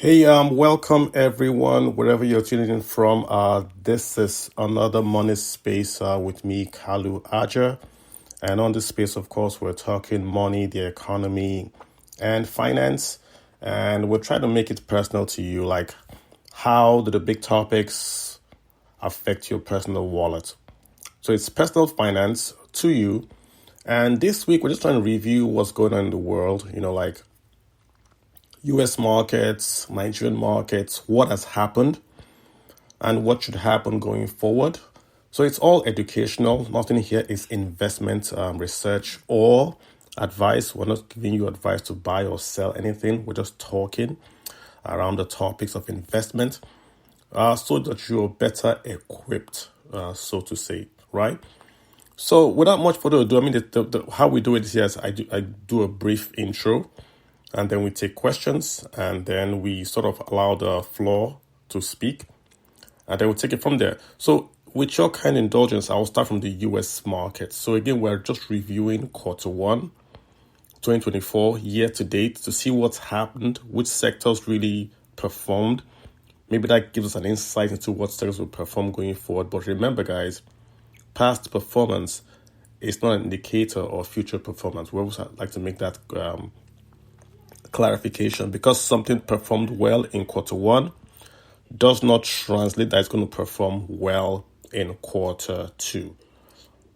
Hey, welcome everyone, wherever you're tuning in from. This is another money space with me, Kalu Aja. And on this space, of course, we're talking money, the economy, and finance. And we're trying to make it personal to you, like how do the big topics affect your personal wallet? So it's personal finance to you. And this week, we're just trying to review what's going on in the world, like US markets, Nigerian markets, what has happened and what should happen going forward. So it's all educational. Nothing here is investment research or advice. We're not giving you advice to buy or sell anything. We're just talking around the topics of investment so that you're better equipped, so to say, right? So without much further ado, how we do it here is I do a brief intro, and then we take questions, and then we sort of allow the floor to speak, and then we'll take it from there. So with your kind indulgence, I'll start from the US market. So again, we're just reviewing Q1 2024 year to date to see what's happened, which sectors really performed. Maybe that gives us an insight into what sectors will perform going forward. But remember, guys, past performance is not an indicator of future performance. We always like to make that clarification, because something performed well in Q1 does not translate that it's going to perform well in Q2.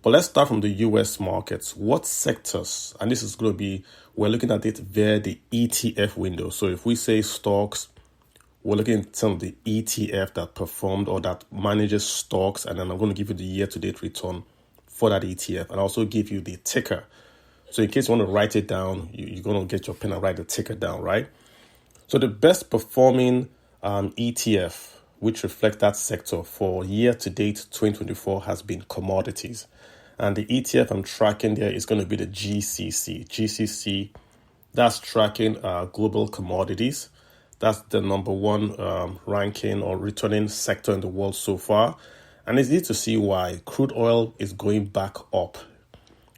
But let's start from the US markets. What sectors, and this is going to be, we're looking at it via the ETF window. So if we say stocks, we're looking at some of the ETF that performed or that manages stocks, and then I'm going to give you the year-to-date return for that ETF, and also give you the ticker. So in case you want to write it down, you're going to get your pen and write the ticker down, right? So the best performing ETF, which reflects that sector for year-to-date 2024, has been commodities. And the ETF I'm tracking there is going to be the GCC. GCC, that's tracking global commodities. That's the number one ranking or returning sector in the world so far. And it's easy to see why. Crude oil is going back up.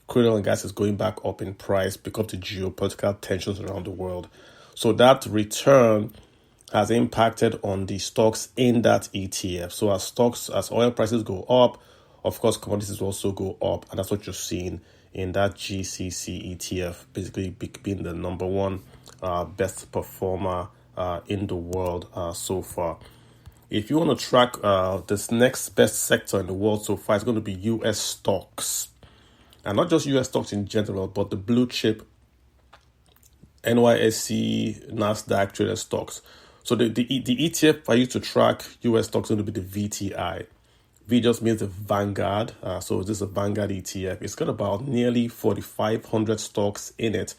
Crude oil and gas is going back up in price because of the geopolitical tensions around the world. So that return has impacted on the stocks in that ETF. So as oil prices go up, of course, commodities will also go up. And that's what you're seeing in that GCC ETF, basically being the number one best performer in the world so far. If you want to track this next best sector in the world so far, it's going to be US stocks. And not just US stocks in general, but the blue chip NYSE, NASDAQ traded stocks. So the ETF for you to track US stocks is going to be the VTI. V just means the Vanguard. So this is a Vanguard ETF. It's got about nearly 4,500 stocks in it.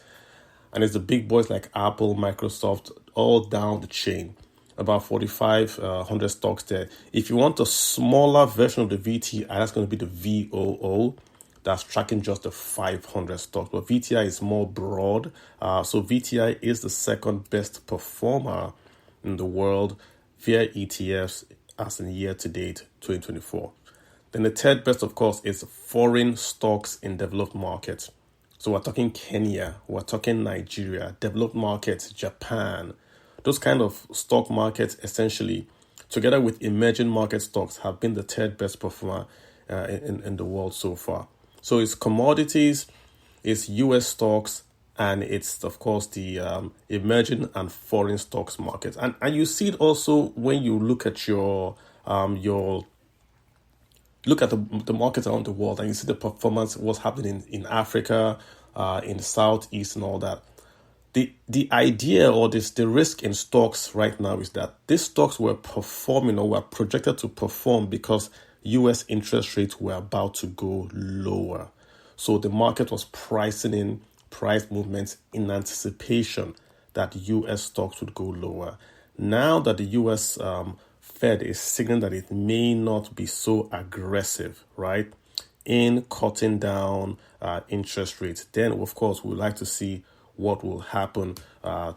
And it's the big boys like Apple, Microsoft, all down the chain. About 4,500 stocks there. If you want a smaller version of the VTI, that's going to be the VOO. That's tracking just the 500 stocks. But VTI is more broad. So VTI is the second best performer in the world via ETFs as in year-to-date 2024. Then the third best, of course, is foreign stocks in developed markets. So we're talking Kenya, we're talking Nigeria, developed markets, Japan. Those kind of stock markets, essentially, together with emerging market stocks, have been the third best performer in the world so far. So it's commodities, it's US stocks, and it's, of course, the emerging and foreign stocks markets. And you see it also when you look at your look at the markets around the world, and you see the performance, what's happening in Africa, in the Southeast and all that. The idea or the risk in stocks right now is that these stocks were performing or were projected to perform because US interest rates were about to go lower. So the market was pricing in price movements in anticipation that US stocks would go lower. Now that the US Fed is signaling that it may not be so aggressive, right, in cutting down interest rates, then of course we would like to see what will happen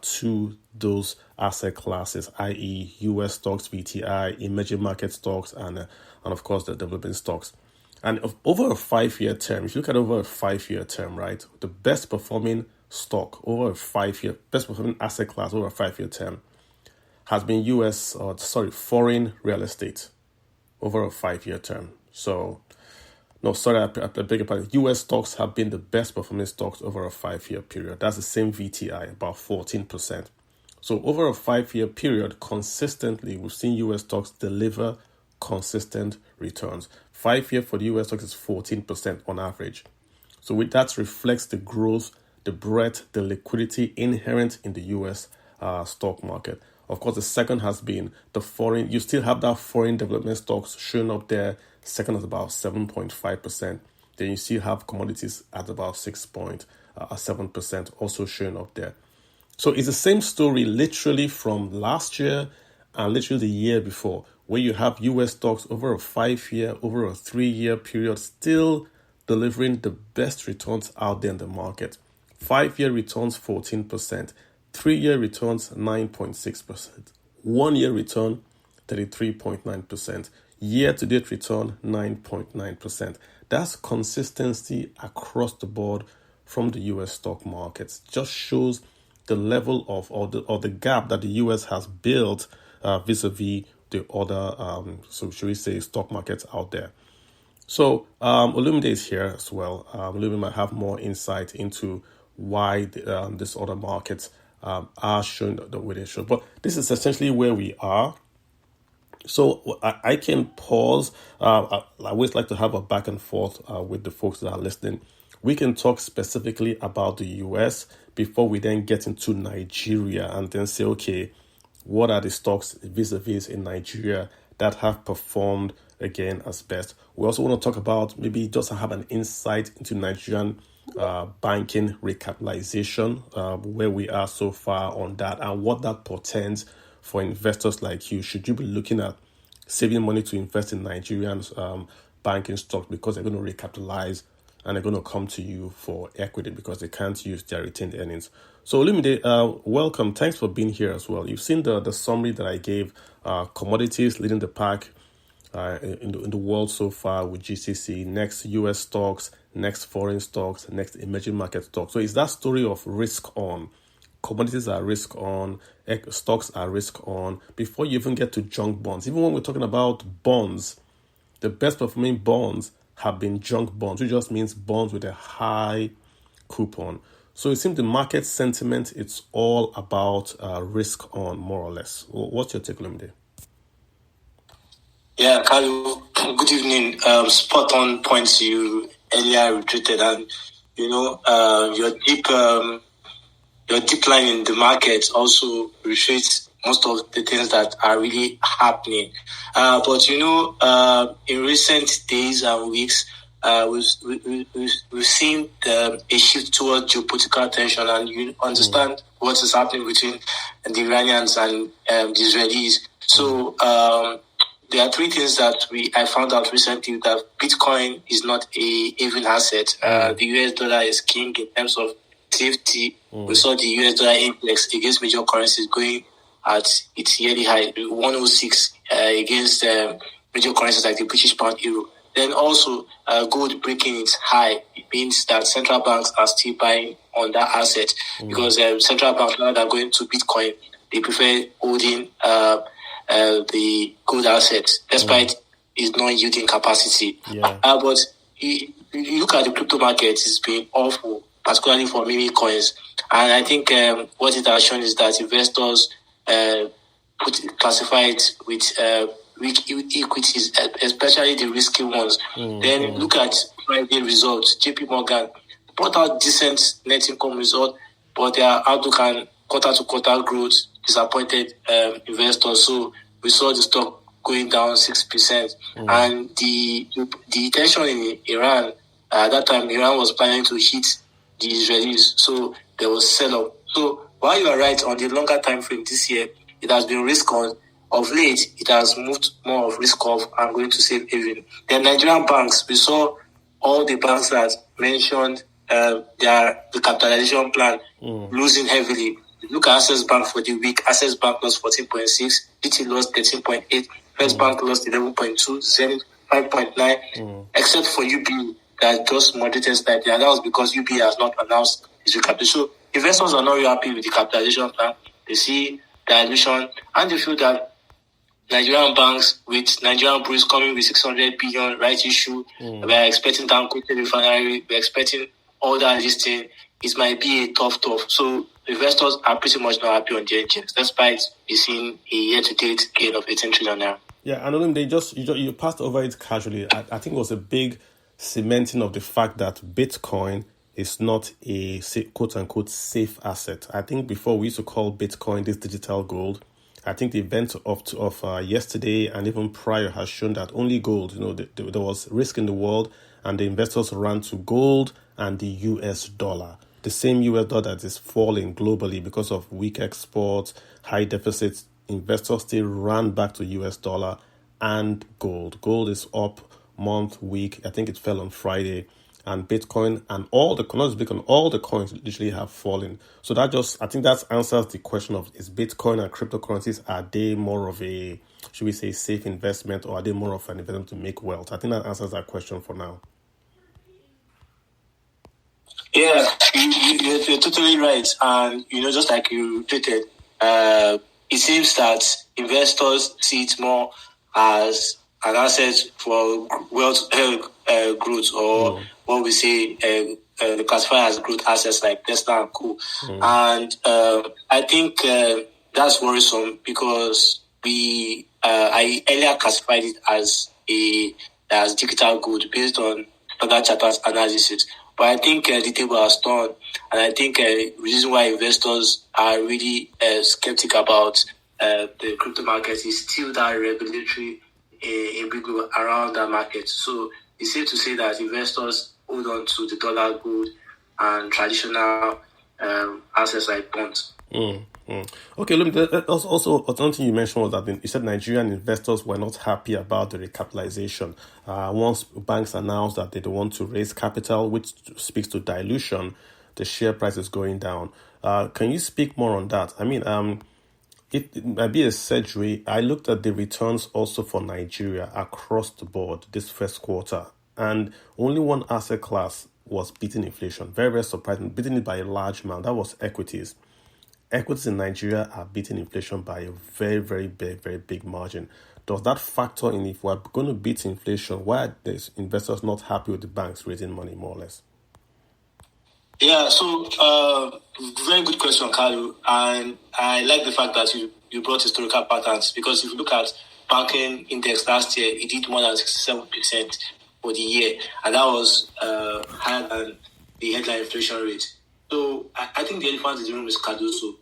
to those asset classes, i.e. US stocks, VTI, emerging market stocks, and of course the developing stocks. And over a 5-year term, if you look at over a 5-year term, right, the best performing stock over a 5-year, best performing asset class over a 5-year term has been foreign real estate over a 5-year term. So, no, sorry, I beg your pardon. US stocks have been the best performing stocks over a 5-year period. That's the same VTI, about 14%. So over a 5-year period, consistently, we've seen US stocks deliver consistent returns. 5-year for the US stocks is 14% on average. So that reflects the growth, the breadth, the liquidity inherent in the US stock market. Of course, the second has been the foreign. You still have that foreign development stocks showing up there. Second is about 7.5%. Then you still have commodities at about 6.7% also showing up there. So it's the same story literally from last year and literally the year before, where you have US stocks over a 5-year, over a 3-year period still delivering the best returns out there in the market. 5-year returns 14%, 3-year returns 9.6%, 1-year return 33.9%, year-to-date return 9.9%. That's consistency across the board from the US stock markets. Just shows the level of or the gap that the US has built vis-a-vis the other, so should we say, stock markets out there. So Olumide is here as well. Olumide might have more insight into why these other markets are showing the way they show. But this is essentially where we are. So I can pause. I always like to have a back and forth with the folks that are listening. We can talk specifically about the US before we then get into Nigeria and then say, okay, what are the stocks vis-a-vis in Nigeria that have performed again as best? We also want to talk about maybe just have an insight into Nigerian banking recapitalization, where we are so far on that and what that portends for investors like you. Should you be looking at saving money to invest in Nigerian banking stocks because they're going to recapitalize and they're going to come to you for equity because they can't use their retained earnings? So Olumide, welcome. Thanks for being here as well. You've seen the summary that I gave. Commodities leading the pack in the world so far with GCC, next US stocks, next foreign stocks, next emerging market stocks. So it's that story of risk on. Commodities are risk on, stocks are risk on, before you even get to junk bonds. Even when we're talking about bonds, the best performing bonds have been junk bonds, which just means bonds with a high coupon. So it seems the market sentiment, it's all about risk on, more or less. What's your take, Olumide? Yeah, Carlo, good evening. Spot on points you earlier retreated, and your deep line in the market also reflects most of the things that are really happening. But in recent days and weeks, we've seen a shift towards geopolitical tension, and you understand what is happening between the Iranians and the Israelis. So there are three things that I found out recently: that Bitcoin is not a even asset. The US dollar is king in terms of safety. We saw the US dollar index against major currencies going at its yearly high, 106 against major currencies like the British pound, euro. Then also gold breaking its high. It means that central banks are still buying on that asset because central banks, now that are going to Bitcoin, they prefer holding the gold assets despite its non-yielding capacity. Yeah. But you look at the crypto market, it's been awful, particularly for meme coins. And I think what it has shown is that investors classify it with weak equities, especially the risky ones. Then look at Friday results. JP Morgan brought out decent net income result, but their outlook and quarter-to-quarter growth disappointed investors. So we saw the stock going down 6%. And the tension in Iran, at that time, Iran was planning to hit the Israelis. So there was sell-off. So while you are right on the longer time frame this year, it has been risk on. Of late, it has moved more of risk off. I'm going to say even. Then Nigerian banks, we saw all the banks that mentioned the capitalization plan losing heavily. Look at Access Bank for the week. Access Bank lost 14.6, GT lost 13.8, First Bank lost 11.2, Zenith 5.9, except for UB that just moderated slightly, and that was because UB has not announced its recapitalization. So investors are not really happy with the capitalization plan. They see dilution, and they feel that Nigerian banks with Nigerian Brews coming with 600 billion right issue, we are expecting Dangote refinery, we are expecting all that listing. It might be a tough. So investors are pretty much not happy on the engines, despite you seeing a year-to-date gain of 18 trillion naira. Yeah, I know they you passed over it casually. I think it was a big cementing of the fact that Bitcoin is not a quote-unquote safe asset. I think before we used to call Bitcoin this digital gold. I think the event of yesterday and even prior has shown that only gold, there was risk in the world and the investors ran to gold and the US dollar. The same US dollar that is falling globally because of weak exports, high deficits. Investors still ran back to US dollar and gold. Gold is up month, week. I think it fell on Friday. And Bitcoin and all the coins literally have fallen. So I think that answers the question of, is Bitcoin and cryptocurrencies, are they more of a, should we say, safe investment, or are they more of an investment to make wealth? I think that answers that question for now. Yeah, you're totally right. And, just like you tweeted, it seems that investors see it more as an asset for wealth growth, or what we say classify as growth assets like Tesla and Co. And I think that's worrisome because I earlier classified it as digital good based on Standard Chartered's analysis. But I think the table has turned, and I think the reason why investors are really skeptical about the crypto market is still that regulatory embargo around that market. So it's safe to say that investors hold on to the dollar, gold, and traditional assets like bonds. Okay, look, also another thing you mentioned was that you said Nigerian investors were not happy about the recapitalization. Once banks announced that they don't want to raise capital, which speaks to dilution, the share price is going down. Can you speak more on that? I mean, it might be a segue. I looked at the returns also for Nigeria across the board this first quarter, and only one asset class was beating inflation. Very, very surprising, beating it by a large amount. That was equities. Equities in Nigeria are beating inflation by a very, very big margin. Does that factor in, if we're going to beat inflation, why are the investors not happy with the banks raising money, more or less? Yeah, so very good question, Carlo. And I like the fact that you brought historical patterns, because if you look at banking index last year, it did more than 67% for the year, and that was higher than the headline inflation rate. So I think the elephant in the room is Cardoso.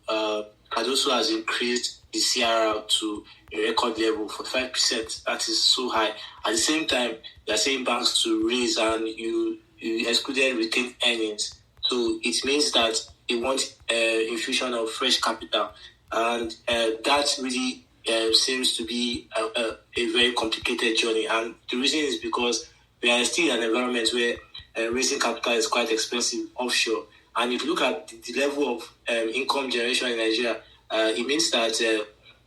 Cardoso has increased the CRR to a record level, 45%. That is so high. At the same time, you are saying banks to raise, and you excluded retained earnings. So it means that they want infusion of fresh capital, and that really seems to be a very complicated journey. And the reason is because we are still in an environment where raising capital is quite expensive offshore. And if you look at the level of income generation in Nigeria, it means that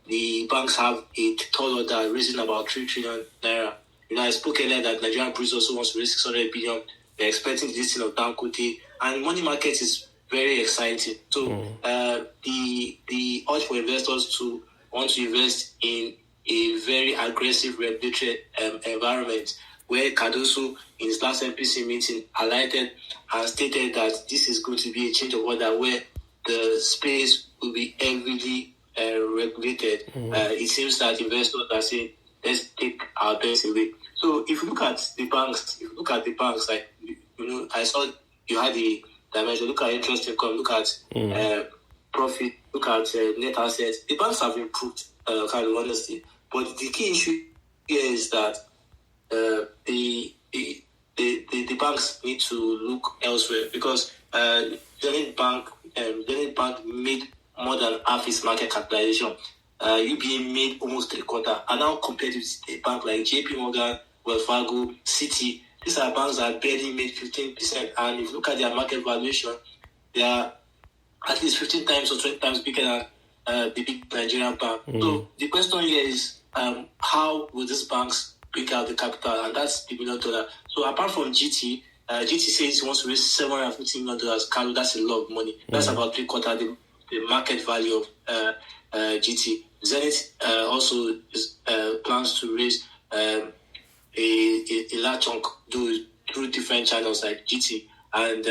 the banks have a tall order raising about 3 trillion naira. I spoke earlier that Nigerian Brews also wants to raise 600 billion. They're expecting the listing of Dangote, and money market is very exciting. So the urge for investors to want to invest in a very aggressive regulatory environment, where Cardoso in his last MPC meeting highlighted and stated that this is going to be a change of order where the space will be heavily regulated. It seems that investors are saying, let's take our bets away. So if you look at the banks, like, I saw you had the dimension. Look at interest income, look at profit, look at net assets. The banks have improved, kind of honestly. But the key issue here is that the banks need to look elsewhere, because Zenith Bank made more than half its market capitalization. UBA made almost 3/4, and now compared with a bank like JP Morgan, Wells Fargo, Citi, these are banks that barely made 15%. And if you look at their market valuation, they are at least 15 times or 20 times bigger than the big Nigerian bank. So the question here is, how will these banks pick out the capital? And that's the $1 million. So apart from GT says he wants to raise $750 million. Carlo, that's a lot of money. That's about 3/4 the market value of GT. Zenith also plans to raise a large chunk through different channels like GT, and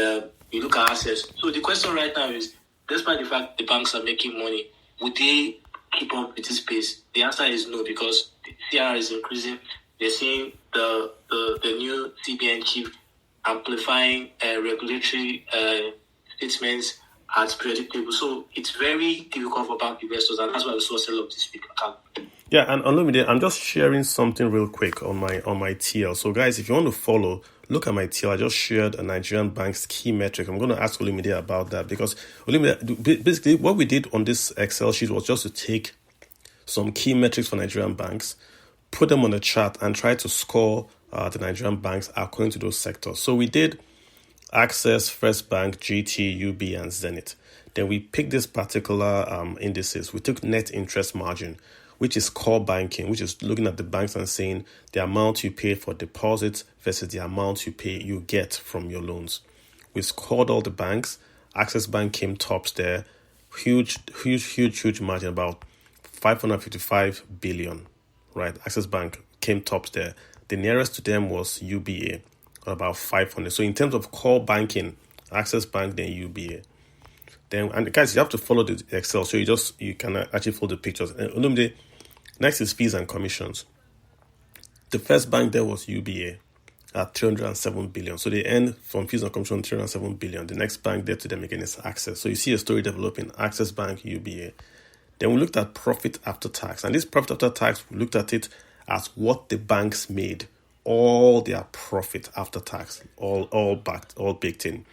you look at assets. So the question right now is, despite the fact the banks are making money, would they keep up with this pace? The answer is no, because the CR is increasing. They're seeing the new CBN chief amplifying regulatory statements at predictable. So it's very difficult for bank investors, and that's why we saw sell off this week. Yeah, and Olumide, I'm just sharing something real quick on my TL. So guys, if you want to follow, look at my TL. I just shared a Nigerian bank's key metric. I'm going to ask Olumide about that, because Olumide, basically what we did on this Excel sheet was just to take some key metrics for Nigerian banks, put them on a chart, and try to score the Nigerian banks according to those sectors. So we did Access, First Bank, GT, UB, and Zenith. Then we picked this particular indices. We took net interest margin, which is core banking, which is looking at the banks and saying the amount you pay for deposits versus the amount you get from your loans. We scored all the banks. Access Bank came tops there. Huge margin, about 555 billion, right? Access Bank came tops there. The nearest to them was UBA, about 500. So in terms of core banking, Access Bank, then UBA. Then, and guys, you have to follow the Excel, so you can actually follow the pictures. And next is fees and commissions. The first bank there was UBA at 307 billion. So they earn from fees and commission 307 billion. The next bank there to them again is Access. So you see a story developing: Access Bank, UBA. Then we looked at profit after tax, and this profit after tax, we looked at it as what the banks made, all their profit after tax, all baked in.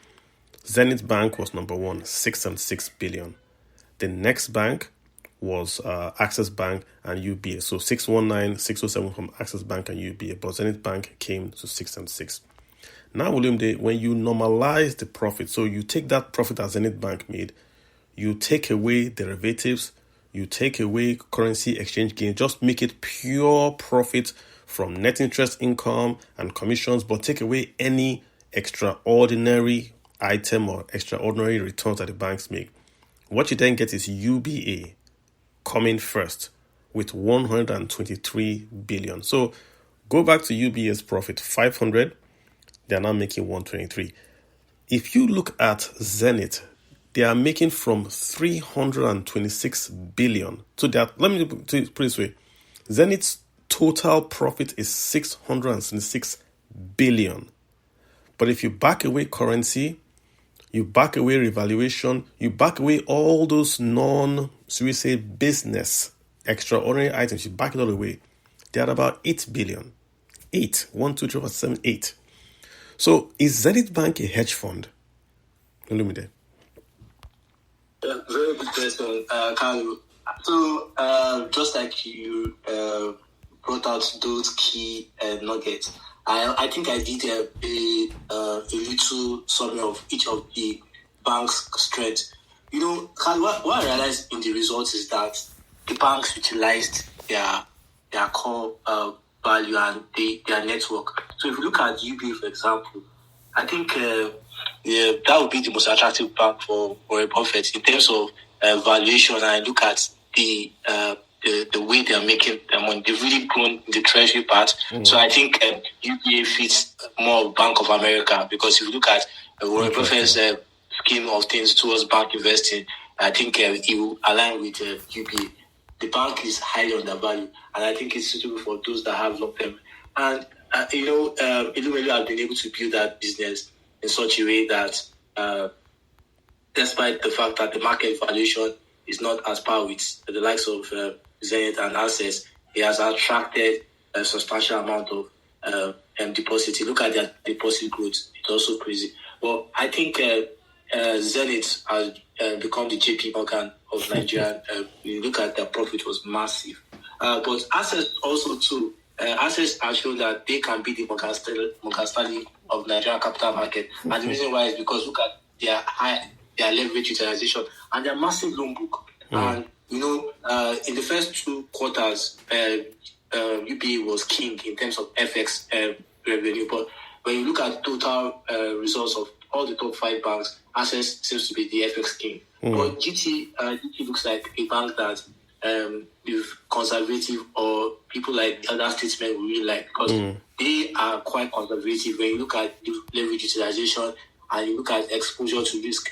Zenith Bank was number one, 606 billion. The next bank was Access Bank and UBA. So 619, 607 from Access Bank and UBA, but Zenith Bank came to 606. Now, Olumide, when you normalize the profit, so you take that profit that Zenith Bank made, you take away derivatives, you take away currency exchange gain, just make it pure profit from net interest income and commissions, but take away any extraordinary item or extraordinary returns that the banks make. What you then get is UBA coming first with 123 billion. So go back to UBA's profit, 500. They are now making 123. If you look at Zenith, they are making from 326 billion. So that, let me put it this way. Zenith's total profit is 676 billion. But if you back away currency, you back away revaluation, you back away all those business extraordinary items, you back it all away, they are about 8 billion. 8. 1, 2, 3, 4, 7, 8. So is Zenith Bank a hedge fund? Olumide. Very good question, Carlo. So just like you brought out those key nuggets, I think I did a little summary of each of the bank's strengths. You know, what I realized in the results is that the banks utilized their core value and their network. So if you look at UBA, for example, I think that would be the most attractive bank for Warren Buffett in terms of valuation. And I look at the way they are making their money. They've really grown the treasury part. So I think UBA fits more of Bank of America, because if you look at Warren Buffett's scheme of things towards bank investing, I think it will align with UBA. The bank is highly undervalued, and I think it's suitable for those that have long term. And Ilumelu has been able to build that business in such a way that, despite the fact that the market valuation is not as par with the likes of Zenith and Access, it has attracted a substantial amount of deposits. Look at their deposit growth; it's also crazy. Well, I think Zenith has become the JP Morgan of Nigeria. You look at their profit was massive, but Access also too. Access has shown that they can be the Morgan Stanley of Nigerian capital market, and the reason why is because look at their leverage utilization and their massive loan book. And in the first 2 quarters, UBA was king in terms of FX revenue. But when you look at total results of all the top 5 banks, Access seems to be the FX king. But GT looks like a bank that with conservative or people like other statesmen we really like, because they are quite conservative. When you look at the leverage utilization and you look at exposure to risk,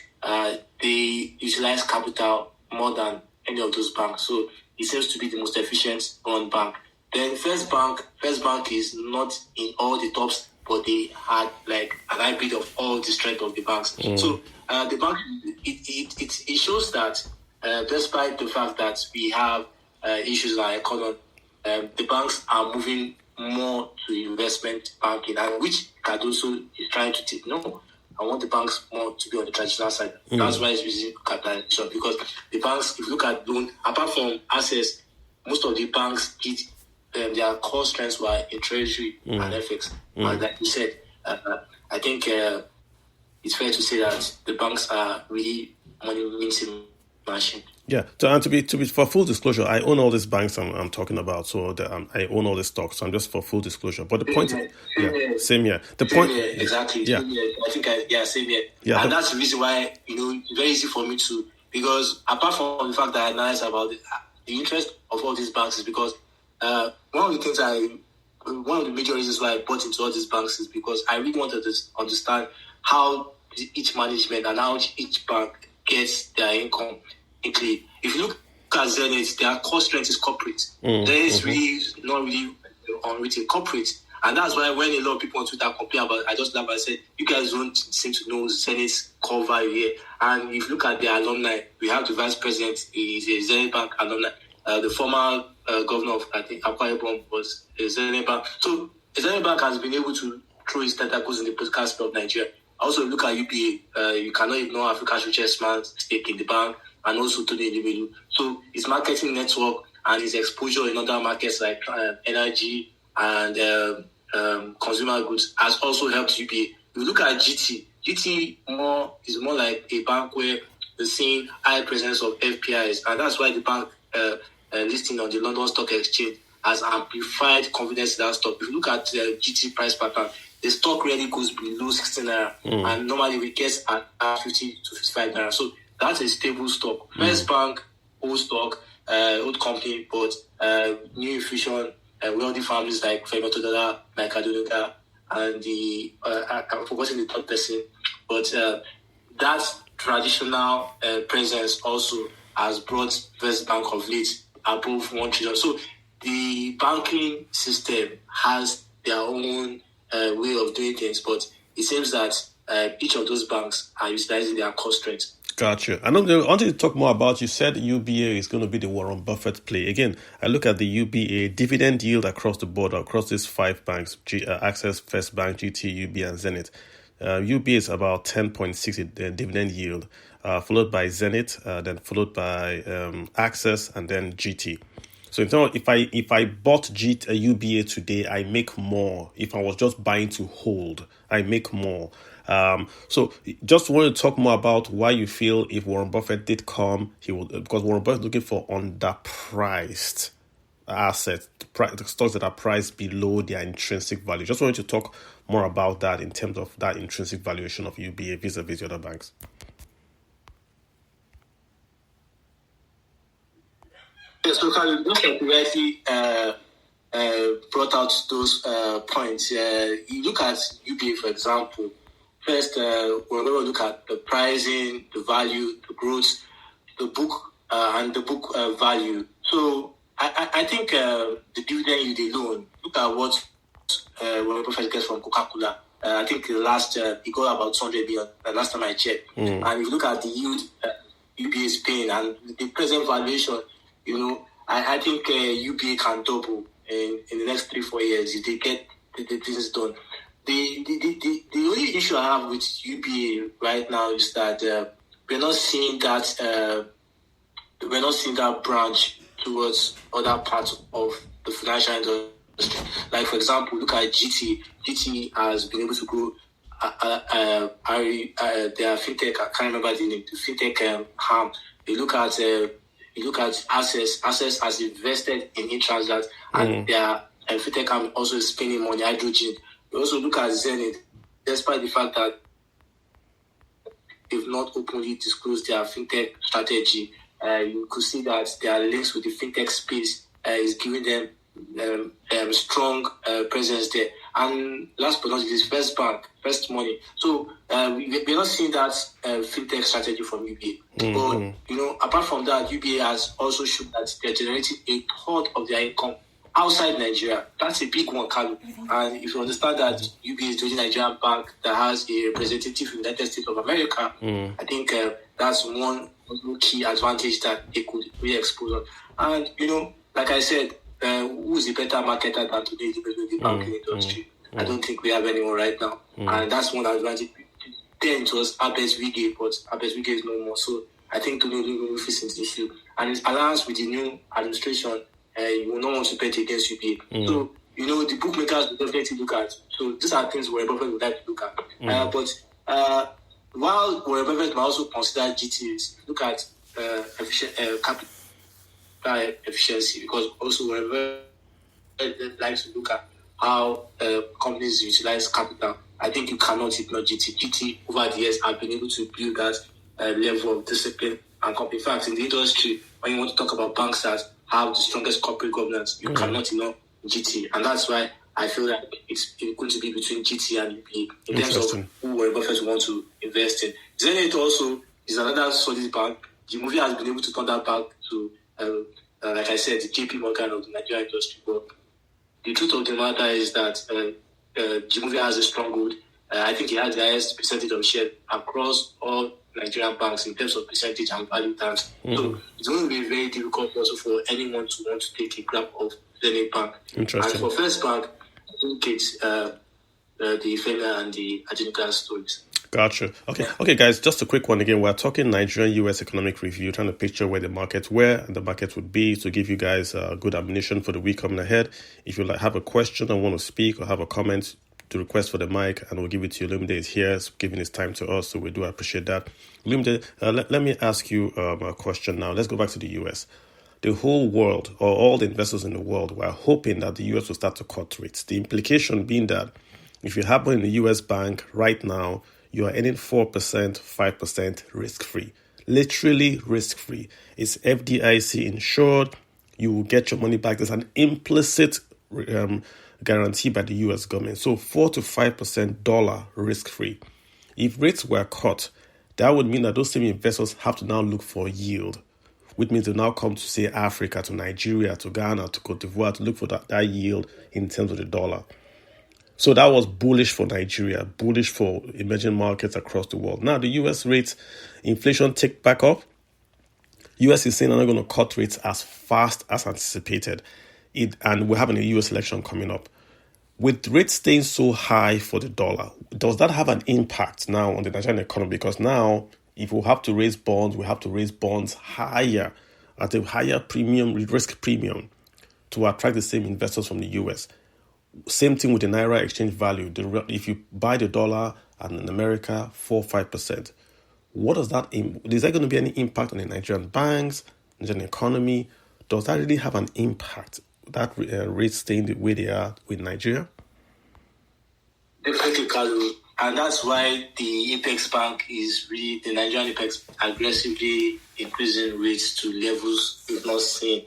they utilize capital more than any of those banks. So it seems to be the most efficient run bank. Then First Bank is not in all the tops, but they had like an hybrid of all the strength of the banks. So the bank, it shows that despite the fact that we have issues like economy, the banks are moving more to investment banking, and which Cardoso is trying to take. No, I want the banks more to be on the traditional side. That's why it's using capitalization, because the banks, if you look at loan, apart from Access, most of the banks did their core strengths were in treasury and FX. And like you said, I think it's fair to say that the banks are really money minting machine. Yeah, to be for full disclosure, I own all these banks I'm talking about, so I own all the stocks. So I'm just for full disclosure. But the point, same here. The point, exactly. Yeah, same here. Yeah, and that's the reason why it's very easy for me to, because apart from the fact that I analyze about the interest of all these banks is because one of the major reasons why I bought into all these banks is because I really wanted to understand how each management and how each bank gets their income. If you look at Zenith, their core strength is corporate. There is really not really on retail corporate. And that's why when a lot of people on Twitter complain about, I just laugh and said, you guys don't seem to know Zenith's core value here. And if you look at their alumni, we have the vice president, he's a Zenith Bank alumni. The former governor of, I think, Akwa Ibom was a Zenith Bank. So Zenith Bank has been able to throw its tentacles in the political sphere of Nigeria. Also, look at UPA. You cannot ignore Africa's richest man's stake in the bank, and also Tony Elumelu. So his marketing network and his exposure in other markets like energy and consumer goods has also helped UPA. If you look at GT is more like a bank where the same high presence of FPIs, and that's why the bank listing on the London Stock Exchange has amplified confidence in that stock. If you look at the GT price pattern, the stock really goes below 16 naira, and normally we get at 50 to 55 naira. So that's a stable stock. First Bank, old stock, old company, but new infusion, wealthy families like Femi Todola, like Adonuga, and I'm forgetting the third person, but that traditional presence also has brought First Bank of late above 1 trillion. So the banking system has their own way of doing things, but it seems that each of those banks are utilizing their core strengths. Gotcha. I wanted to talk more about, you said UBA is going to be the Warren Buffett play. Again, I look at the UBA dividend yield across the board, across these 5 banks, Access, First Bank, GT, UBA, and Zenith. UBA is about 10.6 dividend yield, followed by Zenith, then followed by Access, and then GT. So in terms of, if I bought UBA today, I make more. If I was just buying to hold, I make more. So just want to talk more about why you feel if Warren Buffett did come, he would, because Warren Buffett is looking for underpriced assets, the stocks that are priced below their intrinsic value. Just wanted to talk more about that in terms of that intrinsic valuation of UBA vis-a-vis the other banks. Yes, so Carl, look at rightly brought out those points. You look at UBA, for example. First, we're going to look at the pricing, the value, the growth, the book, and the book value. So I think the dividend yield alone, look at what Warren Buffett gets from Coca-Cola. I think last he got about 200 billion the last time I checked. And if you look at the yield UBA is paying and the present valuation, I think UBA can double in the next 3-4 years if they get the business done. The only issue I have with UBA right now is that we're not seeing that branch towards other parts of the financial industry. Like, for example, look at GT. GT has been able to grow their fintech. I can't remember the name. The fintech arm. You look at Access. Access has invested in e-Transact, and their fintech arm also is spending money hydrogen. We also look at Zenith, despite the fact that they've not openly disclosed their fintech strategy. You could see that their links with the fintech space is giving them strong presence there. And last but not least, First Bank, First Money. So we're not seeing that fintech strategy from UBA. But apart from that, UBA has also shown that they're generating a third of their income outside Nigeria. That's a big one, Carlo. And if you understand that UBA is the Nigerian bank that has a representative in the United States of America, I think that's one key advantage that they could really expose on. And like I said, who is a better marketer than today the banking industry? I don't think we have anyone right now. And that's one advantage. Then it was Abes Wige, but Abes Wige is no more. So I think Tony fits into the issue. And his alliance with the new administration, you will not want to bet against UBA. So, the bookmakers will definitely look at. So these are things Warren Buffett would like to look at. But while Warren Buffett might also consider GTs, look at capital efficiency, because also Warren Buffett likes to look at how companies utilize capital. I think you cannot ignore GT. GT over the years have been able to build that level of discipline and company. In fact, in the industry, when you want to talk about banks that have the strongest corporate governance, you cannot ignore GT. And that's why I feel like it's going to be between GT and UBA in terms of who Warren Buffett want to invest in. Zenith also is another solid bank. The movie has been able to turn that back to, like I said, the JP Morgan of the Nigerian industry. But the truth of the matter is that Jimovia has a stronghold. I think he has the highest percentage of share across all Nigerian banks in terms of percentage and value terms. So it's going to be very difficult also for anyone to want to take a grab of Zenith Bank. Interesting. And for First Bank, I think it's the Fena and the Ajinika stories. Gotcha. Okay, guys, just a quick one again. We're talking Nigerian-US economic review, trying to picture where the market would be to give you guys good ammunition for the week coming ahead. If you have a question or want to speak or have a comment, to request for the mic, and we'll give it to you. Lumide is here, giving his time to us, so we do appreciate that. Lumide, let me ask you a question now. Let's go back to the US. The whole world, or all the investors in the world, were hoping that the US will start to cut rates. The implication being that if you happen in the US bank right now, you are earning 4%, 5% risk-free. Literally risk-free. It's FDIC insured. You will get your money back. There's an implicit guarantee by the US government. So 4 to 5% dollar risk-free. If rates were cut, that would mean that those same investors have to now look for yield, which means they now come to, say, Africa, to Nigeria, to Ghana, to Cote d'Ivoire to look for that yield in terms of the dollar. So that was bullish for Nigeria, bullish for emerging markets across the world. Now the US rates, inflation ticked back up. US is saying they're not going to cut rates as fast as anticipated. And we're having a US election coming up. With rates staying so high for the dollar, does that have an impact now on the Nigerian economy? Because now, if we have to raise bonds, we have to raise bonds higher, at a higher premium, risk premium, to attract the same investors from the US. Same thing with the Naira exchange value. If you buy the dollar and in America, 4-5%, what does that, is there going to be any impact on the Nigerian banks, Nigerian economy? Does that really have an impact, that rates staying the way they are with Nigeria? Definitely, Kalu. And that's why the Apex Bank the Nigerian Apex, aggressively increasing rates to levels we've not seen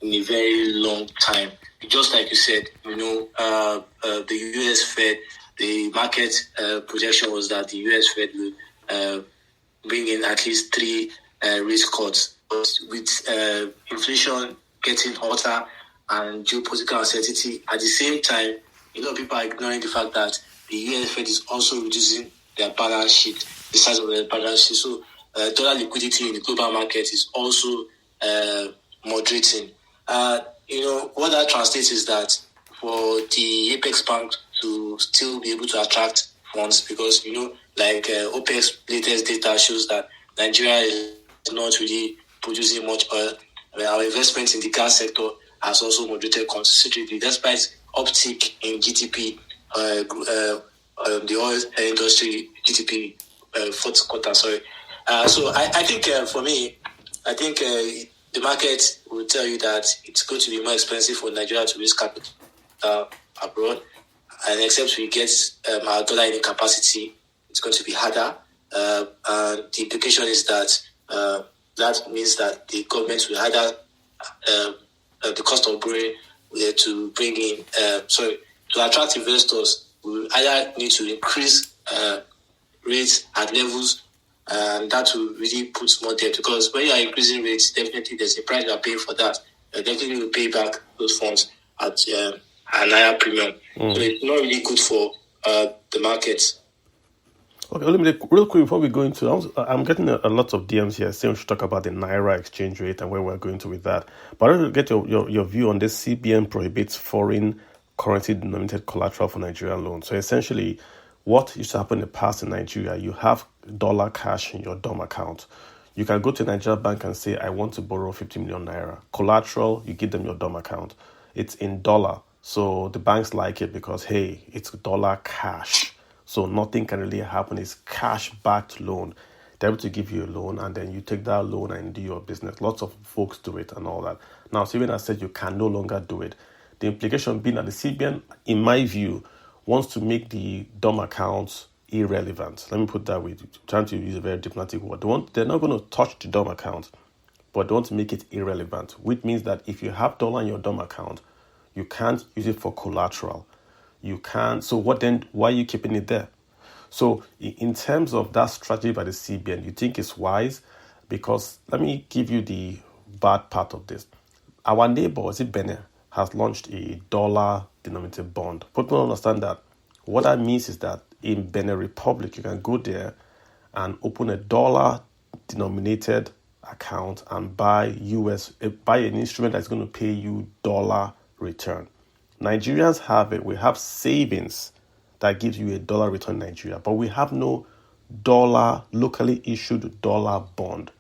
in a very long time. Just like you said, the US Fed, the market projection was that the US Fed would bring in at least 3 rate cuts. But with inflation getting hotter and geopolitical uncertainty, at the same time, a lot of people are ignoring the fact that the US Fed is also reducing their balance sheet, the size of their balance sheet. So dollar liquidity in the global market is also moderating. What that translates is that for the Apex Bank to still be able to attract funds, because, OPEC's latest data shows that Nigeria is not really producing much oil. Our investment in the gas sector has also moderated considerably, despite uptick in GDP, the oil industry GDP, fourth quarter, sorry. So I think for me, the market will tell you that it's going to be more expensive for Nigeria to raise capital abroad. And except we get our dollar in capacity, it's going to be harder. And the implication is that that means that the government will either the cost of borrowing to bring in to attract investors, we will either need to increase rates at levels, and that will really put more debt, because when you are increasing rates, definitely there's a price you are paying for that. You definitely will pay back those funds at a higher premium. So it's not really good for the markets. Okay, let me real quick before we go into, I'm getting a lot of DMs here saying we should talk about the Naira exchange rate and where we're going to with that. But I want to get your view on this. CBN prohibits foreign currency denominated collateral for Nigerian loans. So essentially, what used to happen in the past in Nigeria, you have dollar cash in your DOM account. You can go to a Nigerian bank and say, I want to borrow 50 million Naira. Collateral, you give them your DOM account. It's in dollar. So the banks like it because, hey, it's dollar cash. So nothing can really happen. It's cash-backed loan. They're able to give you a loan, and then you take that loan and do your business. Lots of folks do it and all that. Now, CBN has said you can no longer do it. The implication being that the CBN, in my view, wants to make the DOM accounts irrelevant. Let me put that way, trying to use a very diplomatic word. They're not going to touch the DOM account, but they want to make it irrelevant, which means that if you have dollar in your DOM account, you can't use it for collateral. You can't. So what then? Why are you keeping it there? So in terms of that strategy by the CBN, you think it's wise? Because let me give you the bad part of this. Our neighbor, Benin, has launched a dollar-denominated bond. People don't understand that. What that means is that in Benin Republic, you can go there and open a dollar-denominated account and buy an instrument that's going to pay you dollar return. Nigerians have it. We have savings that gives you a dollar return in Nigeria, but we have no locally issued dollar bond.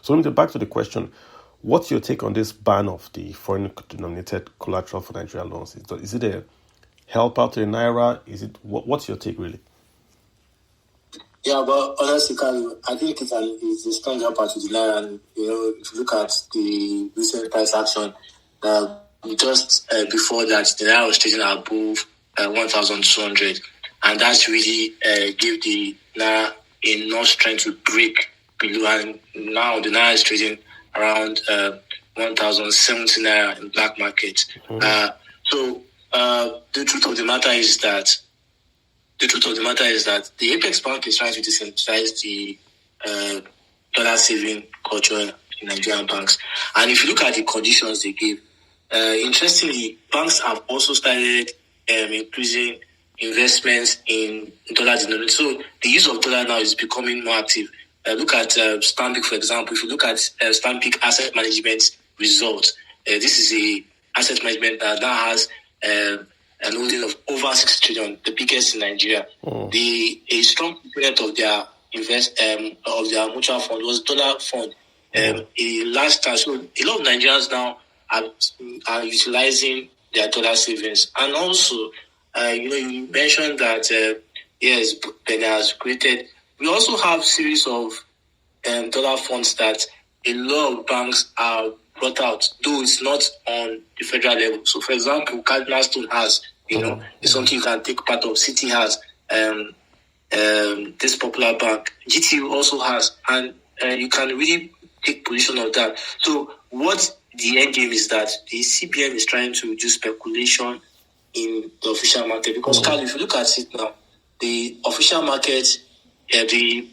So let me get back to the question. What's your take on this ban of the foreign denominated collateral for Nigerian loans? Is it a help out to the Naira? What's your take really? Yeah, but honestly, I think it's a strong help out to the Naira. And if you look at the recent price action, just before that, the Naira was trading above 1,200, and that's really give the Naira enough strength to break below. And now the Naira is trading around 1,070 Naira in black market. So the truth of the matter is that the Apex Bank is trying to decentralize the dollar saving culture in Nigerian banks. And if you look at the conditions they give, interestingly, banks have also started increasing investments in dollar denominated. So the use of dollar now is becoming more active. Look at Stanbic, for example. If you look at Stanbic Asset Management results, this is a asset management that now has an holding of over 6 trillion, the biggest in Nigeria. A strong component of their mutual fund was dollar fund. Last time, so a lot of Nigerians now are utilizing their dollar savings. And also, you mentioned that yes, Benin has created. We also have series of dollar funds that a lot of banks are brought out, though it's not on the federal level. So, for example, Cardinal Stone has, it's something you can take part of. Citi has this popular bank. GTU also has, and you can really take position of that. So, what the end game is that the CBN is trying to reduce speculation in the official market, because Carl, if you look at it now, the official market, the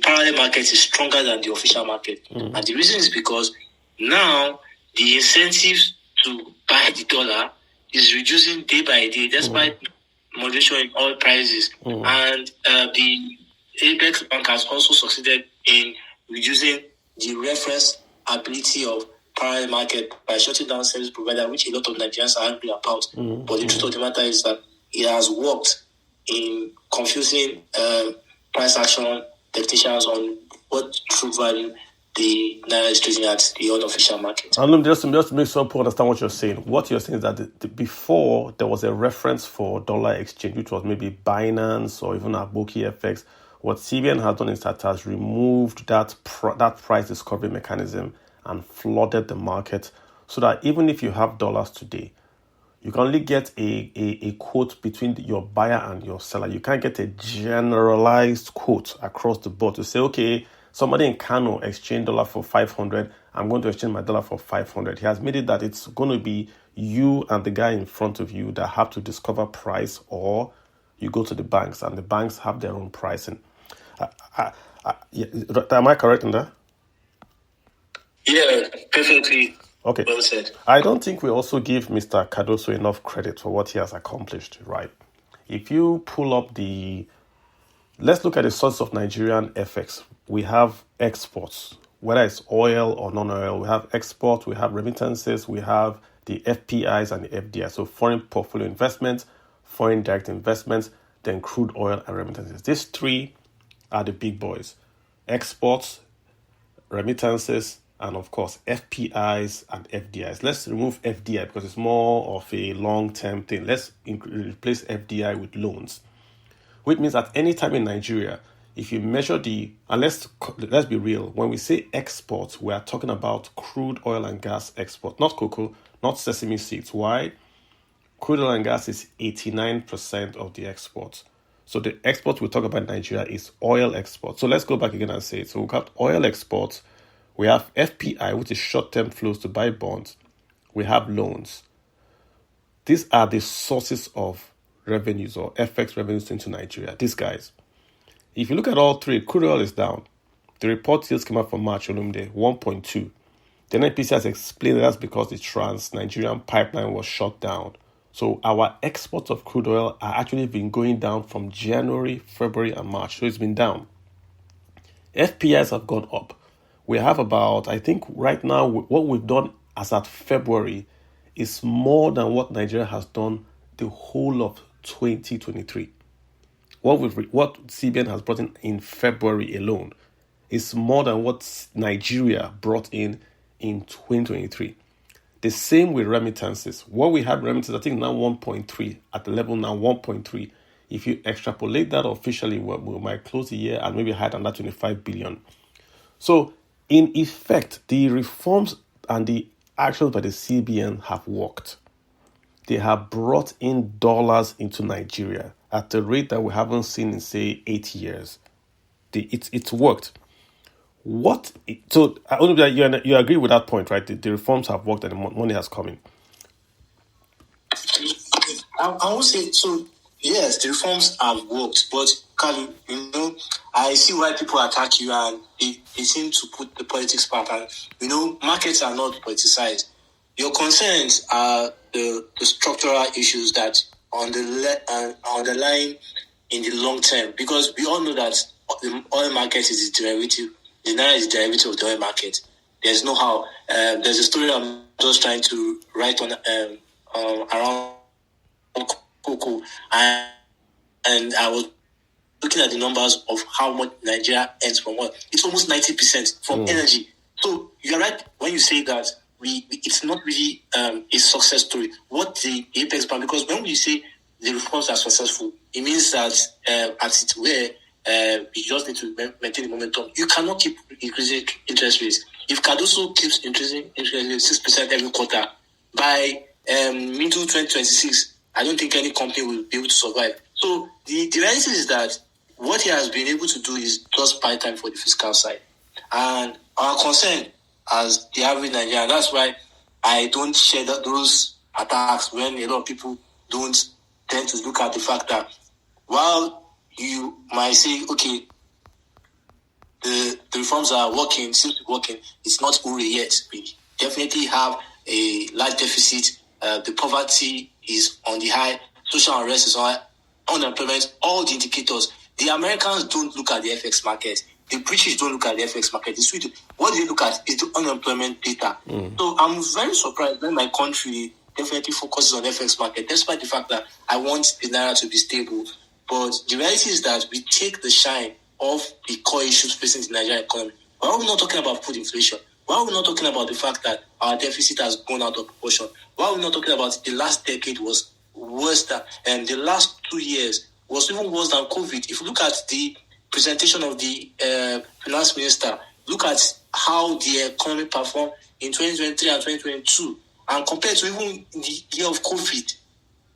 parallel market is stronger than the official market, and the reason is because now the incentives to buy the dollar is reducing day by day, despite moderation in oil prices, and the Apex Bank has also succeeded in reducing the reference ability of parallel market by shutting down service provider, which a lot of Nigerians are angry about. But the truth of the matter is that it has worked in confusing price action technicians on what true value the Naira is trading at the unofficial market. And just to make sure people understand what you're saying. What you're saying is that before there was a reference for dollar exchange, which was maybe Binance or even Aboki FX. What CBN has done is that has removed that price discovery mechanism and flooded the market, so that even if you have dollars today, You can only get a quote between your buyer and your seller. You can't get a generalized quote across the board to say, okay, somebody in Kano exchanged dollar for 500. I'm going to exchange my dollar for 500. He has made it that it's going to be you and the guy in front of you that have to discover price, or you go to the banks and the banks have their own pricing. Am I correct in that? Yeah, perfectly. Okay. Well said. I don't think we also give Mr. Cardoso enough credit for what he has accomplished, right? If you pull up let's look at the source of Nigerian FX. We have exports, whether it's oil or non-oil. We have export, we have remittances, we have the FPIs and the FDIs. So foreign portfolio investments, foreign direct investments, then crude oil and remittances. These three are the big boys. Exports, remittances, and of course, FPIs and FDIs. Let's remove FDI because it's more of a long-term thing. Let's replace FDI with loans, which means at any time in Nigeria, if you measure and let's be real, when we say exports, we are talking about crude oil and gas export, not cocoa, not sesame seeds. Why? Crude oil and gas is 89% of the exports. So the export we talk about in Nigeria is oil export. So let's go back again and say it. So we've got oil exports. We have FPI, which is short-term flows to buy bonds. We have loans. These are the sources of revenues or FX revenues into Nigeria. These guys. If you look at all three, crude oil is down. The report sales came out for March, Olumide, 1.2. The NPC has explained that's because the Trans-Nigerian pipeline was shut down. So our exports of crude oil are actually been going down from January, February, and March. So it's been down. FPIs have gone up. We have about, I think right now, what we've done as at February is more than what Nigeria has done the whole of 2023. What CBN has brought in February alone is more than what Nigeria brought in 2023. The same with remittances. What we had remittances, I think now 1.3, at the level now 1.3. If you extrapolate that officially, we might close the year and maybe higher than that 25 billion. So in effect, the reforms and the actions by the CBN have worked. They have brought in dollars into Nigeria at a rate that we haven't seen in, say, 8 years. It's worked. So you agree with that point, right? The reforms have worked and the money has come in. I would say so. Yes, the reforms have worked, but Kali, I see why people attack you, and they seem to put the politics part. And markets are not politicized. Your concerns are the structural issues that underlying in the long term, because we all know that the oil market is a derivative. The naira is a derivative of the oil market. There's no how. There's a story I'm just trying to write on around cocoa, and I was looking at the numbers of how much Nigeria earns from oil. It's almost 90% from energy. So you're right when you say that it's not really a success story. What the Apex Bank, because when we say the reforms are successful, it means that as it were, you just need to maintain the momentum. You cannot keep increasing interest rates. If Cardoso keeps increasing interest rates 6% every quarter, by middle 2026, I don't think any company will be able to survive. So the reality is that what he has been able to do is just buy time for the fiscal side. And our concern as the average Nigerian, that's why I don't share those attacks when a lot of people don't tend to look at the fact that while you might say, okay, the reforms are working, seems to be working, it's not over yet. We definitely have a large deficit. The poverty is on the high, social unrest is on, unemployment, all the indicators. The Americans don't look at the FX market. The British don't look at the FX market. The Sweden, what they look at is the unemployment data. So I'm very surprised when my country definitely focuses on FX market, despite the fact that I want the naira to be stable. But the reality is that we take the shine of the core issues facing the Nigerian economy. Why are we not talking about food inflation? Why are we not talking about the fact that our deficit has gone out of proportion? Why are we not talking about the last decade was worse than, and the last 2 years was even worse than COVID? If you look at the presentation of the finance minister, look at how the economy performed in 2023 and 2022. And compared to even the year of COVID,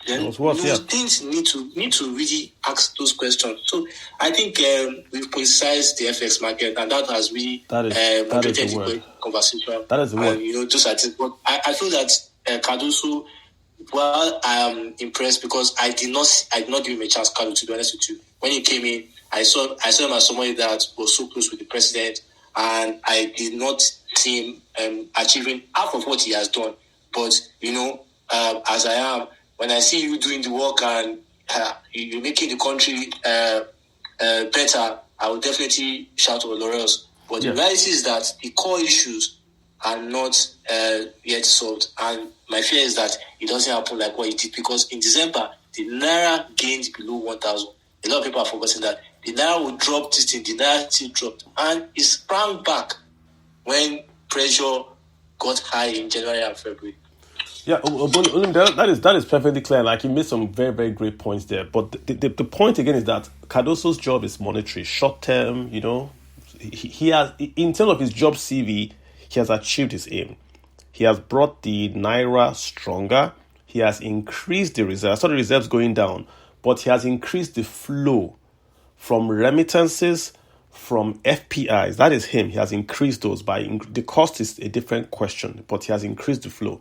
then things need to really ask those questions. So I think we've politicized the FX market, and that has really moderated the conversation. That is the word. And just at it, but I feel that Cardoso, well, I am impressed because I did not give him a chance, Carlo, to be honest with you. When he came in, I saw him as somebody that was so close with the president, and I did not see him achieving half of what he has done. But as I am, when I see you doing the work and you're making the country better, I will definitely shout your laurels. But the reality is that the core issues are not yet solved. And my fear is that it doesn't happen like what it did, because in December, the Naira gained below 1,000. A lot of people are forgetting that. The Naira will drop this thing, the Naira still dropped. And it sprang back when pressure got high in January and February. Yeah, that is perfectly clear. Like, you made some very, very great points there. But the point again is that Cardoso's job is monetary, short term. He has, in terms of his job CV, he has achieved his aim. He has brought the Naira stronger. He has increased the reserves. I saw the reserves going down, but he has increased the flow from remittances, from FPIs. That is him. He has increased those by the cost is a different question, but he has increased the flow.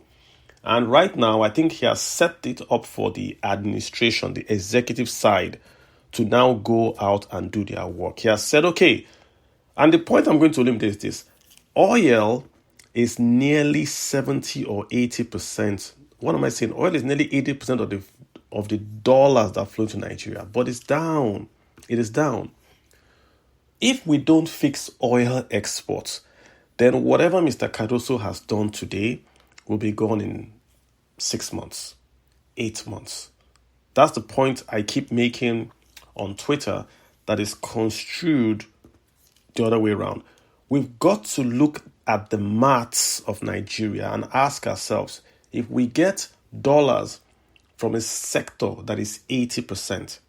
And right now, I think he has set it up for the administration, the executive side, to now go out and do their work. He has said, okay, and the point I'm going to limit is this: oil is nearly 70 or 80%. What am I saying? Oil is nearly 80% of the dollars that flow to Nigeria, but it's down. It is down. If we don't fix oil exports, then whatever Mr. Cardoso has done today will be gone in 6 months, 8 months. That's the point I keep making on Twitter that is construed the other way around. We've got to look at the maths of Nigeria and ask ourselves, if we get dollars from a sector that is 80%,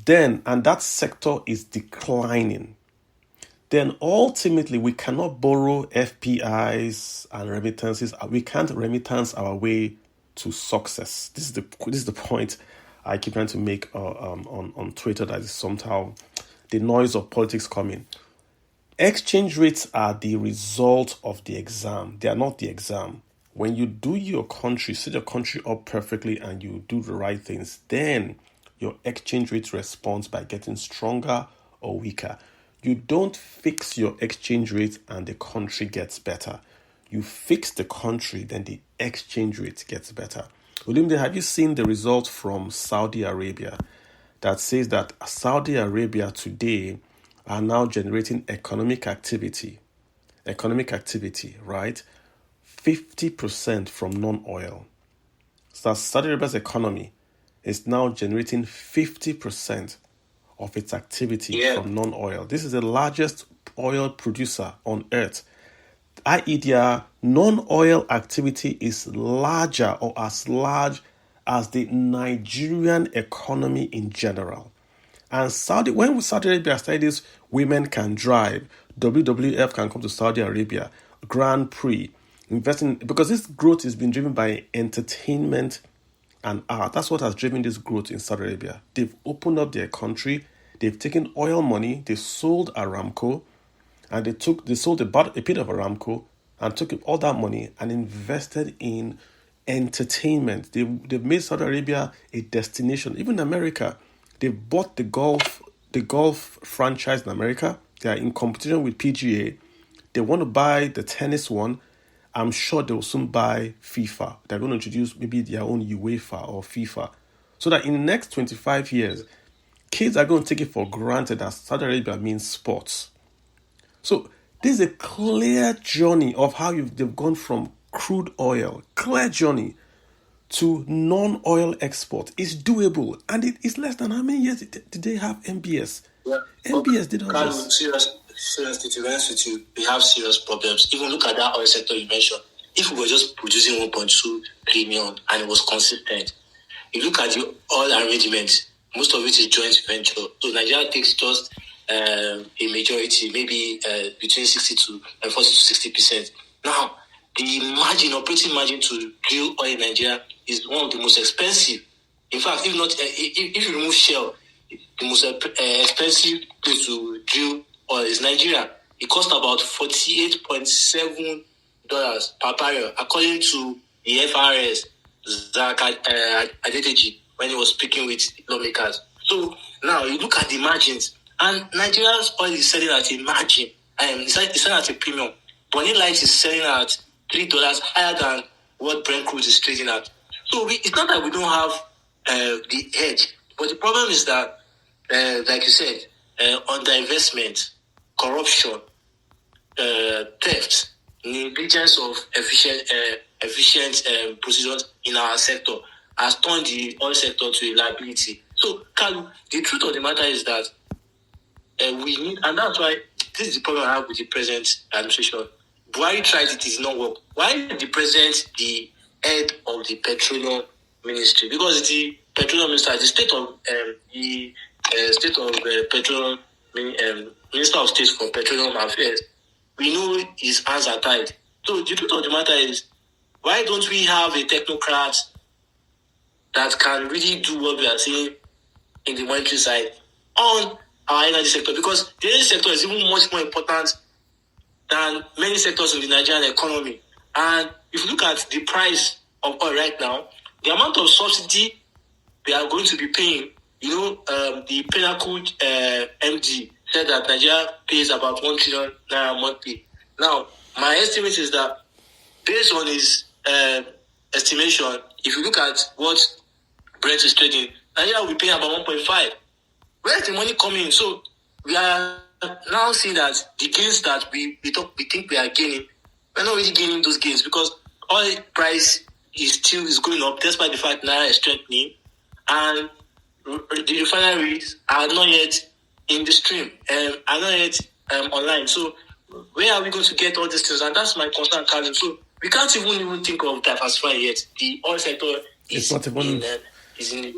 then, and that sector is declining, then ultimately we cannot borrow FPIs and remittances. We can't remittance our way to success. This is the point I keep trying to make on Twitter, that is somehow the noise of politics coming. Exchange rates are the result of the exam. They are not the exam. When you do your country, set your country up perfectly and you do the right things, then your exchange rate responds by getting stronger or weaker. You don't fix your exchange rate and the country gets better. You fix the country, then the exchange rate gets better. Olumide, have you seen the result from Saudi Arabia that says that Saudi Arabia today are now generating economic activity, right? 50% from non-oil. So Saudi Arabia's economy is now generating 50% of its activity from non-oil. This is the largest oil producer on earth, i.e. their non-oil activity is larger or as large as the Nigerian economy in general. And when Saudi Arabia started this, women can drive, WWF can come to Saudi Arabia, Grand Prix, investing, because this growth has been driven by entertainment and art. That's what has driven this growth in Saudi Arabia. They've opened up their country. They've taken oil money. They sold Aramco, and they sold a bit of Aramco and took all that money and invested in entertainment. They've made Saudi Arabia a destination. Even America, they bought the golf franchise in America. They are in competition with PGA. They want to buy the tennis one. I'm sure they will soon buy FIFA. They're going to introduce maybe their own UEFA or FIFA. So that in the next 25 years, kids are going to take it for granted that Saudi Arabia means sports. So this is a clear journey of how they've gone from crude oil, clear journey, to non-oil export. It's doable. And it is less than how many years did they have MBS? Yeah. MBS did all this. Seriously, to be honest with you, we have serious problems. Even look at that oil sector you mentioned. If we were just producing 1.23 million and it was consistent, you look at the oil arrangement, most of it is joint venture. So Nigeria takes just a majority, maybe between 40 to 60%. Now, operating margin to drill oil in Nigeria is one of the most expensive. In fact, if you remove Shell, the most expensive place to drill oil is Nigeria. It costs about $48.7 per barrel, according to the FRS, Zach Adedeji, when he was speaking with lawmakers. So now you look at the margins, and Nigeria's oil is selling at a margin. It's selling at a premium. Bonny Light is selling at $3 higher than what Brent crude is trading at. So it's not that we don't have the edge, but the problem is that, like you said, underinvestment, corruption, theft, negligence of efficient procedures in our sector has turned the oil sector to a liability. So, Kalu, the truth of the matter is that we need, and that's why this is the problem I have with the present administration. Buhari tried it did not work. Why is the president the head of the petroleum ministry? Because the petroleum minister, the state of petroleum minister of state for petroleum affairs, we know his hands are tied. So the truth of the matter is, why don't we have a technocrat that can really do what we are saying in the monetary side on our energy sector? Because the energy sector is even much more important than many sectors in the Nigerian economy. And if you look at the price of oil right now, the amount of subsidy we are going to be paying, the Pinnacle MD said that Nigeria pays about 1 trillion naira monthly. Now, my estimate is that based on his estimation, if you look at what Brent is trading, Nigeria will be paying about 1.5. Where's the money coming? So we are now seeing that the gains that we think we are gaining, we're not really gaining those gains because oil price is going up despite the fact Naira is strengthening, and the refineries are not yet in the stream and are not yet online. So where are we going to get all these things? And that's my concern, Calvin. So we can't even think of diversifying yet. The oil sector is in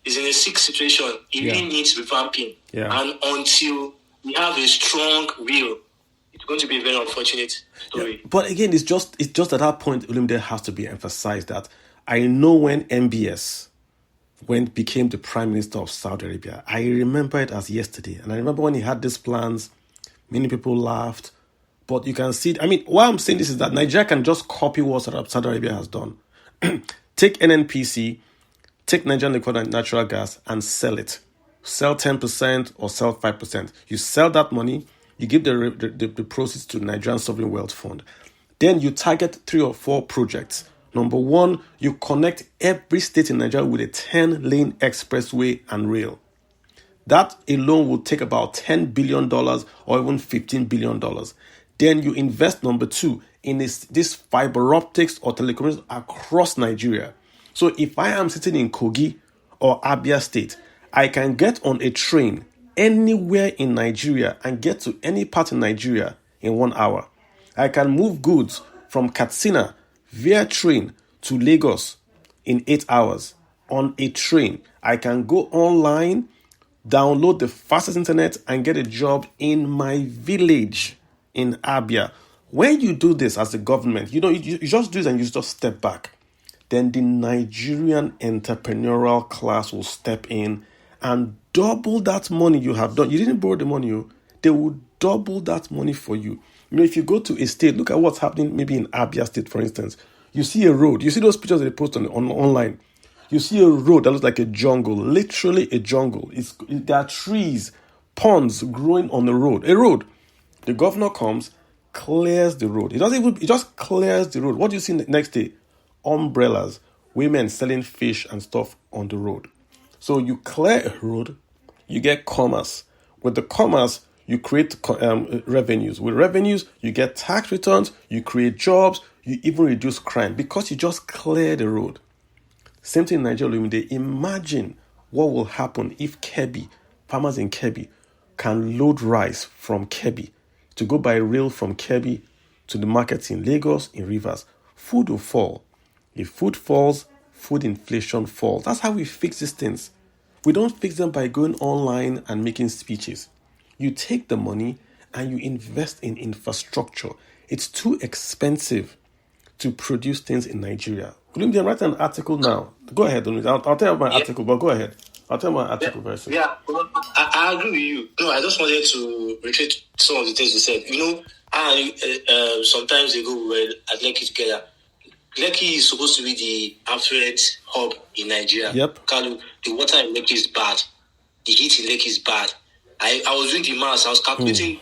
a sick situation. It really needs revamping. Yeah. And until we have a strong will, it's going to be a very unfortunate story. Yeah. But again, it's just at that point, Olumide, has to be emphasized that I know when MBS became the Prime Minister of Saudi Arabia, I remember it as yesterday. And I remember when he had these plans, many people laughed. But you can see, why I'm saying this is that Nigeria can just copy what Saudi Arabia has done. Take NNPC, take Nigerian liquid natural gas and sell it. Sell 10% or sell 5%. You sell that money, you give the proceeds to the Nigerian Sovereign Wealth Fund. Then you target 3 or 4 projects. Number 1, you connect every state in Nigeria with a 10-lane expressway and rail. That alone will take about $10 billion or even $15 billion. Then you invest, number 2, in this fiber optics or telecommunications across Nigeria. So if I am sitting in Kogi or Abia State, I can get on a train anywhere in Nigeria and get to any part in Nigeria in 1 hour. I can move goods from Katsina via train to Lagos in 8 hours on a train. I can go online, download the fastest internet, and get a job in my village in Abia. When you do this as a government, you just do this and you just step back. Then the Nigerian entrepreneurial class will step in and double that money you have done. You didn't borrow the money, they will double that money for you. If you go to a state, look at what's happening maybe in Abia State, for instance. You see a road. You see those pictures they post online. You see a road that looks like a jungle, literally a jungle. There are trees, ponds growing on the road. A road. The governor comes, clears the road. He just clears the road. What do you see the next day? Umbrellas, women selling fish and stuff on the road. So you clear a road, you get commerce. With the commerce, you create revenues. With revenues, you get tax returns, you create jobs, you even reduce crime because you just clear the road. Same thing in Nigeria. They imagine what will happen if farmers in Kebbi can load rice from Kebbi to go by rail from Kebbi to the markets in Lagos, in Rivers. Food will fall. If food falls, food inflation falls. That's how we fix these things. We don't fix them by going online and making speeches. You take the money and you invest in infrastructure. It's too expensive to produce things in Nigeria. Olumide, I'm writing an article now. Go ahead, Olumide. I'll tell you my article, but go ahead. I'll tell my article very soon. Yeah, well, I agree with you. No, I just wanted to retrace some of the things you said. Sometimes they go well at Lekki together. Lekki is supposed to be the affluent hub in Nigeria. Yep. Kalu, the water in Lekki is bad. The heat in Lekki is bad. I was doing the maths. I was calculating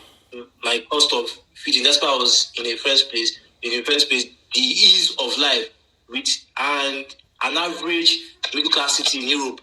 my cost of feeding. That's why I was in the first place. The ease of life with an average middle class city in Europe.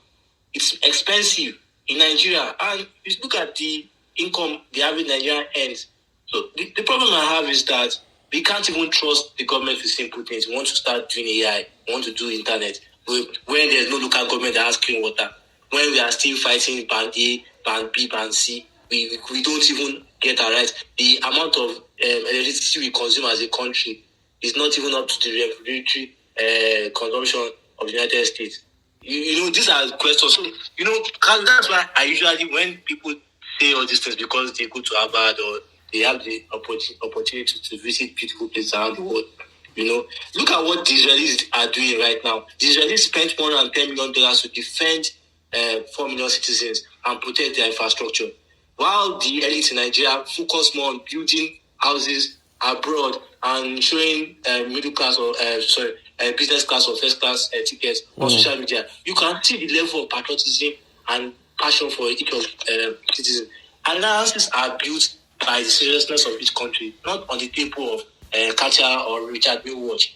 It's expensive in Nigeria. And if you look at the income the average Nigerian earns. So the problem I have is that we can't even trust the government with simple things. We want to start doing AI. We want to do internet. When there's no local government that has clean water. When we are still fighting band A, band B, band C. We don't even get our rights. The amount of electricity we consume as a country is not even up to the regulatory consumption of the United States. These are questions. So, that's why I usually, when people say all these things because they go to Harvard or they have the opportunity to visit beautiful places around the world, look at what the Israelis are doing right now. The Israelis spent $110 million to defend 4 million citizens and protect their infrastructure, while the elite in Nigeria focus more on building houses abroad and showing middle class or business class or first class tickets on social media. You can see the level of patriotism and passion for each of citizens. Alliances are built by the seriousness of each country, not on the tempo of Katia or Richard Millwatch.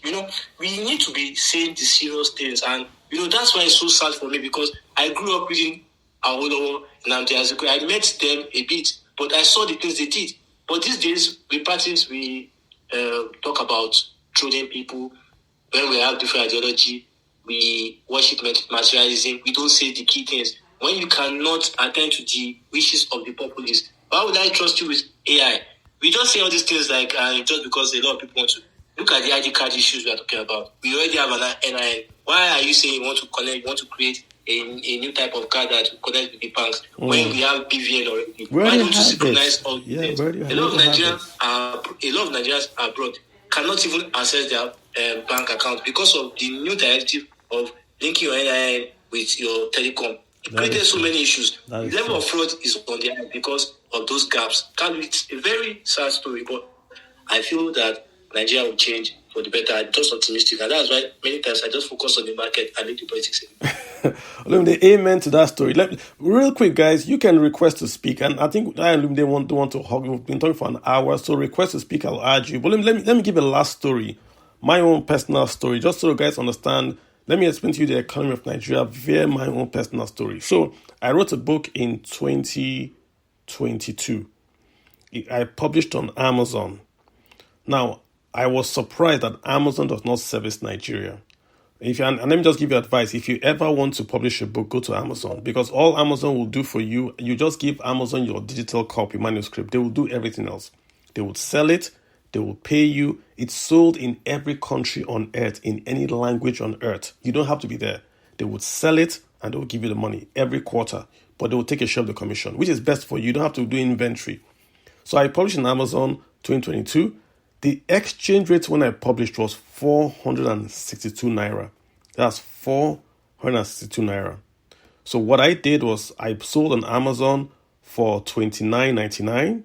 We need to be saying the serious things, and that's why it's so sad for me, because I grew up reading Awolowo and Nnamdi Azikiwe. I met them a bit, but I saw the things they did. But these days, we talk about trolling people. When we have different ideology, we worship materialism. We don't say the key things. When you cannot attend to the wishes of the populace, why would I trust you with AI? We just say all these things like just because a lot of people want to. Look at the ID card issues we are talking about. We already have an NIN. Why are you saying you want to connect? You want to create a new type of card that will connect with the banks when we have BVN already? Why don't you synchronize all these things? A lot of Nigerians abroad cannot even access their bank account because of the new directive of linking your NIN with your telecom. It created so many issues. The level of fraud is on the eye because of those gaps. It's a very sad story, but I feel that Nigeria will change for the better. I'm just optimistic, and that's why many times I just focus on the market and leave the politics in. Olumide, amen to that story. Real quick, guys, you can request to speak, and I think I and Olumide want to hug. We've been talking for an hour, so request to speak, I'll add you. But let me give a last story, my own personal story, just so you guys understand. Let me explain to you the economy of Nigeria via my own personal story. So I wrote a book in 2022. I published on Amazon. Now, I was surprised that Amazon does not service Nigeria. And let me just give you advice. If you ever want to publish a book, go to Amazon, because all Amazon will do for you, you just give Amazon your digital copy manuscript. They will do everything else. They will sell it. They will pay you. It's sold in every country on earth, in any language on earth. You don't have to be there. They would sell it and they will give you the money every quarter, but they will take a share of the commission, which is best for you. You don't have to do inventory. So I published in Amazon 2022. The exchange rate when I published was 462 naira. That's 462 naira. So what I did was I sold on Amazon for $29.99.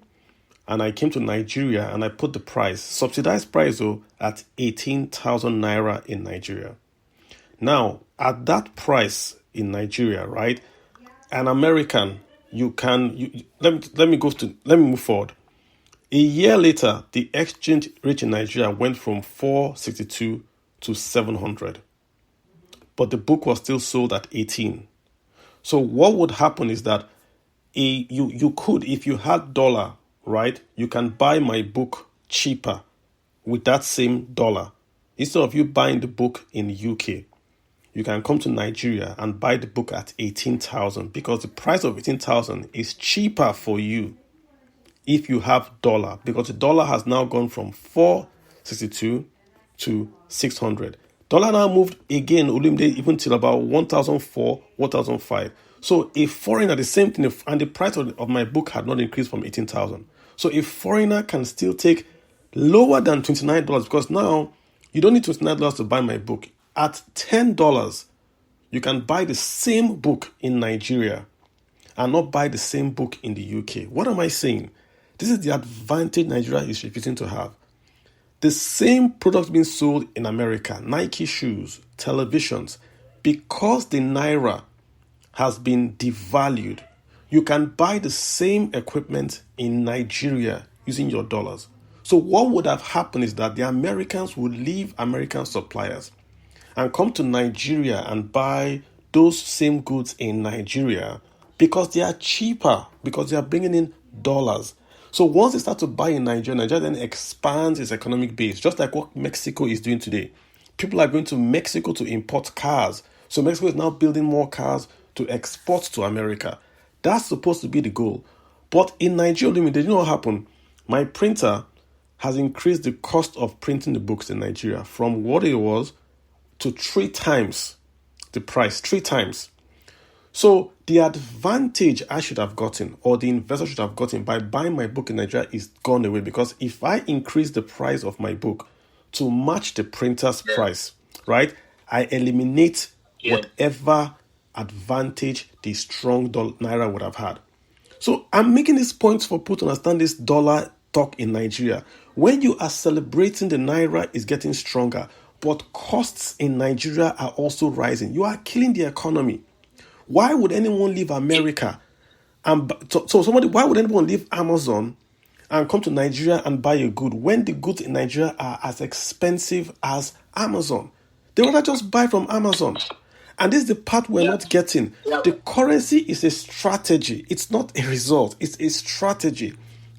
And I came to Nigeria and I put the price, subsidized price though, at 18,000 naira in Nigeria. Now, at that price in Nigeria, right, an American, let me move forward. A year later, the exchange rate in Nigeria went from 462 to 700. But the book was still sold at 18. So what would happen is that you could, if you had dollar, right, you can buy my book cheaper with that same dollar. Instead of you buying the book in the UK, you can come to Nigeria and buy the book at 18,000, because the price of 18,000 is cheaper for you if you have dollar, because the dollar has now gone from 462 to 600. Dollar now moved again, Olumide, even till about 1,004, 1,005. So a foreigner, the same thing, and the price of my book had not increased from 18,000. So a foreigner can still take lower than $29 because now you don't need $29 to buy my book. At $10, you can buy the same book in Nigeria and not buy the same book in the UK. What am I saying? This is the advantage Nigeria is refusing to have. The same product being sold in America, Nike shoes, televisions, because the Naira has been devalued, you can buy the same equipment in Nigeria using your dollars. So what would have happened is that the Americans would leave American suppliers and come to Nigeria and buy those same goods in Nigeria because they are cheaper, because they are bringing in dollars. So once they start to buy in Nigeria, Nigeria then expands its economic base, just like what Mexico is doing today. People are going to Mexico to import cars. So Mexico is now building more cars to export to America. That's supposed to be the goal. But in Nigeria, did you know what happened? My printer has increased the cost of printing the books in Nigeria from what it was to 3 times the price, 3 times. So the advantage I should have gotten, or the investor should have gotten by buying my book in Nigeria is gone away, because if I increase the price of my book to match the printer's price, right, I eliminate whatever advantage the strong Naira would have had. So I'm making these points for people to understand this dollar talk in Nigeria. When you are celebrating the Naira is getting stronger, but costs in Nigeria are also rising, you are killing the economy. Why would anyone leave America? Why would anyone leave Amazon and come to Nigeria and buy a good when the goods in Nigeria are as expensive as Amazon? They would rather just buy from Amazon. And this is the part we're not getting. The currency is a strategy. It's not a result. It's a strategy.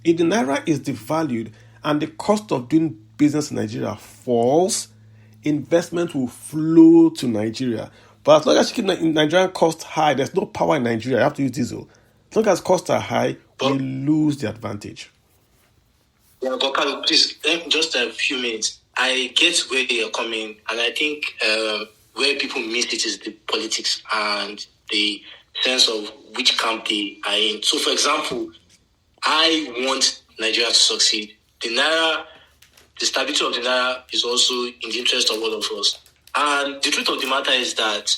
If the Naira is devalued and the cost of doing business in Nigeria falls, investment will flow to Nigeria. But as long as you keep Nigerian costs high, there's no power in Nigeria. You have to use diesel. As long as costs are high, we lose the advantage. Yeah, but Carlo, please, just a few minutes. I get where you're coming, and I think where people miss it is the politics and the sense of which camp they are in. So, for example, I want Nigeria to succeed. The stability of the Naira is also in the interest of all of us. And the truth of the matter is that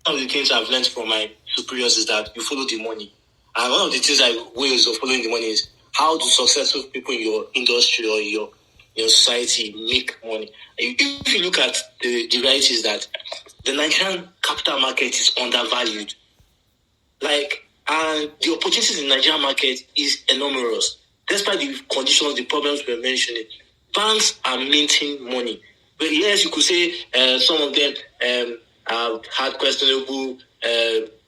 one of the things I've learned from my superiors is that you follow the money. And one of the things ways of following the money is how do successful people in your industry or your society make money. If you look at the reality is that the Nigerian capital market is undervalued. And the opportunities in the Nigerian market is enormous. Despite the conditions, the problems we're mentioning, banks are minting money. But yes, you could say some of them have had questionable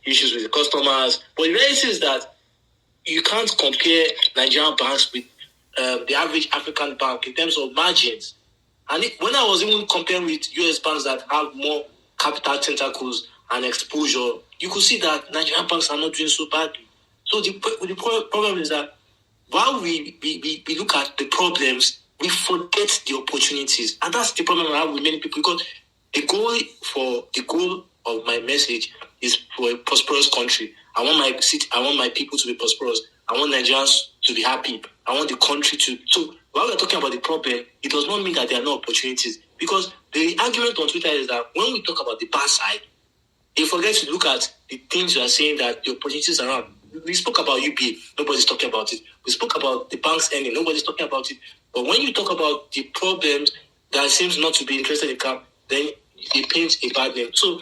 issues with the customers. But the reality is that you can't compare Nigerian banks with the average African bank in terms of margins. And when I was even comparing with US banks that have more capital tentacles and exposure, you could see that Nigerian banks are not doing so badly. So the problem is that while we look at the problems, we forget the opportunities. And that's the problem I have with many people, because the goal of my message is for a prosperous country. I want my people to be prosperous. I want Nigerians to be happy. I want the country to. So while we're talking about the problem, it does not mean that there are no opportunities. Because the argument on Twitter is that when we talk about the bad side, they forget to look at the things you are saying that the opportunities are around. We spoke about UBA, nobody's talking about it. We spoke about the bank's ending, nobody's talking about it. But when you talk about the problems that seems not to be interested in camp, then it paints a bad name. So,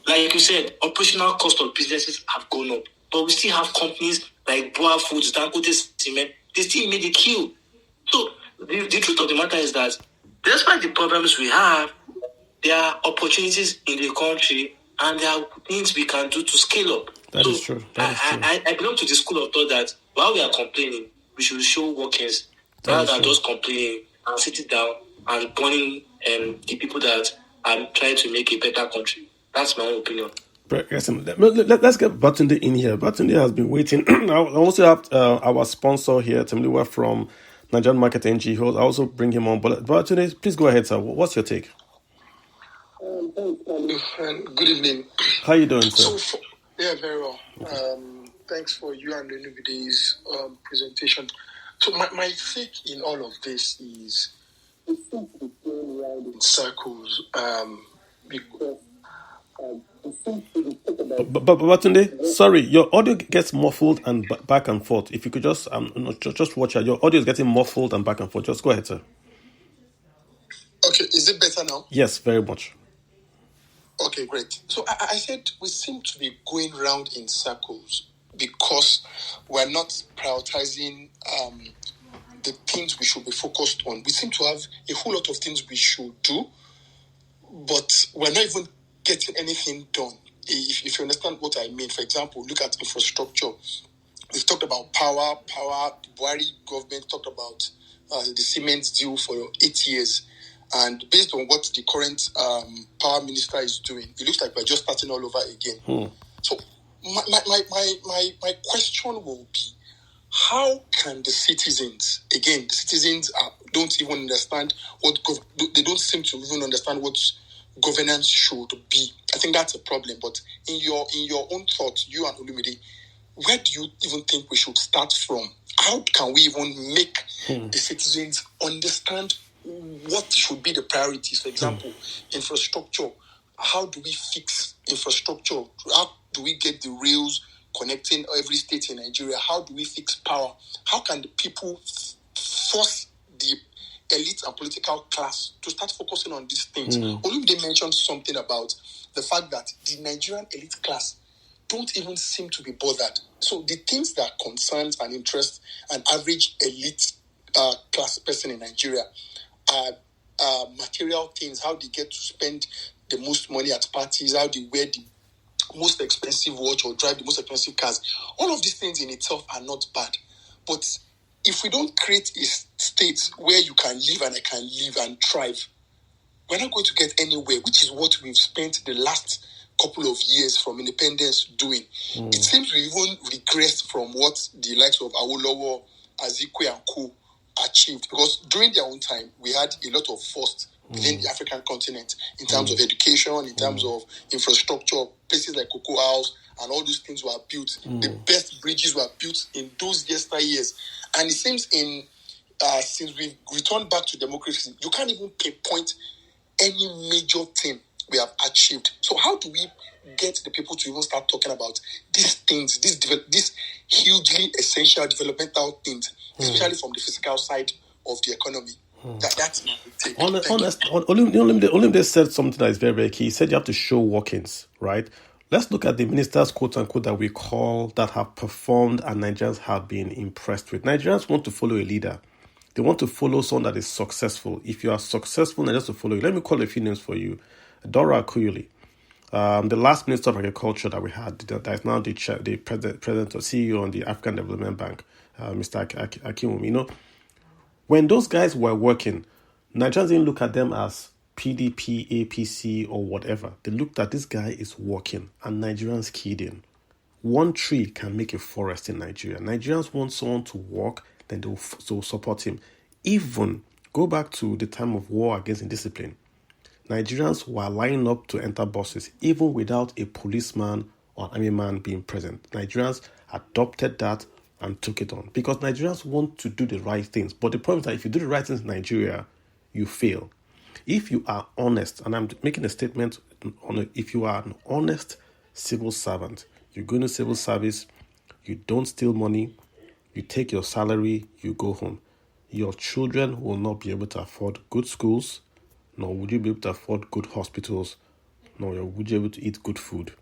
like you said, operational cost of businesses have gone up. But we still have companies like Boa Foods, Dangote Cement, they still made a kill. So, the truth of the matter is that despite the problems we have, there are opportunities in the country and there are things we can do to scale up. That is true. I belong to the school of thought that while we are complaining, we should show workings rather than just complaining and sitting down and burning the people that are trying to make a better country. That's my own opinion. Let's get Batunde in here. Batunde has been waiting. I also have our sponsor here, Temliwa from Nigerian Market NG. I also bring him on. But Batunde, please go ahead, sir. What's your take? And good evening. How are you doing, sir? Very well. Okay. Thanks for you and Enubide's presentation. So my take in all of this is we seem to be going around in circles because we seem to be talking about. But Babatunde, sorry, your audio gets muffled and back and forth. If you could just just watch out. Your audio is getting muffled and back and forth. Just go ahead, sir. Okay, is it better now? Yes, very much. Okay, great. So I said we seem to be going round in circles because we're not prioritizing the things we should be focused on. We seem to have a whole lot of things we should do, but we're not even getting anything done. If you understand what I mean, for example, look at infrastructure. We've talked about power. The Buhari government talked about the cement deal for 8 years. And based on what the current power minister is doing, it looks like we're just starting all over again. So my question will be, how can the citizens, again, don't even understand they don't seem to even understand what governance should be. I think that's a problem. But in your own thoughts, you and Olumide, where do you even think we should start from? How can we even make the citizens understand what should be the priorities? For example, infrastructure. How do we fix infrastructure? How do we get the rails connecting every state in Nigeria? How do we fix power? How can the people force the elite and political class to start focusing on these things? Olumide mentioned something about the fact that the Nigerian elite class don't even seem to be bothered. So the things that concerns and interest an average elite class person in Nigeria are material things, how they get to spend the most money at parties, how they wear the most expensive watch or drive the most expensive cars. All of these things in itself are not bad. But if we don't create a state where you can live and I can live and thrive, we're not going to get anywhere, which is what we've spent the last couple of years from independence doing. It seems we even regressed from what the likes of Awolowo, Azikwe and Co. achieved, because during their own time, we had a lot of firsts within the African continent in terms of education, in terms of infrastructure. Places like Cocoa House and all those things were built. The best bridges were built in those yesteryears. And it seems since we've returned back to democracy, you can't even pinpoint any major thing we have achieved. So how do we get the people to even start talking about these things, these hugely essential developmental things, especially from the physical side of the economy? That's my take. Olumide said something that is very, very key. He said you have to show workings, right? Let's look at the ministers, quote unquote, that we call that have performed and Nigerians have been impressed with. Nigerians want to follow a leader. They want to follow someone that is successful. If you are successful, Nigerians will follow you. Let me call a few names for you. Dora Akuyuli, the last Minister of Agriculture that we had, that is now the president or CEO on the African Development Bank, Mr. Akinwumi. You know, when those guys were working, Nigerians didn't look at them as PDP, APC, or whatever. They looked at this guy is working, and Nigerians keyed in. One tree can make a forest in Nigeria. Nigerians want someone to work, then they'll support him. Even go back to the time of war against indiscipline. Nigerians were lining up to enter buses, even without a policeman or army man being present. Nigerians adopted that and took it on, because Nigerians want to do the right things. But the problem is that if you do the right things in Nigeria, you fail. If you are honest, and I'm making a statement on it, if you are an honest civil servant, you go into civil service, you don't steal money, you take your salary, you go home. Your children will not be able to afford good schools, nor would you be able to afford good hospitals, nor would you be able to eat good food.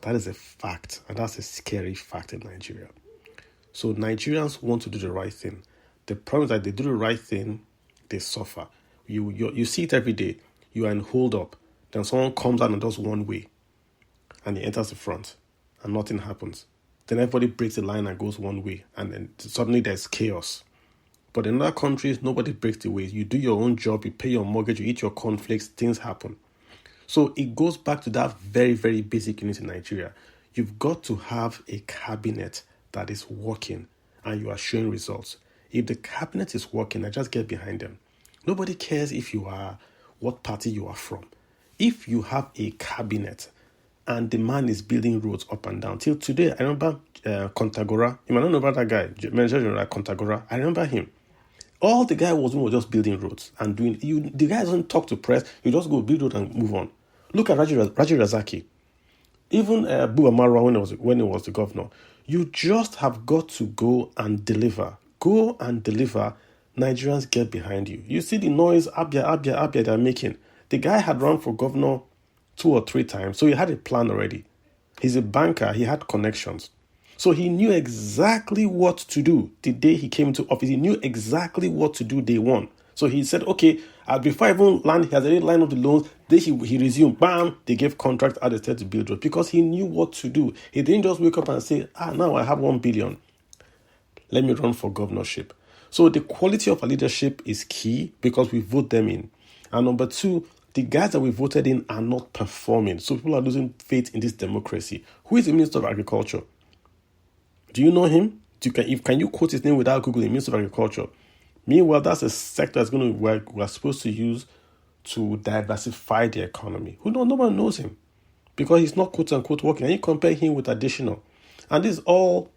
That is a fact, and that's a scary fact in Nigeria. So Nigerians want to do the right thing. The problem is that they do the right thing, they suffer. You see it every day. You are in hold up. Then someone comes out and does one way, and he enters the front, and nothing happens. Then everybody breaks the line and goes one way, and then suddenly there's chaos. But in other countries, nobody breaks the way. You do your own job, you pay your mortgage, you eat your cornflakes, things happen. So it goes back to that very, very basic unit in Nigeria. You've got to have a cabinet that is working and you are showing results. If the cabinet is working, I just get behind them. Nobody cares if you are, what party you are from. If you have a cabinet and the man is building roads up and down. Till today, I remember Contagora. You might not know about that guy, Major General Contagora. I remember him. All the guy was doing was just building roads and doing. The guy doesn't talk to press. You just go build road and move on. Look at Raji Razaki. Even Buba Marwa when he was the governor. You just have got to go and deliver. Go and deliver. Nigerians get behind you. You see the noise Abia they're making. The guy had run for governor 2 or 3 times, so he had a plan already. He's a banker. He had connections. So he knew exactly what to do the day he came into office. He knew exactly what to do day one. So he said, okay, before I even land, he has already lined up the loans. Then he resumed. Bam! They gave contract at the state to build roads because he knew what to do. He didn't just wake up and say, now I have 1 billion. Let me run for governorship. So the quality of our leadership is key because we vote them in. And number 2, the guys that we voted in are not performing. So people are losing faith in this democracy. Who is the Minister of Agriculture? Do you know him? Can you quote his name without Googling? Minister of Agriculture. Meanwhile, that's a sector that's going to work. We're supposed to use to diversify the economy. No one knows him because he's not quote unquote working. And you compare him with additional. And this is all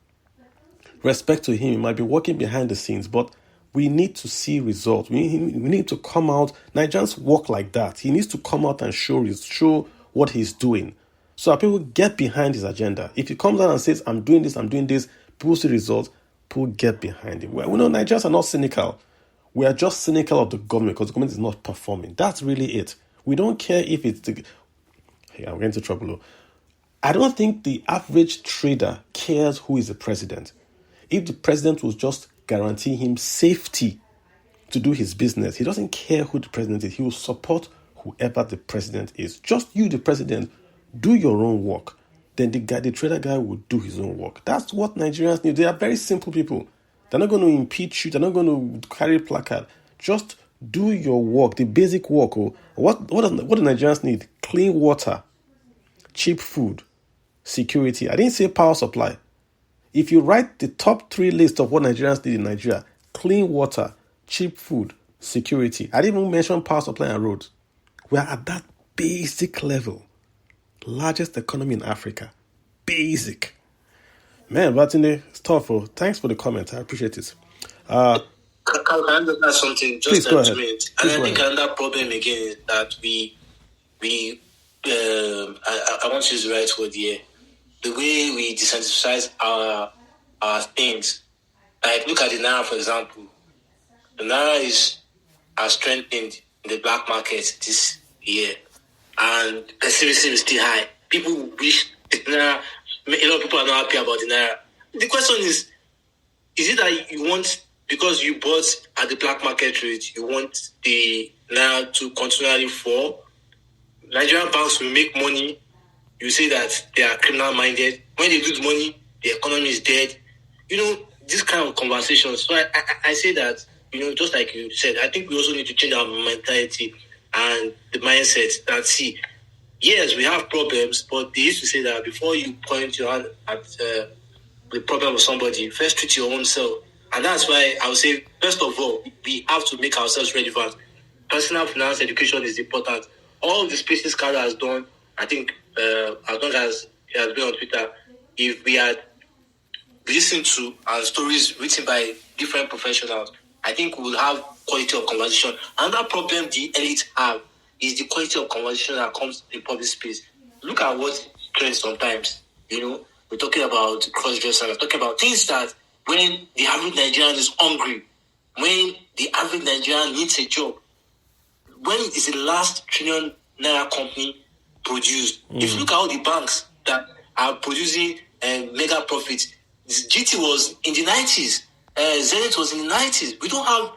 respect to him. He might be working behind the scenes, but we need to see results. We need to come out. Nigerians work like that. He needs to come out and show what he's doing. So that people get behind his agenda. If he comes out and says, I'm doing this, people see results, people get behind him. Well, we know Nigerians are not cynical. We are just cynical of the government because the government is not performing. That's really it. We don't care if it's I'm getting into trouble. I don't think the average trader cares who is the president. If the president will just guarantee him safety to do his business, he doesn't care who the president is. He will support whoever the president is. Just you, the president, do your own work. Then the trader guy will do his own work. That's what Nigerians need. They are very simple people. They're not going to impeach you. They're not going to carry a placard. Just do your work, the basic work. What do Nigerians need? Clean water, cheap food, security. I didn't say power supply. If you write the top 3 list of what Nigerians need in Nigeria, clean water, cheap food, security. I didn't even mention power supply and roads. We are at that basic level. Largest economy in Africa. Basic. Man, Batinde, it's tough. Thanks for the comment. I appreciate it. Can I just add something? Just please go ahead. And I think another problem again is that I want to use the right word here. The way we desensitize our things. Like, look at the Naira, for example. The Naira has strengthened in the black market this year. And pessimism is still high. People wish the Naira, a lot of people are not happy about the Naira. The question is it that you want, because you bought at the black market rate, you want the Naira to continually fall? Nigerian banks will make money. You say that they are criminal-minded. When they lose money, the economy is dead. This kind of conversation. So I say that, just like you said, I think we also need to change our mentality and the mindset that, see, yes, we have problems, but they used to say that before you point your hand at the problem of somebody, first treat your own self. And that's why I would say, first of all, we have to make ourselves relevant. Personal finance education is important. All the spaces Carol has done, I think, as long as he has been on Twitter, if we had listened to stories written by different professionals, I think we will have quality of conversation. Another problem the elite have is the quality of conversation that comes in public space. Look at what trends sometimes. We're talking about cross-dressing, we're talking about things that when the average Nigerian is hungry, when the average Nigerian needs a job, when is the last trillion naira company produced? If you look at all the banks that are producing mega profits, GT was in the 90s, Zenith was in the 90s. We don't have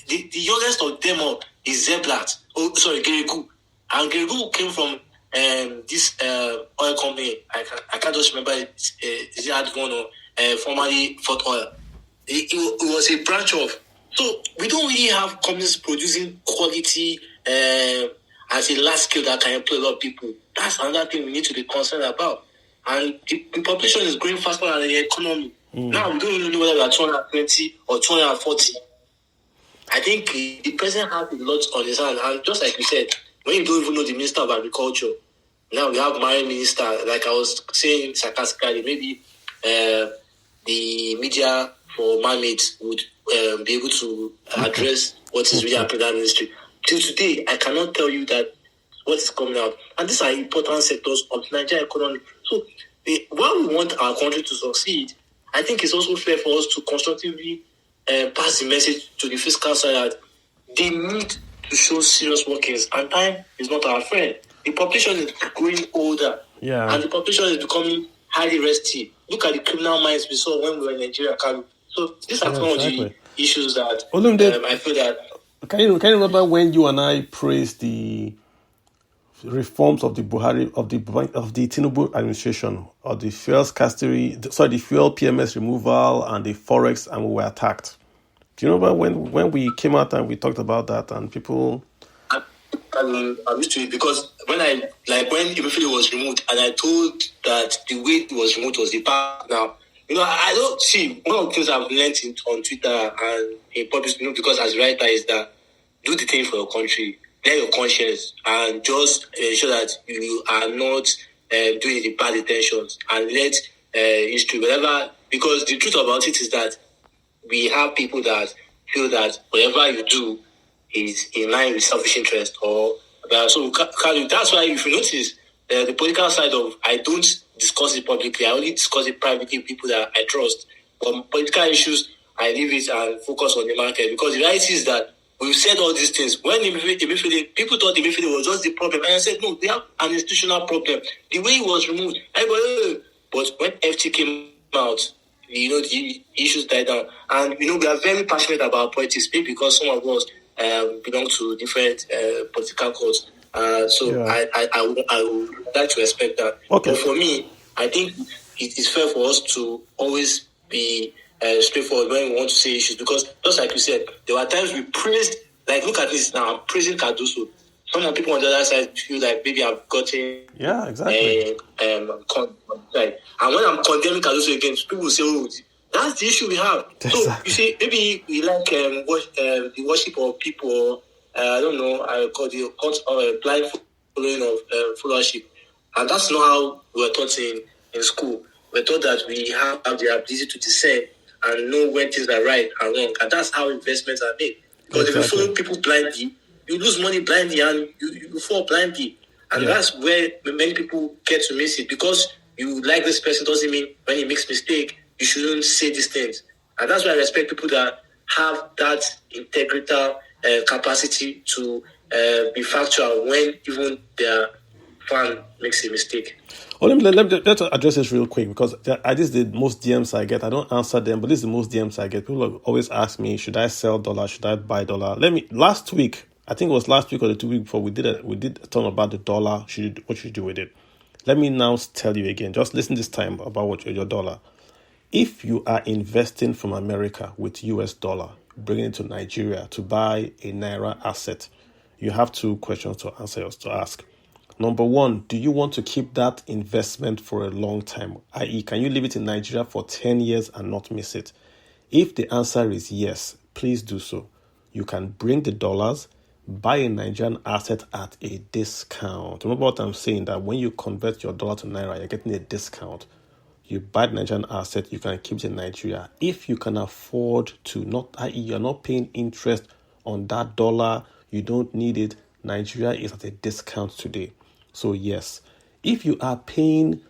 the youngest of them all is Zeblat. Gerigu. And Gerigu came from this oil company. I can't just remember is it Advon or formerly Fort Oil. It was a branch of. So we don't really have companies producing quality as a large scale that can employ a lot of people. That's another thing we need to be concerned about. And the population is growing faster than the economy. Now we don't even know whether we are 220 or 240. I think the president has a lot on his hand. And just like you said, when you don't even know the Minister of Agriculture, now we have Marine Minister, like I was saying sarcastically, maybe the media for man-made would be able to address what is really happening in that ministry. Till today, I cannot tell you that what is coming out. And these are important sectors of the Nigerian economy. So while we want our country to succeed, I think it's also fair for us to constructively pass the message to the fiscal side that they need to show serious workings, and time is not our friend. The population is growing older, and the population is becoming highly restive. Look at the criminal minds we saw when we were in Nigeria. So these are some of the issues that I feel that. Can you remember when you and I praised the reforms of the Buhari of the Tinubu administration, or the fuel PMS removal and the forex, and we were attacked? Do you remember when we came out and we talked about that, and people? I'm used to it, because when Emefiele was removed, and I told that the way it was removed was the path. Now, I don't see, one of the things I've learned on Twitter and in public, because as a writer, is that do the thing for your country, let your conscience, and just ensure that you are not doing the bad intentions, and let history, whatever, because the truth about it is that we have people that feel that whatever you do is in line with selfish interest, or so that's why, if you notice, the political side of, I don't discuss it publicly, I only discuss it privately with people that I trust. But political issues, I leave it and focus on the market, because the reality is that we've said all these things. When Emefiele, people thought Emefiele was just the problem, and I said no, they have an institutional problem. The way he was removed, everybody, but when FT came out, the issues died down. And we are very passionate about politics, maybe because some of us belong to different political codes. I would like to respect that. Okay. But for me, I think it is fair for us to always be straightforward when we want to say issues, because just like you said, there were times we praised, like look at this now, I'm praising Cardoso. Some of the people on the other side feel like maybe I've gotten exactly. And when I'm condemning Cardoso again, people will say, oh, that's the issue we have. So you see, maybe we like the worship of people, I don't know, I call it blind following of followership. And that's not how we were taught in school. We're taught that we have the ability to discern and know when things are right and wrong. And that's how investments are made. Because if you follow people blindly, you lose money blindly and you fall blindly. And that's where many people get to miss it. Because you like this person doesn't mean when he makes mistake, you shouldn't say these things. And that's why I respect people that have that integral capacity to be factual when even their fan makes a mistake. Well, let's address this real quick, because this is the most DMs I get. I don't answer them, but this is the most DMs I get. People always ask me, should I sell dollar? Should I buy dollar? Last week, I think it was last week or the 2 weeks before, we did a talk about the dollar. What should you do with it? Let me now tell you again. Just listen this time about your dollar. If you are investing from America with US dollar, bringing it to Nigeria to buy a Naira asset, you have 2 questions to ask. Number 1, do you want to keep that investment for a long time? I.e., can you leave it in Nigeria for 10 years and not miss it? If the answer is yes, please do so. You can bring the dollars, buy a Nigerian asset at a discount. Remember what I'm saying, that when you convert your dollar to Naira, you're getting a discount. You buy the Nigerian asset, you can keep it in Nigeria. If you can afford to, i.e., you're not paying interest on that dollar, you don't need it, Nigeria is at a discount today. So yes, if you are paying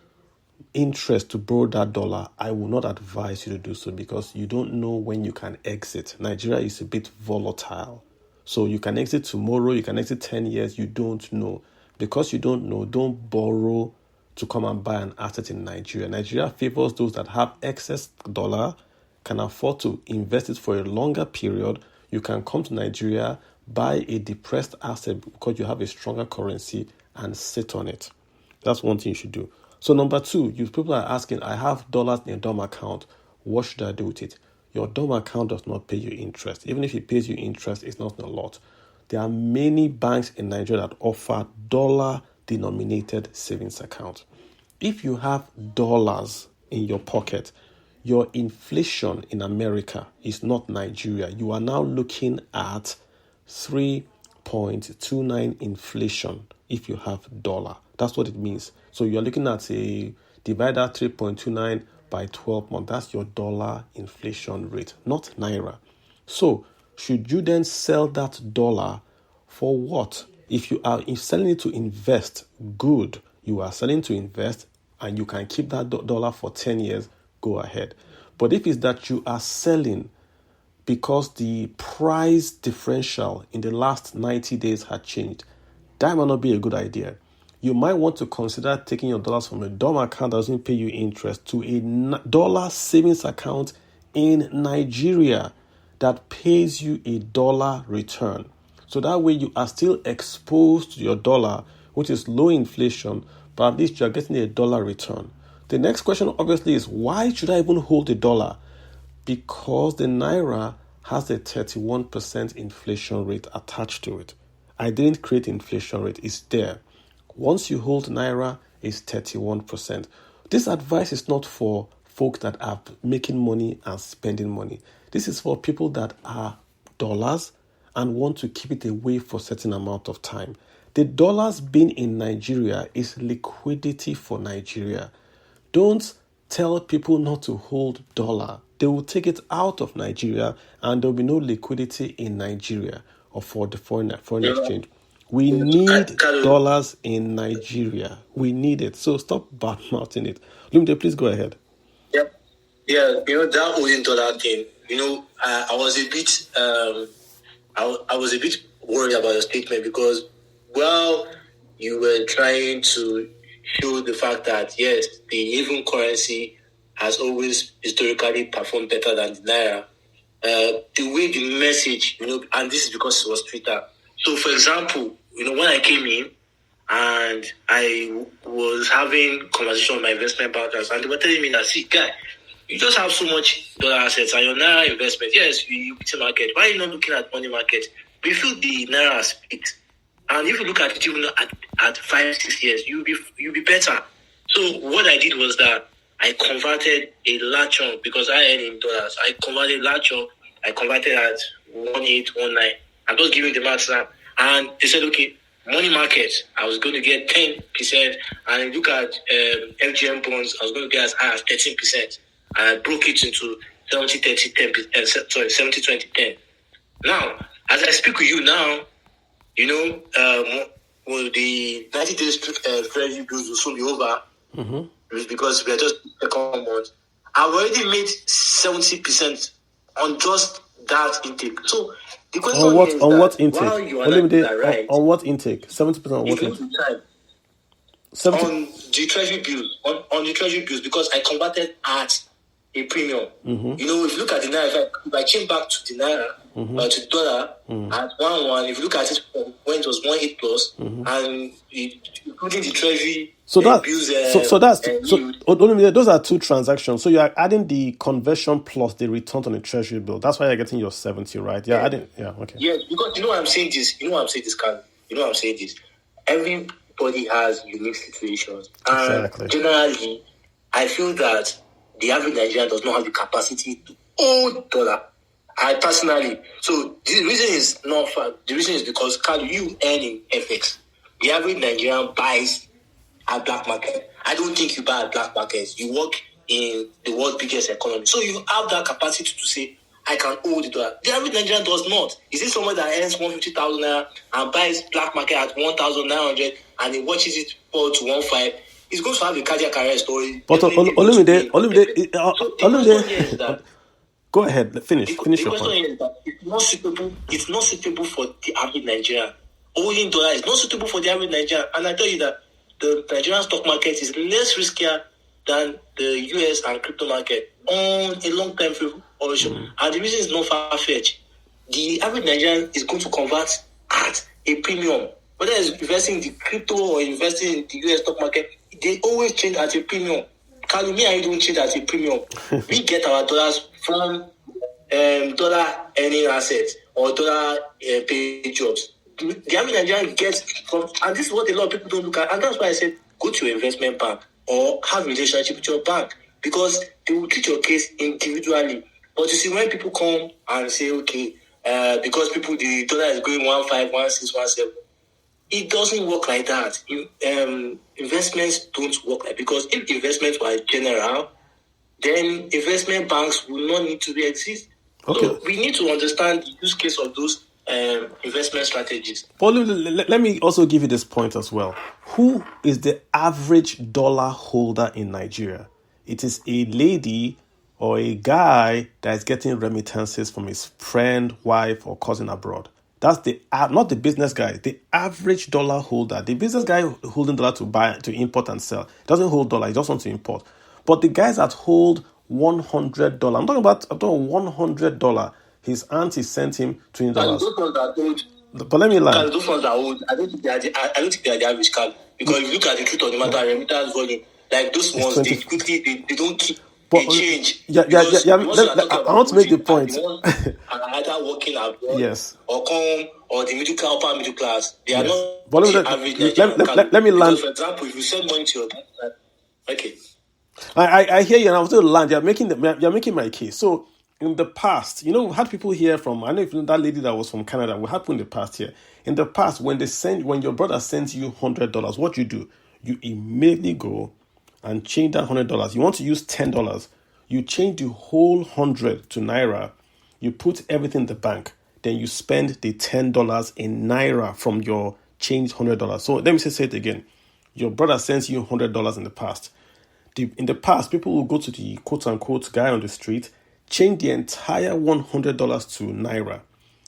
interest to borrow that dollar, I will not advise you to do so, because you don't know when you can exit. Nigeria is a bit volatile. So you can exit tomorrow, you can exit 10 years, you don't know. Because you don't know, don't borrow to come and buy an asset in Nigeria. Nigeria favors those that have excess dollar, can afford to invest it for a longer period. You can come to Nigeria, buy a depressed asset because you have a stronger currency, and sit on it. That's one thing you should do. So number 2, people are asking, I have dollars in a DOM account. What should I do with it? Your DOM account does not pay you interest. Even if it pays you interest, it's not a lot. There are many banks in Nigeria that offer dollar-denominated savings account. If you have dollars in your pocket, your inflation in America is not Nigeria. You are now looking at 3.29 inflation if you have dollar. That's what it means. So you're looking at divide that 3.29 by 12 months. That's your dollar inflation rate, not naira. So should you then sell that dollar for what? If selling it to invest, good. You are selling to invest and you can keep that dollar for 10 years, go ahead. But if it's that you are selling because the price differential in the last 90 days had changed, that might not be a good idea. You might want to consider taking your dollars from a DOM account that doesn't pay you interest to a dollar savings account in Nigeria that pays you a dollar return. So that way you are still exposed to your dollar, which is low inflation, but at least you are getting a dollar return. The next question obviously is, why should I even hold a dollar? Because the naira has a 31% inflation rate attached to it. I didn't create inflation rate, it's there. Once you hold naira, it's 31%. This advice is not for folks that are making money and spending money. This is for people that are dollars and want to keep it away for a certain amount of time. The dollars being in Nigeria is liquidity for Nigeria. Don't tell people not to hold dollar. They will take it out of Nigeria and there will be no liquidity in Nigeria or for the foreign exchange. We need dollars in Nigeria. We need it. So stop bad-mouthing it. Lumide, please go ahead. Yep. Yeah, that holding dollar thing, I was a bit I was a bit worried about your statement because, you were trying to show the fact that, yes, the even currency has always historically performed better than the naira. The way the message, and this is because it was Twitter. So, for example, when I came in and I was having conversation with my investment partners, and they were telling me that, see, guy, you just have so much dollar assets and your naira investment. Yes, you beat the market. Why are you not looking at money market? We feel the naira has peaked. And if you look at it even at 5-6 years, you'll be better. So what I did was that I converted a large chunk because I earn in dollars. I converted a large chunk. I converted at 1819. I'm just giving the maths now. And they said, okay, money market, I was going to get 10%. And look at FGM bonds, I was going to get as high as 13%. And I broke it into 70-20-10. Now, as I speak with you now, the 90 days treasury bills will soon be over. Mm-hmm. Because we are just second month. I've already made 70% on just that intake. So the question on is what intake? On what intake? 70% on what intake? 70 on the treasury bills. On the treasury bills, because I converted at a premium. Mm-hmm. If you look at the naira, if I change back to the naira, to the dollar at 1.1, if you look at it when it was 1.8 plus, and including the treasury bills, those are two transactions. So you are adding the conversion plus the return on the treasury bill. That's why you're getting your 70, right? Yeah, adding. Yeah, okay. Yes, because I'm saying this. I'm saying this. Everybody has unique situations, exactly. And generally, I feel that the average Nigerian does not have the capacity to own dollar. I personally. So the reason is not fact. The reason is because, Carl, you earn in FX. The average Nigerian buys at black market. I don't think you buy at black markets. You work in the world's biggest economy. So you have that capacity to say, I can hold the dollar. The average Nigerian does not. Is it someone that earns 150,000 naira and buys black market at 1,900 and he watches it fall to 1.5? He's going to have a cardiac arrest story. But Olumide, go ahead, finish your point. The question is that it's not suitable for the average Nigerian. Owning dollar is not suitable for the average Nigerian. And I tell you that the Nigerian stock market is less riskier than the US and crypto market on a long-term horizon. And the reason is not far-fetched. The average Nigerian is going to convert at a premium. Whether it's investing in the crypto or investing in the US stock market, they always change at a premium. Carl, me and you don't change at a premium. We get our dollars from dollar earning assets or dollar paid jobs. The average Nigerian gets from, and this is what a lot of people don't look at. And that's why I said, go to your investment bank or have a relationship with your bank because they will treat your case individually. But you see, when people come and say, okay, because the dollar is going 1.5, 1.6, 1.7, it doesn't work like that. Investments don't work like, because if investments were general, then investment banks will not need to exist. Okay. So we need to understand the use case of those investment strategies. But let me also give you this point as well. Who is the average dollar holder in Nigeria? It is a lady or a guy that is getting remittances from his friend, wife, or cousin abroad. That's not the business guy, the average dollar holder. The business guy holding dollar to import and sell doesn't hold dollar, he just wants to import. But the guys that hold $100, I'm talking about $100. His auntie sent him $20. Those ones that hold, but let me land. Those ones that hold, I don't think they are the average card. Because if you look at the truth of the matter, remittance volume, like those ones, they quickly they don't keep. They change. Yeah. I want to make the point. The ones are either working abroad, yes, or the upper middle class. They are not but average. Let me land. For example, if you send money to your dad, okay. I hear you, and I was going to land. You're making my case. So in the past, we had people here from. I know if that lady that was from Canada. What happened in the past here? In the past, when your brother sends you $100, what you do? You immediately go and change that $100. You want to use $10. You change the whole 100 to naira. You put everything in the bank. Then you spend the $10 in naira from your changed $100. So let me say it again. Your brother sends you $100 in the past. In the past, people will go to the quote-unquote guy on the street, change the entire $100 to naira,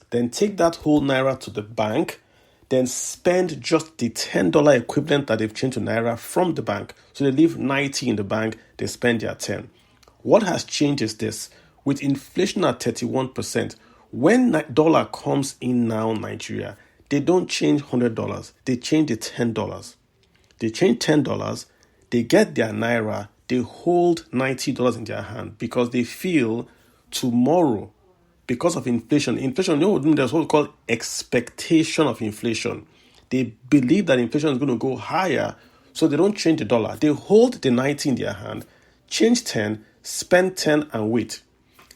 then take that whole naira to the bank, then spend just the $10 equivalent that they've changed to naira from the bank. So they leave 90 in the bank, they spend their 10. What has changed is this. With inflation at 31%, when dollar comes in now in Nigeria, they don't change $100, they change the $10. They change $10, they get their naira, they hold $90 in their hand because they feel tomorrow, because of inflation, there's what we call expectation of inflation. They believe that inflation is going to go higher, so they don't change the dollar. They hold the 90 in their hand, change 10, spend 10 and wait.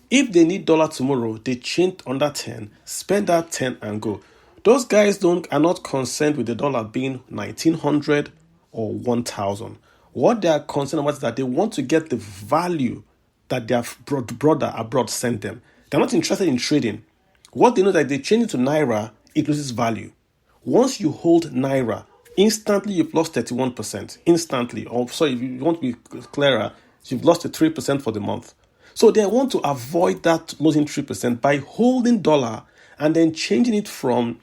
If they need dollar tomorrow, they change under 10, spend that 10 and go. Those guys are not concerned with the dollar being 1900 or 1000. What they are concerned about is that they want to get the value that their brother abroad sent them. They're not interested in trading. What they know is that if they change it to naira, it loses value. Once you hold naira, instantly you've lost 31%. Instantly. Or sorry, if you want to be clearer, you've lost 3% for the month. So they want to avoid that losing 3% by holding dollar and then changing it from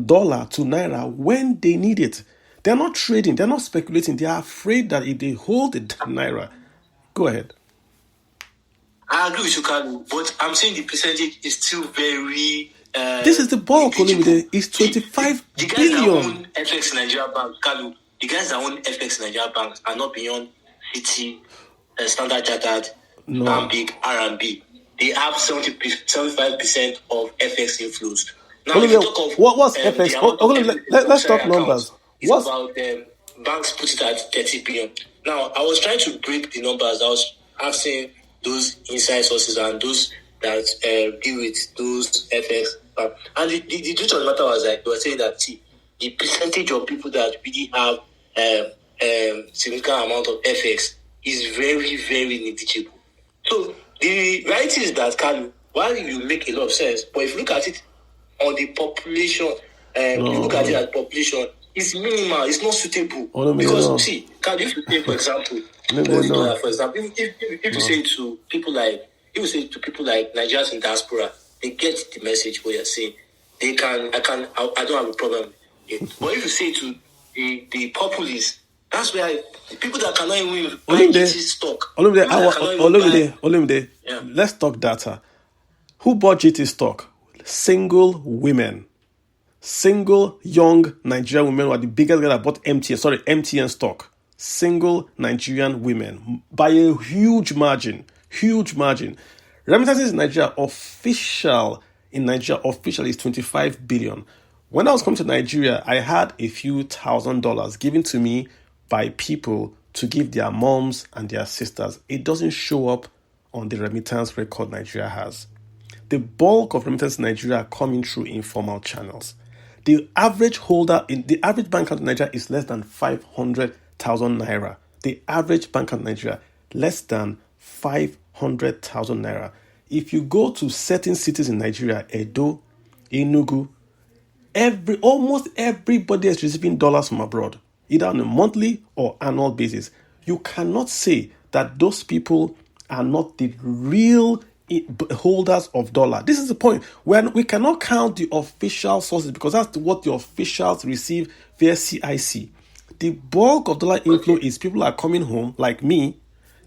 dollar to naira when they need it. They're not trading. They're not speculating. They are afraid that if they hold the naira. Go ahead. I agree with you, Kalu, but I'm saying the percentage is still very... this is the bulk, Olumide. It's 25 the guys billion. that own FX Nigeria Bank, Kalu, the guys that own FX Nigeria Banks are not beyond Citi, Standard Chartered, Big R&B. They have 75% of FX inflows. Now, Olumide, if you talk of... what's FX? Let's talk numbers. It's about banks put it at 30 billion. Now, I was trying to break the numbers. I was asking those inside sources and those that deal with those FX. And the truth of the matter was that they were saying that, see, the percentage of people that really have significant amount of FX is very, very negligible. So the reality is that, Kalu, while you make a lot of sense, but if you look at it on the population, you look at it as population, it's minimal, it's not suitable. See, Kalu, if you take, for example, if you say to people like Nigerians in diaspora, they get the message what you're saying. I don't have a problem. But if you say to the populace, that's where people that cannot even buy GT stock. Olumide, let's talk data. Who bought GT stock? Single women. Single young Nigerian women were the biggest guy that bought MTN stock. Single Nigerian women by a huge margin. Remittances in Nigeria official is 25 billion. When I was coming to Nigeria, I had a few $1,000s given to me by people to give their moms and their sisters. It doesn't show up on the remittance record Nigeria has. The bulk of remittances in Nigeria are coming through informal channels. The average bank account in Nigeria is less than 500,000 naira. The average bank account in Nigeria, less than 500,000 naira. If you go to certain cities in Nigeria, Edo, Enugu, almost everybody is receiving dollars from abroad, either on a monthly or annual basis. You cannot say that those people are not the real holders of dollar. This is the point. When we cannot count the official sources, because that's what the officials receive via CIC. The bulk of dollar inflow is people are coming home, like me.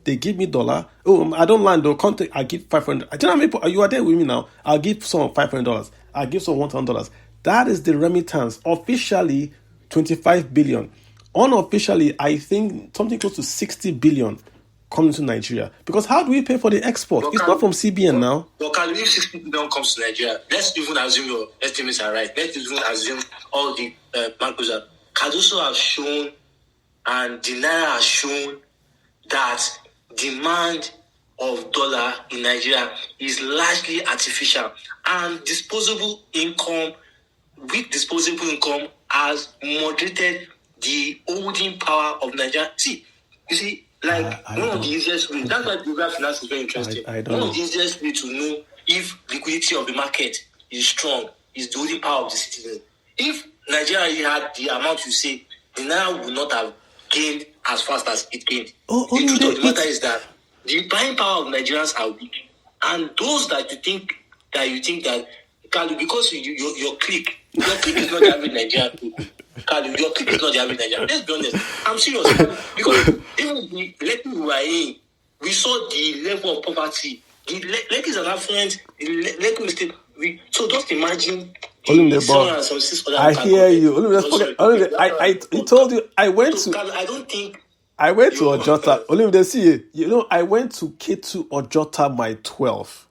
They give me dollar. Oh, I don't land though. Contact. I give $500. Do you know how many people? You are there with me now. I'll give someone $500. I'll give someone $1,000. That is the remittance. Officially, 25 billion. Unofficially, I think something close to 60 billion coming to Nigeria. Because how do we pay for the export? It's not from CBN now. But can if 60 billion comes to Nigeria, let's even assume your estimates are right. Let's even assume all the bankers are. Cardoso has shown and the Naira has shown that demand of dollar in Nigeria is largely artificial, and disposable income has moderated the holding power of Nigeria. See, you see, like one of the easiest ways. That's why global finance is very interesting. One of the easiest way to know if liquidity of the market is strong is the holding power of the citizen. If Nigeria had the amount you say, the Naira would not have gained as fast as it gained. The truth of the matter is that the buying power of Nigerians are weak, and those that you think that Kalu, because your clique is not the average Nigerian people. Kalu, your clique is not the average Nigerian. Let's be honest. I'm serious, because even the Lekki we were in, we saw the level of poverty. The Lekki is an affluent. The Lekki state. So just imagine. I hear you. I told you I went to. I don't think. I went to Ojota. I went to K2 Ojota my 12.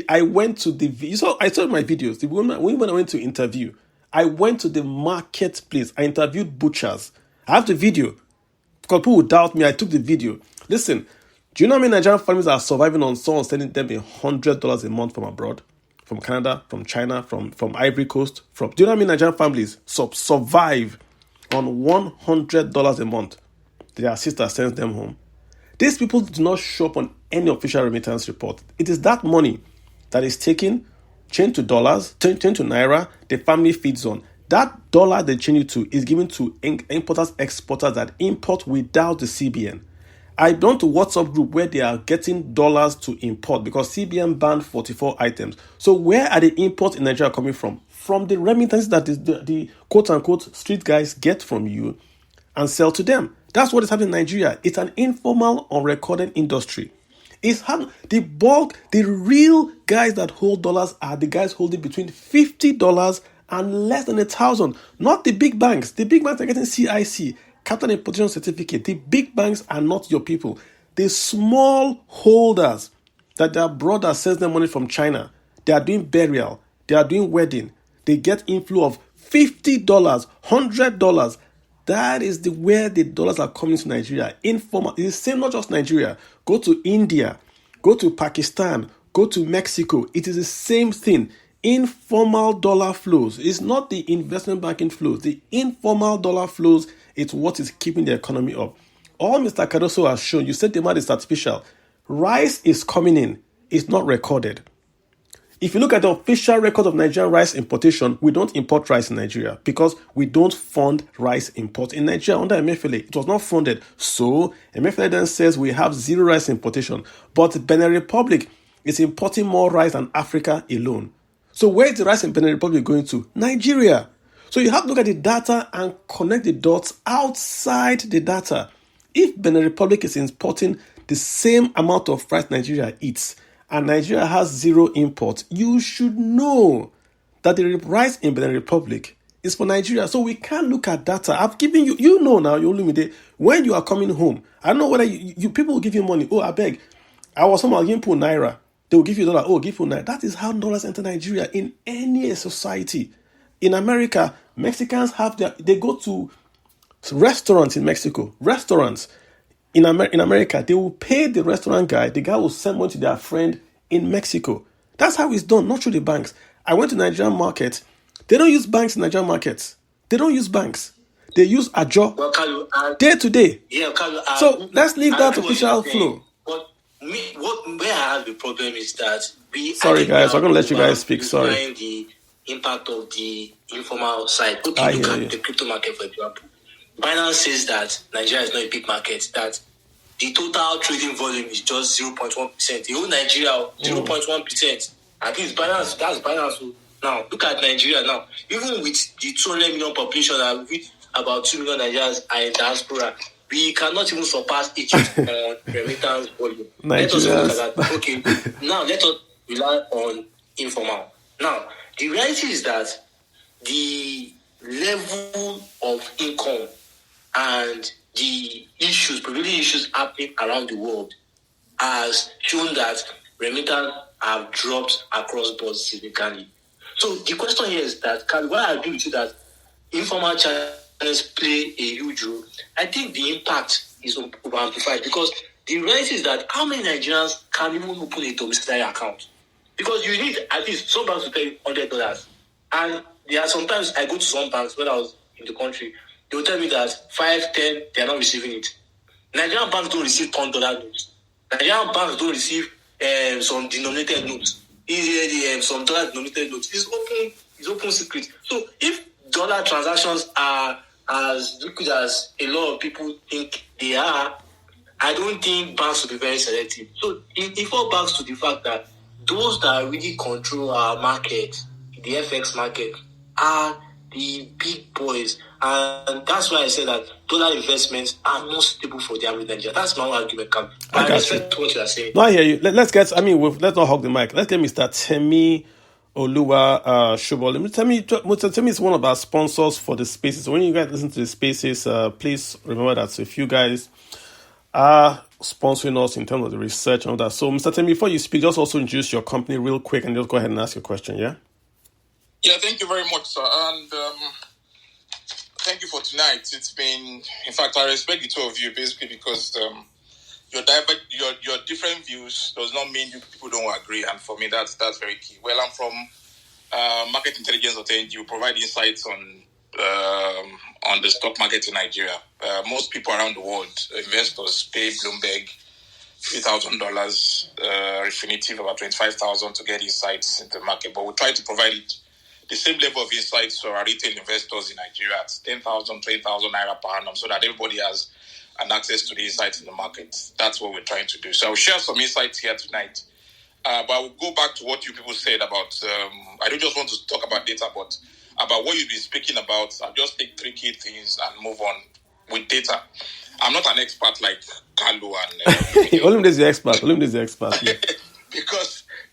I went to the. I saw my videos. When I went to interview, I went to the marketplace. I interviewed butchers. I have the video. Because people would doubt me, I took the video. Listen, do you know how many Nigerian families are surviving on someone sending them $100 a month from abroad? From Canada, from China, from Ivory Coast. Do you know how many Nigerian families survive on $100 a month? Their sister sends them home. These people do not show up on any official remittance report. It is that money that is taken, changed to dollars, changed to naira, the family feeds on. That dollar they change it to is given to importers, exporters that import without the CBN. I belong to WhatsApp group where they are getting dollars to import because CBN banned 44 items. So where are the imports in Nigeria coming from? From the remittances that the quote-unquote street guys get from you and sell to them. That's what is happening in Nigeria. It's an informal, unrecorded industry. The real guys that hold dollars are the guys holding between $50 and less than 1,000. Not the big banks. The big banks are getting CIC, Capital Importation Certificate. The big banks are not your people. The small holders that their brother sends them money from China, they are doing burial, they are doing wedding, they get inflow of $50, $100. That is where the dollars are coming to Nigeria. Informal. It's the same, not just Nigeria. Go to India, go to Pakistan, go to Mexico. It is the same thing. Informal dollar flows. It's not the investment banking flows. The informal dollar flows is what is keeping the economy up. All Mr. Cardoso has shown, you said the amount is artificial. Rice is coming in. It's not recorded. If you look at the official record of Nigerian rice importation, we don't import rice in Nigeria because we don't fund rice import in Nigeria under Emefiele. It was not funded. So Emefiele then says we have zero rice importation. But Benin Republic is importing more rice than Africa alone. So where is the rice in Benin Republic going to? Nigeria. So you have to look at the data and connect the dots outside the data. If Benin Republic is importing the same amount of rice Nigeria eats, and Nigeria has zero imports, you should know that the rice in Benin Republic is for Nigeria. So we can't look at data. I've given you, you know now, when you are coming home, I don't know whether you people will give you money. Oh, I beg. I was someone giving people naira. They will give you dollar. Oh, give you naira. That is how dollars enter Nigeria in any society. In America, Mexicans they go to restaurants in Mexico. Restaurants. In America, they will pay the restaurant guy. The guy will send money to their friend in Mexico. That's how it's done, not through the banks. I went to Nigerian market. They don't use banks in Nigerian markets. They don't use banks. They use Ajo day to day. Yeah, so let's leave that official flow. But where I have the problem is that Sorry, guys, I'm going to let you guys speak. Sorry. The impact of the informal side. Okay, I look hear at you. the crypto market, for example. Binance says that Nigeria is not a big market, that the total trading volume is just 0.1%. The whole Nigeria, 0.1%. I think it's Binance. That's Binance. Now, look at Nigeria now. Even with the 200 million population, and with about 2 million Nigerians are in diaspora, we cannot even surpass Egypt on remittance volume. Let us look at that. Okay, now let us rely on informal. Now, the reality is that the level of income and the prevailing issues happening around the world has shown that remittance have dropped across boards significantly. So the question here is that, while I agree with you that informal channels play a huge role, I think the impact is over-amplified, because the reality is that how many Nigerians can even open a domiciliary account? Because you need, at least some banks will pay $100. And there are sometimes I go to some banks when I was in the country, they will tell me that 5, 10, they are not receiving it. Nigerian banks don't receive $10 notes. Nigerian banks don't receive some denominated notes. Some dollar denominated notes. It's open secret. So if dollar transactions are as liquid as a lot of people think they are, I don't think banks will be very selective. So it falls back to the fact that those that really control our market, the FX market, are the big boys. And that's why I say that dollar investments are not stable for the average Nigerian. That's my own argument, Cam. I respect what you are saying. No, I hear you. Let's not hog the mic. Let's get Mr. Temi Oluwa Shubol. Temi is one of our sponsors for the spaces. So when you guys listen to the spaces, please remember that if you guys are sponsoring us in terms of the research and all that. So, Mr. Temi, before you speak, just also introduce your company real quick and just go ahead and ask your question, yeah? Yeah, thank you very much, sir. And thank you for tonight. It's been, in fact, I respect the two of you basically because your different views does not mean you people don't agree. And for me, that's very key. Well, I'm from Market Intelligence Authority. You provide insights on the stock market in Nigeria. Most people around the world, investors, pay Bloomberg $3,000, Refinitiv about $25,000 to get insights into the market. But we try to provide it the same level of insights to our retail investors in Nigeria at 10,000, 20,000 naira per annum, so that everybody has an access to the insights in the market. That's what we're trying to do. So I'll share some insights here tonight. But I will go back to what you people said about, I don't just want to talk about data, but about what you've been speaking about. I'll just take 3 key things and move on with data. I'm not an expert like Carlo and... Olimide is the expert. Yeah.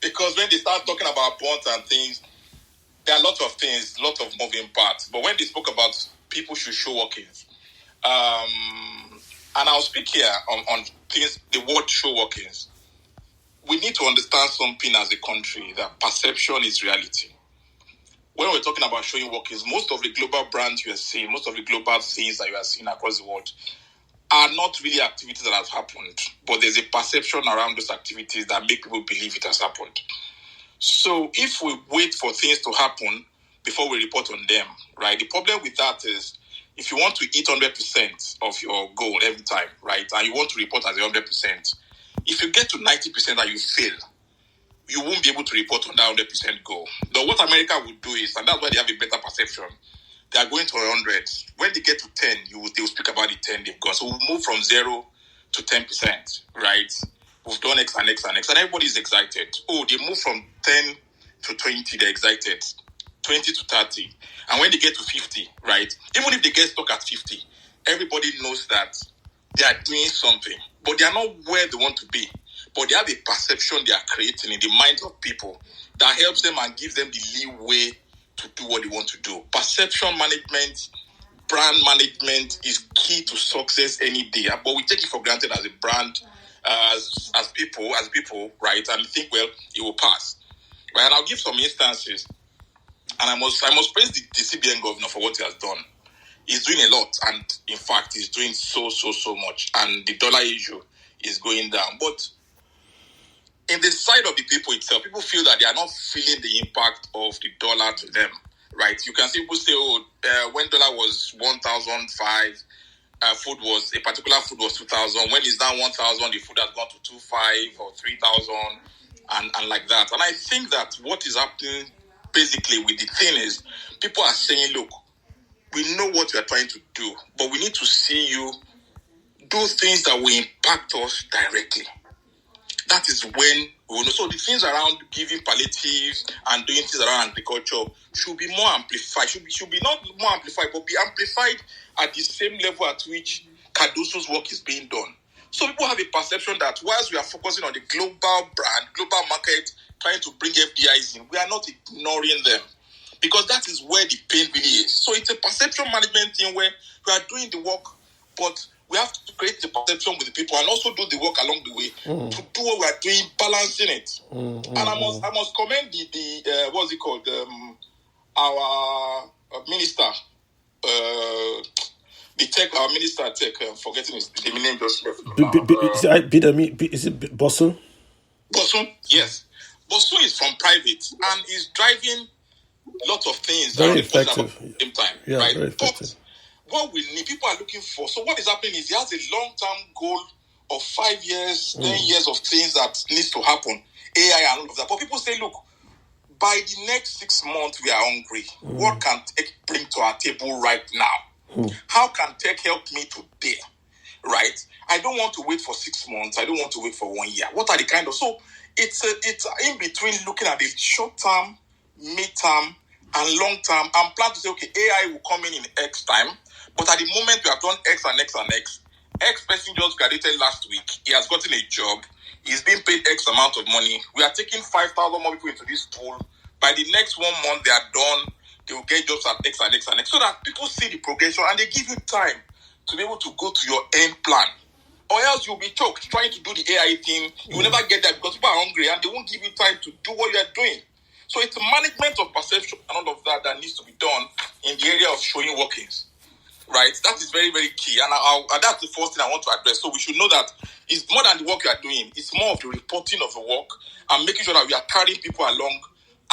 because when they start talking about bonds and things, there are lots of things, lots of moving parts. But when they spoke about people should show workings, and I'll speak here on things, the word show workings. We need to understand something as a country, that perception is reality. When we're talking about showing workings, most of the global brands you are seeing, most of the global things that you are seeing across the world are not really activities that have happened, but there's a perception around those activities that make people believe it has happened. So if we wait for things to happen before we report on them, right, the problem with that is if you want to hit 100% of your goal every time, right, and you want to report as 100%, if you get to 90% and you fail, you won't be able to report on that 100% goal. Now, what America would do is, and that's why they have a better perception, they are going to 100. When they get to 10, they will speak about the 10 they've gone. So we'll move from 0 to 10%, right? We've done X and X and X, and everybody's excited. Oh, they move from 10 to 20, they're excited. 20 to 30. And when they get to 50, right? Even if they get stuck at 50, everybody knows that they are doing something, but they are not where they want to be. But they have a perception they are creating in the minds of people that helps them and gives them the leeway to do what they want to do. Perception management, brand management is key to success any day. But we take it for granted as a brand, as people, right? And think, well, it will pass. Right? And I'll give some instances. And I must praise the CBN governor for what he has done. He's doing a lot, and in fact, he's doing so much. And the dollar issue is going down. But in the side of the people itself, people feel that they are not feeling the impact of the dollar to them, right? You can see people say, when dollar was 1,005, food was, a particular food was 2,000. When it's down 1,000, the food has gone to 2,500 or 3,000 and like that. And I think that what is happening basically with the thing is people are saying, look, we know what we are trying to do, but we need to see you do things that will impact us directly. That is when we will know. So the things around giving palliatives and doing things around agriculture should be more amplified. Should be not more amplified, but be amplified at the same level at which Cardoso's work is being done. So people have a perception that whilst we are focusing on the global brand, global market, trying to bring FDIs in, we are not ignoring them. Because that is where the pain really is. So it's a perception management thing where we are doing the work, but we have to create the perception with the people and also do the work along the way to do what we are doing, balancing it. And I must commend the what's it called? Our minister, our minister of tech, forgetting the name just left. Is it Bosun? Bosun, yes. Bosun is from private and is driving lots of things very around effective at the same time, yeah, right? Very effective. But what we need, people are looking for. So what is happening is he has a long-term goal of 5 years, 10 years of things that needs to happen, AI and all of that. But people say, look, by the next 6 months, we are hungry. What can tech bring to our table right now? How can tech help me today, right? I don't want to wait for 6 months. I don't want to wait for 1 year. What are the kind of... So it's in between looking at the short-term, mid-term, and long-term, and plan to say, okay, AI will come in X time, but at the moment we have done X and X and X. X person just graduated last week. He has gotten a job. He's being paid X amount of money. We are taking 5,000 more people into this tool. By the next 1 month, they are done. They will get jobs at X and X and X. So that people see the progression and they give you time to be able to go to your end plan. Or else you'll be choked trying to do the AI thing. You will never get there because people are hungry and they won't give you time to do what you are doing. So it's management of perception and all of that needs to be done in the area of showing workings. Right? That is very, very key. And that's the first thing I want to address. So we should know that it's more than the work you are doing. It's more of the reporting of the work and making sure that we are carrying people along.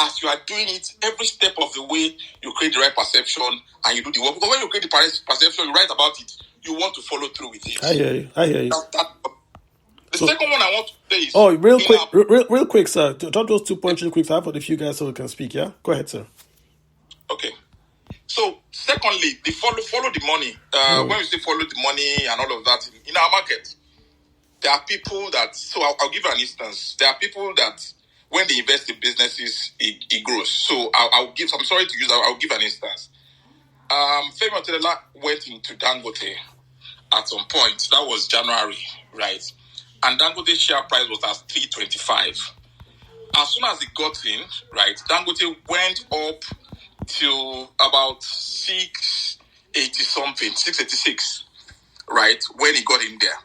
As you are doing it, every step of the way, you create the right perception and you do the work. Because when you create the perception, you write about it, you want to follow through with it. I hear you. The second one I want to say is... Oh, real quick, sir. Drop those 2 points real quick, so I have a few guys so we can speak, yeah? Go ahead, sir. Okay. So, secondly, the follow the money. When we say follow the money and all of that, in our market, there are people that... So, I'll give you an instance. There are people that, when they invest in businesses, it grows. So, I'll give an instance. Femi Otedola went into Dangote at some point. That was January, right? And Dangote share price was at 325. As soon as it got in, right, Dangote went up to about 680 something, 686, right, when he got in there.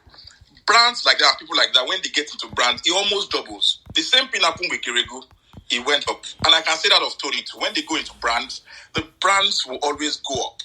Brands like that, people like that, when they get into brands, it almost doubles. The same thing happened with Kiregu. It went up. And I can say that of Tony too. When they go into brands, the brands will always go up.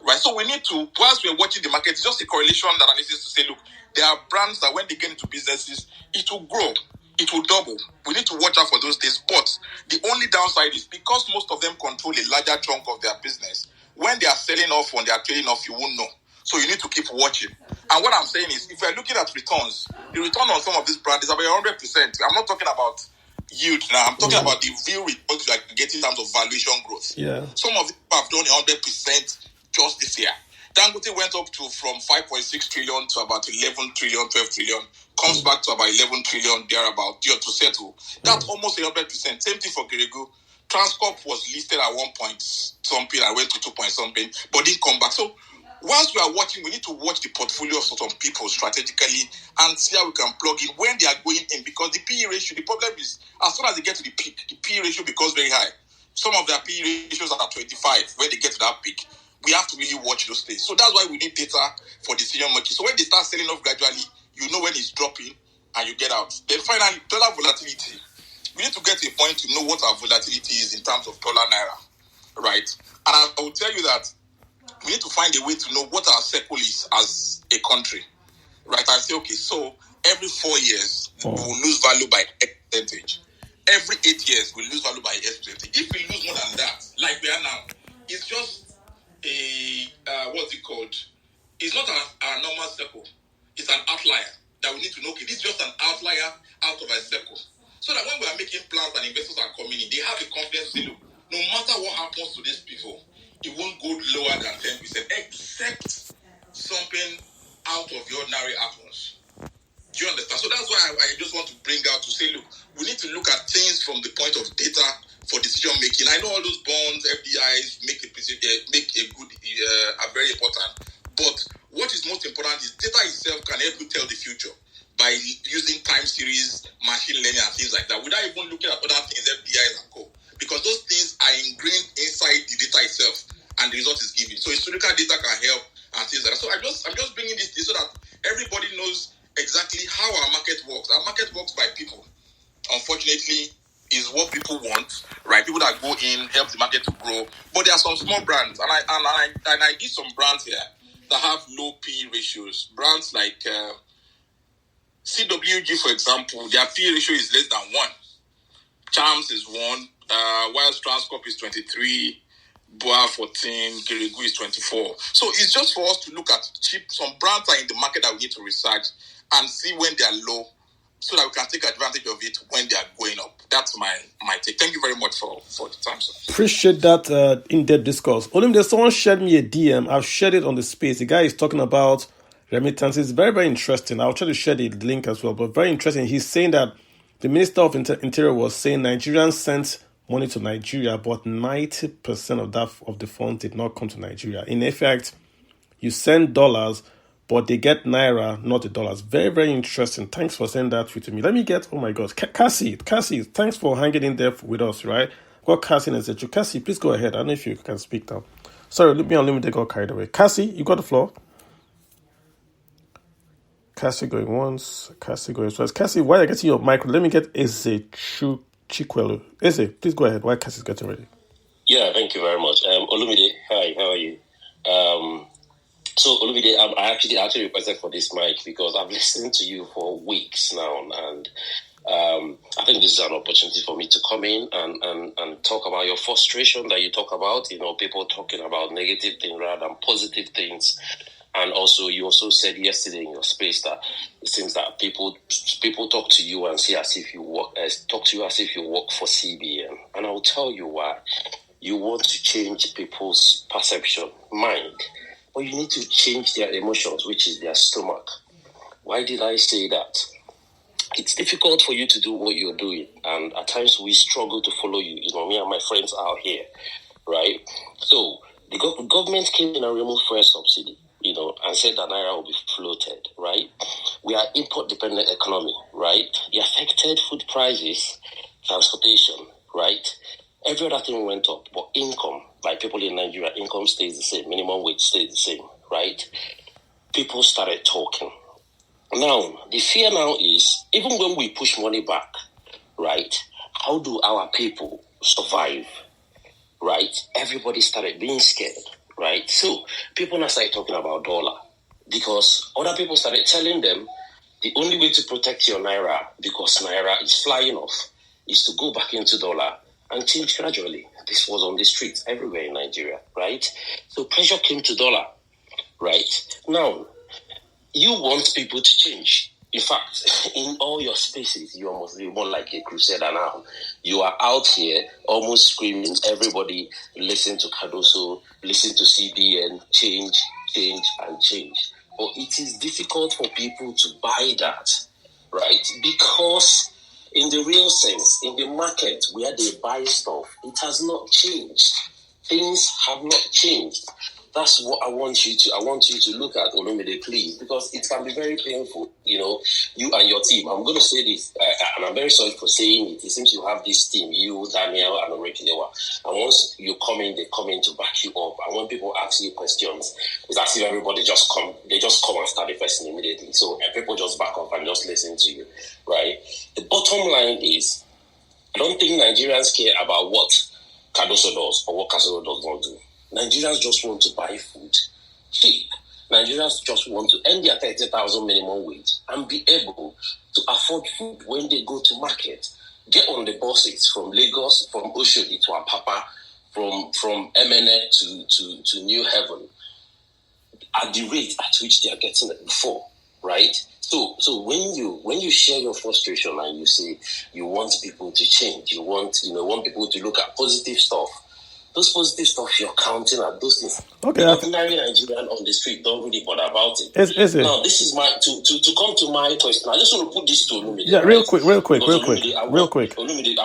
Right? So we need to, whilst we're watching the market, it's just a correlation analysis to say, look, there are brands that when they get into businesses, it will grow. It will double. We need to watch out for those days. But the only downside is because most of them control a larger chunk of their business, when they are selling off, when they are trading off, you won't know. So you need to keep watching. And what I'm saying is, if we're looking at returns, the return on some of these brands is about 100%. I'm not talking about yield now. I'm talking about the real returns you are getting in terms of valuation growth. Yeah. Some of them have done 100% just this year. Dangote went up from 5.6 trillion to about 11 trillion, 12 trillion, comes back to about 11 trillion, thereabout, to settle. That's almost 100%. Same thing for Kiregu. Transcorp was listed at 1 point something, I went to 2 point something, but didn't come back. So, whilst we are watching, we need to watch the portfolio of certain people strategically and see how we can plug in when they are going in, because the PE ratio, the problem is, as soon as they get to the peak, the PE ratio becomes very high. Some of their PE ratios are at 25 when they get to that peak. We have to really watch those things. So that's why we need data for decision making. So when they start selling off gradually, you know when it's dropping and you get out. Then finally, dollar volatility. We need to get to a point to know what our volatility is in terms of dollar naira, right? And I will tell you that we need to find a way to know what our circle is as a country, right? And say, okay, so every 4 years, we will lose value by X percentage. Every 8 years, we lose value by X percentage. If we lose more than that, like we are now, it's just It's not a normal circle. It's an outlier that we need to know. Okay, this is just an outlier out of a circle. So that when we are making plans and investors are coming in, they have the confidence to say, look, no matter what happens to these people, it won't go lower than 10%, except something out of the ordinary happens. Do you understand? So that's why I just want to bring out to say, look, we need to look at things from the point of data for decision making. I know all those bonds, FDIs make a good, are very important. But what is most important is data itself can help you tell the future by using time series, machine learning, and things like that, without even looking at other things, FDIs and co. Because those things are ingrained inside the data itself, and the result is given. So historical data can help and things like that. So I'm just bringing this so that everybody knows exactly how our market works. Our market works by people. Unfortunately, is what people want, right? People that go in, help the market to grow. But there are some small brands, and I did some brands here that have low P ratios. Brands like CWG, for example, their P ratio is less than 1. Charms is 1, whilst Transcorp is 23, Boa 14, Geregu is 24. So it's just for us to look at some brands are in the market that we need to research and see when they are low, so that we can take advantage of it when they are going up. That's my take. Thank you very much for the time, sir. Appreciate that in-depth discourse. Olumide, someone shared me a DM. I've shared it on the space. The guy is talking about remittances. Very, very interesting. I'll try to share the link as well, but very interesting. He's saying that the Minister of Interior was saying Nigerians sent money to Nigeria, but 90% of the funds did not come to Nigeria. In effect, you send dollars, but they get naira, not the dollars. Very, very interesting. Thanks for sending that to me. Let me get, oh my God, Cassie, thanks for hanging in there with us, right? Got Cassie and Zechu. Cassie, please go ahead. I don't know if you can speak now. Sorry, me Unlimited got carried away. Cassie, you got the floor. Cassie going once, Cassie going twice. Cassie, while I get your micro, let me get Eze Chikwelu. Eze, please go ahead while Cassie's getting ready. Yeah, thank you very much. Olumide, hi, how are you? So, Olumide, I actually requested for this mic because I've listened to you for weeks now, and I think this is an opportunity for me to come in and talk about your frustration that you talk about, people talking about negative things rather than positive things. And also, you also said yesterday in your space that it seems that people talk to you and say as if you work for CBN. And I'll tell you why. You want to change people's perception, mind, but you need to change their emotions, which is their stomach. Why did I say that? It's difficult for you to do what you're doing, and at times we struggle to follow you. Me and my friends are out here, right? So the government came in and removed fuel subsidy, and said that naira will be floated, right? We are import-dependent economy, right? The affected food prices, transportation, right? Every other thing went up, but income, like people in Nigeria, income stays the same, minimum wage stays the same, right? People started talking. Now, the fear now is, even when we push money back, right, how do our people survive, right? Everybody started being scared, right? So people now started talking about dollar because other people started telling them the only way to protect your naira, because naira is flying off, is to go back into dollar and change gradually. This was on the streets everywhere in Nigeria, right? So pressure came to dollar, right? Now, you want people to change. In fact, in all your spaces, you almost be more like a crusader now. You are out here almost screaming, everybody listen to Cardoso, listen to CBN, change, and change. But it is difficult for people to buy that, right? Because in the real sense, in the market where they buy stuff, it has not changed. Things have not changed. That's what I want you to look at, Olumide, please, because it can be very painful, you and your team. I'm going to say this, and I'm very sorry for saying it. It seems you have this team, you, Daniel, and Orekilewa. And once you come in, they come in to back you up. And when people ask you questions, it's as if everybody they just come and start the person immediately. So people just back up and just listen to you, right? The bottom line is, I don't think Nigerians care about what Cardoso does or what Cardoso does not do. Nigerians just want to buy food cheap. Nigerians just want to earn their 30,000 minimum wage and be able to afford food when they go to market. Get on the buses from Lagos, from Oshodi to Apapa, from MNA to New Haven. at the rate at which they are getting it before, right? So when you share your frustration and you say you want people to change, you want people to look at positive stuff, those positive stuff you're counting at those things. Okay. The ordinary Nigerian on the street don't really bother about it. Is it? Now, this is my to come to my question. I just want to put this to Olumide. Yeah, real quick. Olumide,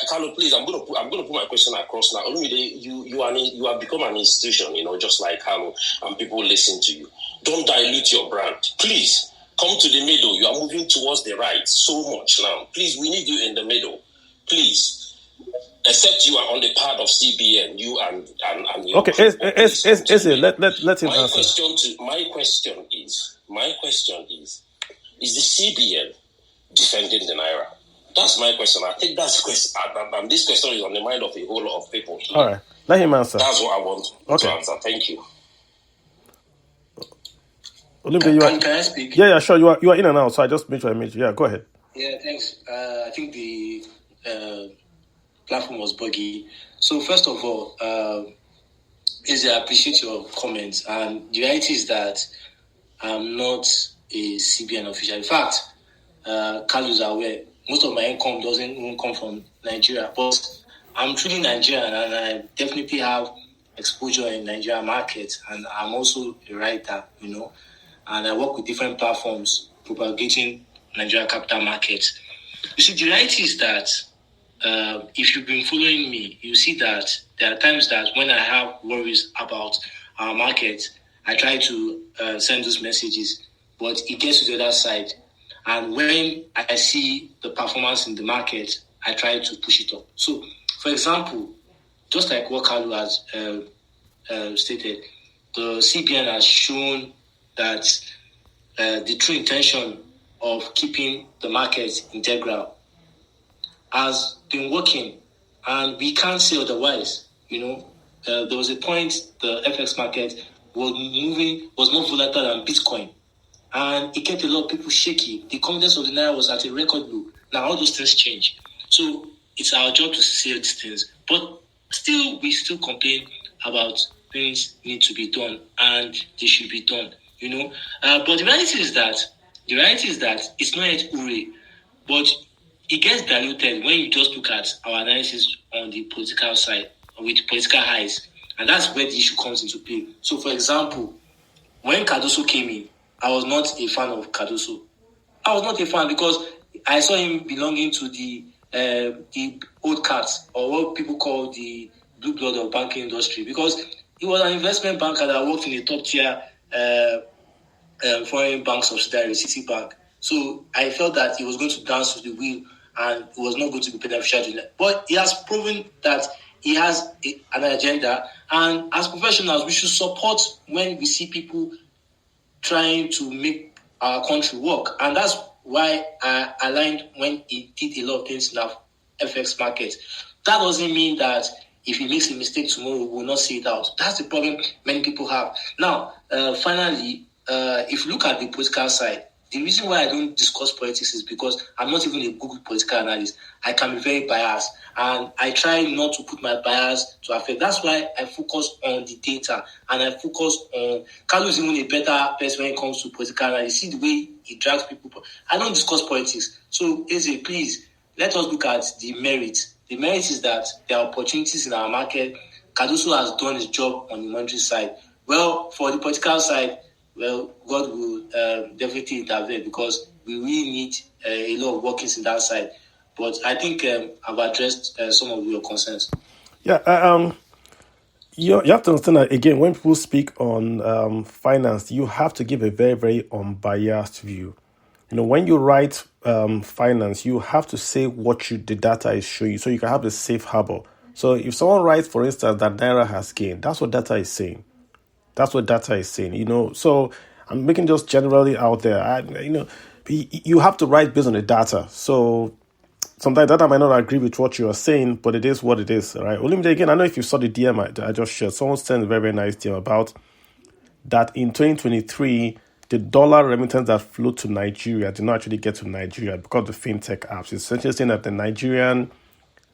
Carlo, please, I'm going to put my question across now. Olumide, you have become an institution, just like Carlo, and people listen to you. Don't dilute your brand, please. Come to the middle. You are moving towards the right so much now. Please, we need you in the middle. Please. Except you are on the part of CBN, you and your okay. Is it? Let him answer. My question is the CBN defending the Naira? That's my question. I think that's the question, and this question is on the mind of a whole lot of people. All right, let him answer. That's what I want to answer. Thank you. Can I speak? Yeah, sure. You are in and out, so I just made sure I made you. Yeah, go ahead. Yeah, thanks. I think the platform was buggy. So first of all, I appreciate your comments. And the reality is that I'm not a CBN official. In fact, Carlos is aware, most of my income doesn't even come from Nigeria. But I'm truly Nigerian, and I definitely have exposure in Nigerian market. And I'm also a writer, and I work with different platforms propagating Nigerian capital markets. You see, the reality is that if you've been following me, you see that there are times that when I have worries about our market, I try to send those messages, but it gets to the other side. And when I see the performance in the market, I try to push it up. So, for example, just like what Carlo has stated, the CBN has shown that the true intention of keeping the market integral has been working, and we can't say otherwise. There was a point the FX market was more volatile than Bitcoin, and it kept a lot of people shaky. The confidence of the Naira was at a record low. Now all those things change. So it's our job to say these things, but we still complain about things need to be done, and they should be done. But the reality is that it's not yet ure, but it gets diluted when you just look at our analysis on the political side, with political highs, and that's where the issue comes into play. So, for example, when Cardoso came in, I was not a fan of Cardoso. I was not a fan because I saw him belonging to the old cats, or what people call the blue blood of banking industry, because he was an investment banker that worked in a top tier foreign bank subsidiary, Citibank. So I felt that he was going to dance with the wheel, and it was not going to be beneficial to him. But he has proven that he has an agenda, and as professionals, we should support when we see people trying to make our country work. And that's why I aligned when he did a lot of things in our FX market. That doesn't mean that if he makes a mistake tomorrow, we will not see it out. That's the problem many people have. Now, finally, if you look at the political side, the reason why I don't discuss politics is because I'm not even a Google political analyst. I can be very biased, and I try not to put my bias to affect. That's why I focus on the data, and I focus on Carlos is even a better person when it comes to political analysis. See the way he drags people. I don't discuss politics. So, Eze, please, let us look at the merits. The merit is that there are opportunities in our market. Cardoso has done his job on the monetary side. Well, for the political side, God will definitely intervene, because we really need a lot of workings in that side. But I think I've addressed some of your concerns. Yeah, you have to understand that, again, when people speak on finance, you have to give a very, very unbiased view. When you write finance, you have to say what the data is showing you, so you can have the safe harbor. So if someone writes, for instance, that Naira has gained, that's what data is saying. So I'm making just generally out there. You have to write based on the data. So sometimes data might not agree with what you are saying, but it is what it is, right? Olumide, again, I know if you saw the DM I just shared, someone sent a very, very nice DM about that in 2023, the dollar remittance that flew to Nigeria did not actually get to Nigeria because of the fintech apps. It's essentially saying that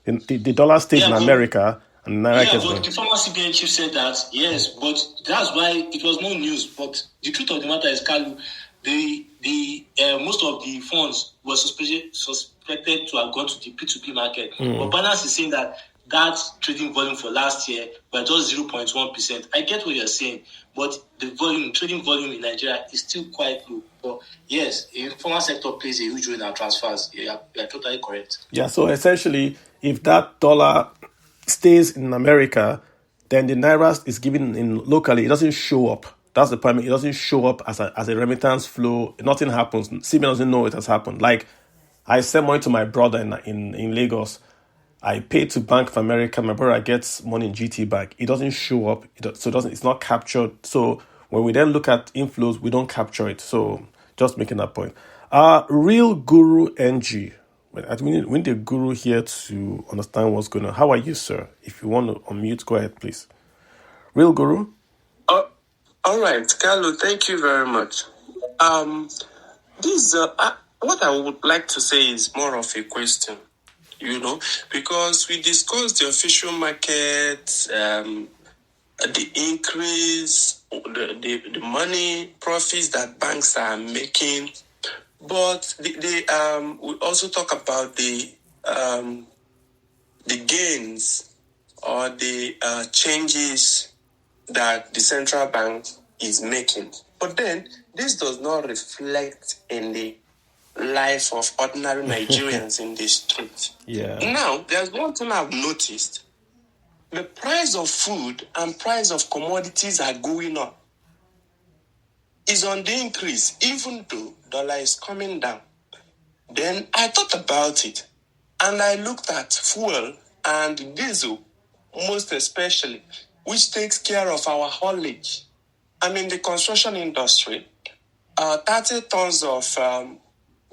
the dollar stays in America And Naira Yeah, gets but the former CBN chief said that, yes, but that's why it was no news. But the truth of the matter is, Kalu, the most of the funds were suspected to have gone to the P2P market. But Binance is saying that trading volume for last year were just 0.1%. I get what you're saying, but the trading volume in Nigeria is still quite low. But yes, the informal sector plays a huge role in our transfers. You're totally correct. Yeah, so essentially, if that dollar stays in America, then the Naira is given in locally. It doesn't show up. That's the point. It doesn't show up as a remittance flow. Nothing happens. CBN doesn't know it has happened. Like, I send money to my brother in Lagos. I pay to Bank of America. My brother gets money in GT Bank. It doesn't show up. It's not captured. So when we then look at inflows, we don't capture it. So just making that point. Real Guru NG. We need the guru here to understand what's going on. How are you, sir? If you want to unmute, go ahead, please. Real Guru? All right, Carlo, thank you very much. What I would like to say is more of a question, because we discussed the official market, the increase, the money profits that banks are making, but we also talk about the gains or the changes that the central bank is making. But then this does not reflect in the life of ordinary Nigerians in the street. Yeah. Now, there's one thing I've noticed. The price of food and price of commodities are going up. It's on the increase, even though dollar is coming down. Then I thought about it, and I looked at fuel and diesel, most especially, which takes care of our haulage. I'm in the construction industry. 30 tons of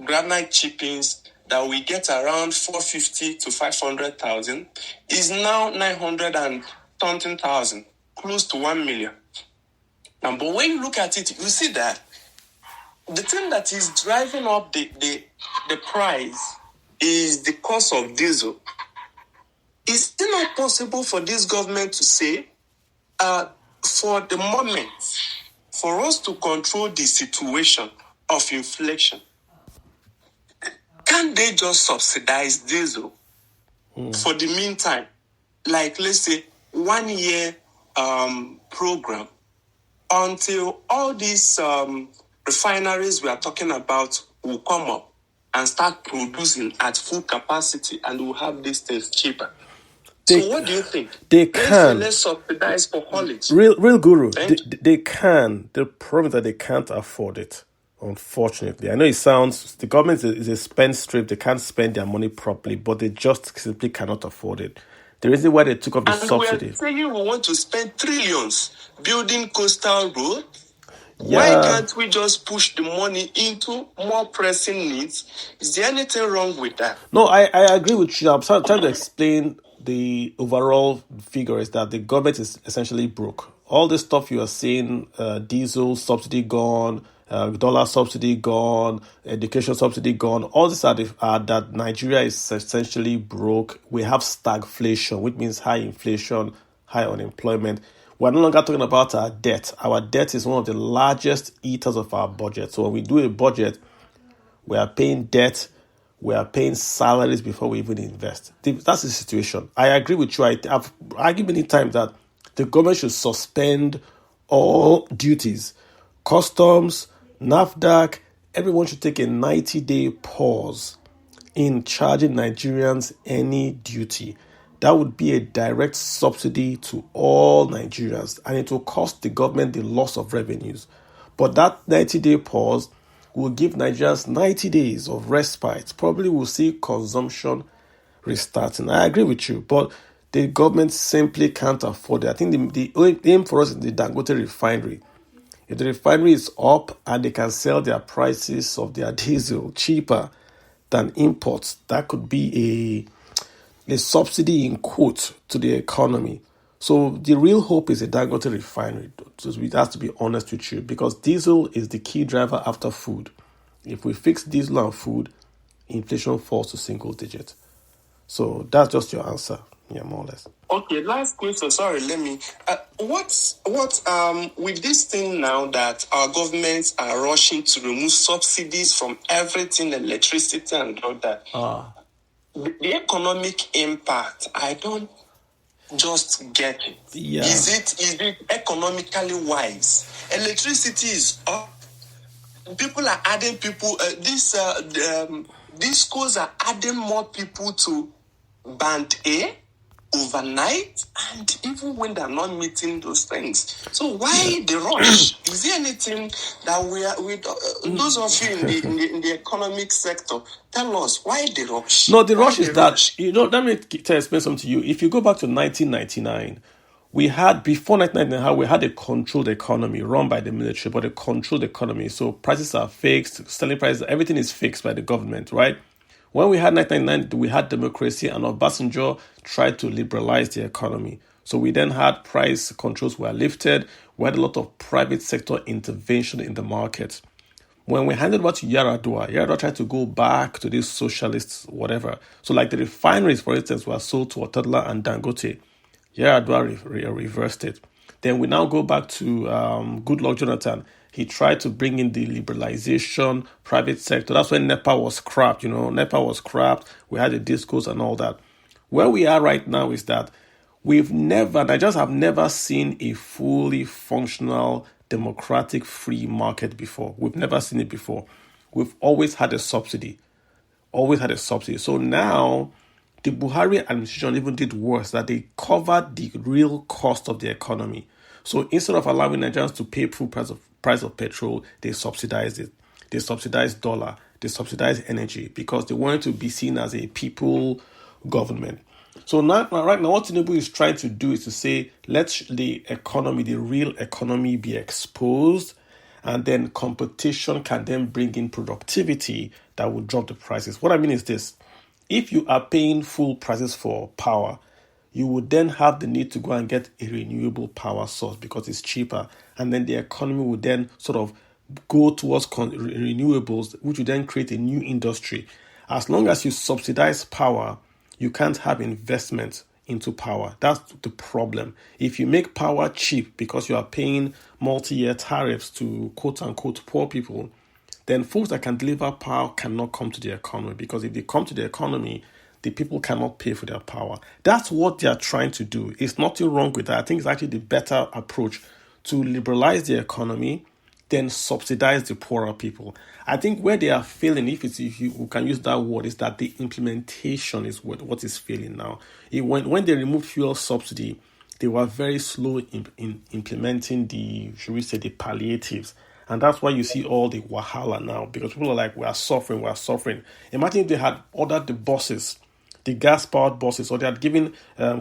granite chippings that we get around 450 to 500,000 is now 900,000, close to 1 million. But when you look at it, you see that the thing that is driving up the price is the cost of diesel. Is it not possible for this government to say, for the moment, for us to control the situation of inflation, can't they just subsidize diesel for the meantime? Like, let's say, 1 year program until all these refineries we are talking about will come up and start producing at full capacity, and we'll have these things cheaper. So what do you think? They can. Let's subsidize for haulage. Real Guru, they can. The problem is that they can't afford it, unfortunately. I know the government is a spendthrift. They can't spend their money properly, but they just simply cannot afford it. The reason why they took off the subsidy. We are saying we want to spend trillions building coastal roads. Yeah. Why can't we just push the money into more pressing needs? Is there anything wrong with that? No, I agree with you. I'm trying to explain the overall figure is that the government is essentially broke. All this stuff you are seeing, diesel subsidy gone, dollar subsidy gone, education subsidy gone, all these are that Nigeria is essentially broke. We have stagflation, which means high inflation, high unemployment. We're no longer talking about our debt. Our debt is one of the largest eaters of our budget. So when we do a budget, we are paying debt, we are paying salaries before we even invest. That's the situation. I agree with you. I've argued many times that the government should suspend all duties. Customs, NAFDAC, everyone should take a 90-day pause in charging Nigerians any duty. That would be a direct subsidy to all Nigerians, and it will cost the government the loss of revenues. But that 90-day pause will give Nigerians 90 days of respite. Probably we'll see consumption restarting. I agree with you, but the government simply can't afford it. I think the aim for us is the Dangote refinery. If the refinery is up and they can sell their prices of their diesel cheaper than imports, that could be a subsidy in quote to the economy. So the real hope is a Dangote refinery. So we have to be honest with you, because diesel is the key driver after food. If we fix diesel and food, inflation falls to single digit. So that's just your answer. Yeah, more or less. Okay, last question. Sorry, let me. With this thing now that our governments are rushing to remove subsidies from everything, electricity and all that, the economic impact, I don't just get it. Yeah. Is it economically wise? Electricity is up. People are adding people. These schools are adding more people to band A overnight, and even when they're not meeting those things. So why the rush? Is there anything that we are with those of you in the economic sector? Tell us why the rush. No, the rush is that let me explain something to you. If you go back to 1999, before 1999, we had a controlled economy run by the military, but a controlled economy. So prices are fixed, selling prices, everything is fixed by the government, right? When we had 1999, we had democracy, and Obasanjo tried to liberalize the economy. So we then had price controls were lifted. We had a lot of private sector intervention in the market. When we handed over to Yar'Adua tried to go back to these socialists, whatever. So like the refineries, for instance, were sold to Otadla and Dangote. Yar'Adua reversed it. Then we now go back to Goodluck Jonathan. He tried to bring in the liberalization, private sector. That's when NEPA was scrapped, NEPA was scrapped. We had the discos and all that. Where we are right now is that Nigerians have never seen a fully functional, democratic, free market before. We've never seen it before. We've always had a subsidy. So now, the Buhari administration even did worse, that they covered the real cost of the economy. So instead of allowing Nigerians to pay full price of petrol, they subsidized it. They subsidized dollar. They subsidized energy because they wanted to be seen as a people government. So right now, what Tinubu is trying to do is to say, let the economy, the real economy, be exposed, and then competition can then bring in productivity that will drop the prices. What I mean is this. If you are paying full prices for power, you would then have the need to go and get a renewable power source because it's cheaper. And then the economy would then sort of go towards renewables, which would then create a new industry. As long as you subsidize power, you can't have investment into power. That's the problem. If you make power cheap because you are paying multi-year tariffs to quote-unquote poor people, then folks that can deliver power cannot come to the economy, because if they come to the economy, the people cannot pay for their power. That's what they are trying to do. It's nothing wrong with that. I think it's actually the better approach to liberalize the economy, then subsidize the poorer people. I think where they are failing, if you can use that word, is that the implementation is what is failing now. When they removed fuel subsidy, they were very slow in implementing the palliatives. And that's why you see all the wahala now, because people are like, we are suffering. Imagine if they had ordered the buses, the gas-powered buses, or they had given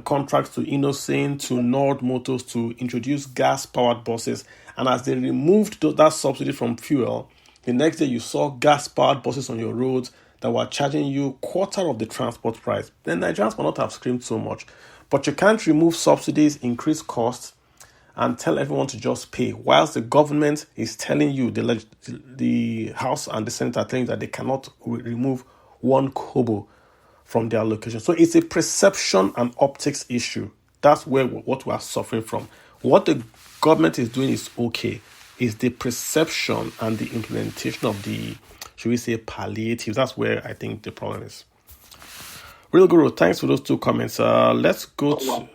contracts to Innocent, to Nord Motors to introduce gas-powered buses. And as they removed that subsidy from fuel, the next day you saw gas-powered buses on your roads that were charging you quarter of the transport price. Then Nigerians will not have screamed so much. But you can't remove subsidies, increase costs, and tell everyone to just pay, whilst the government is telling you, the House and the Senate are telling you that they cannot remove one kobo from their allocation. So it's a perception and optics issue. That's what we are suffering from. What the government is doing is okay. It's the perception and the implementation of the, palliatives. That's where I think the problem is. Real Guru, thanks for those two comments. Let's go to...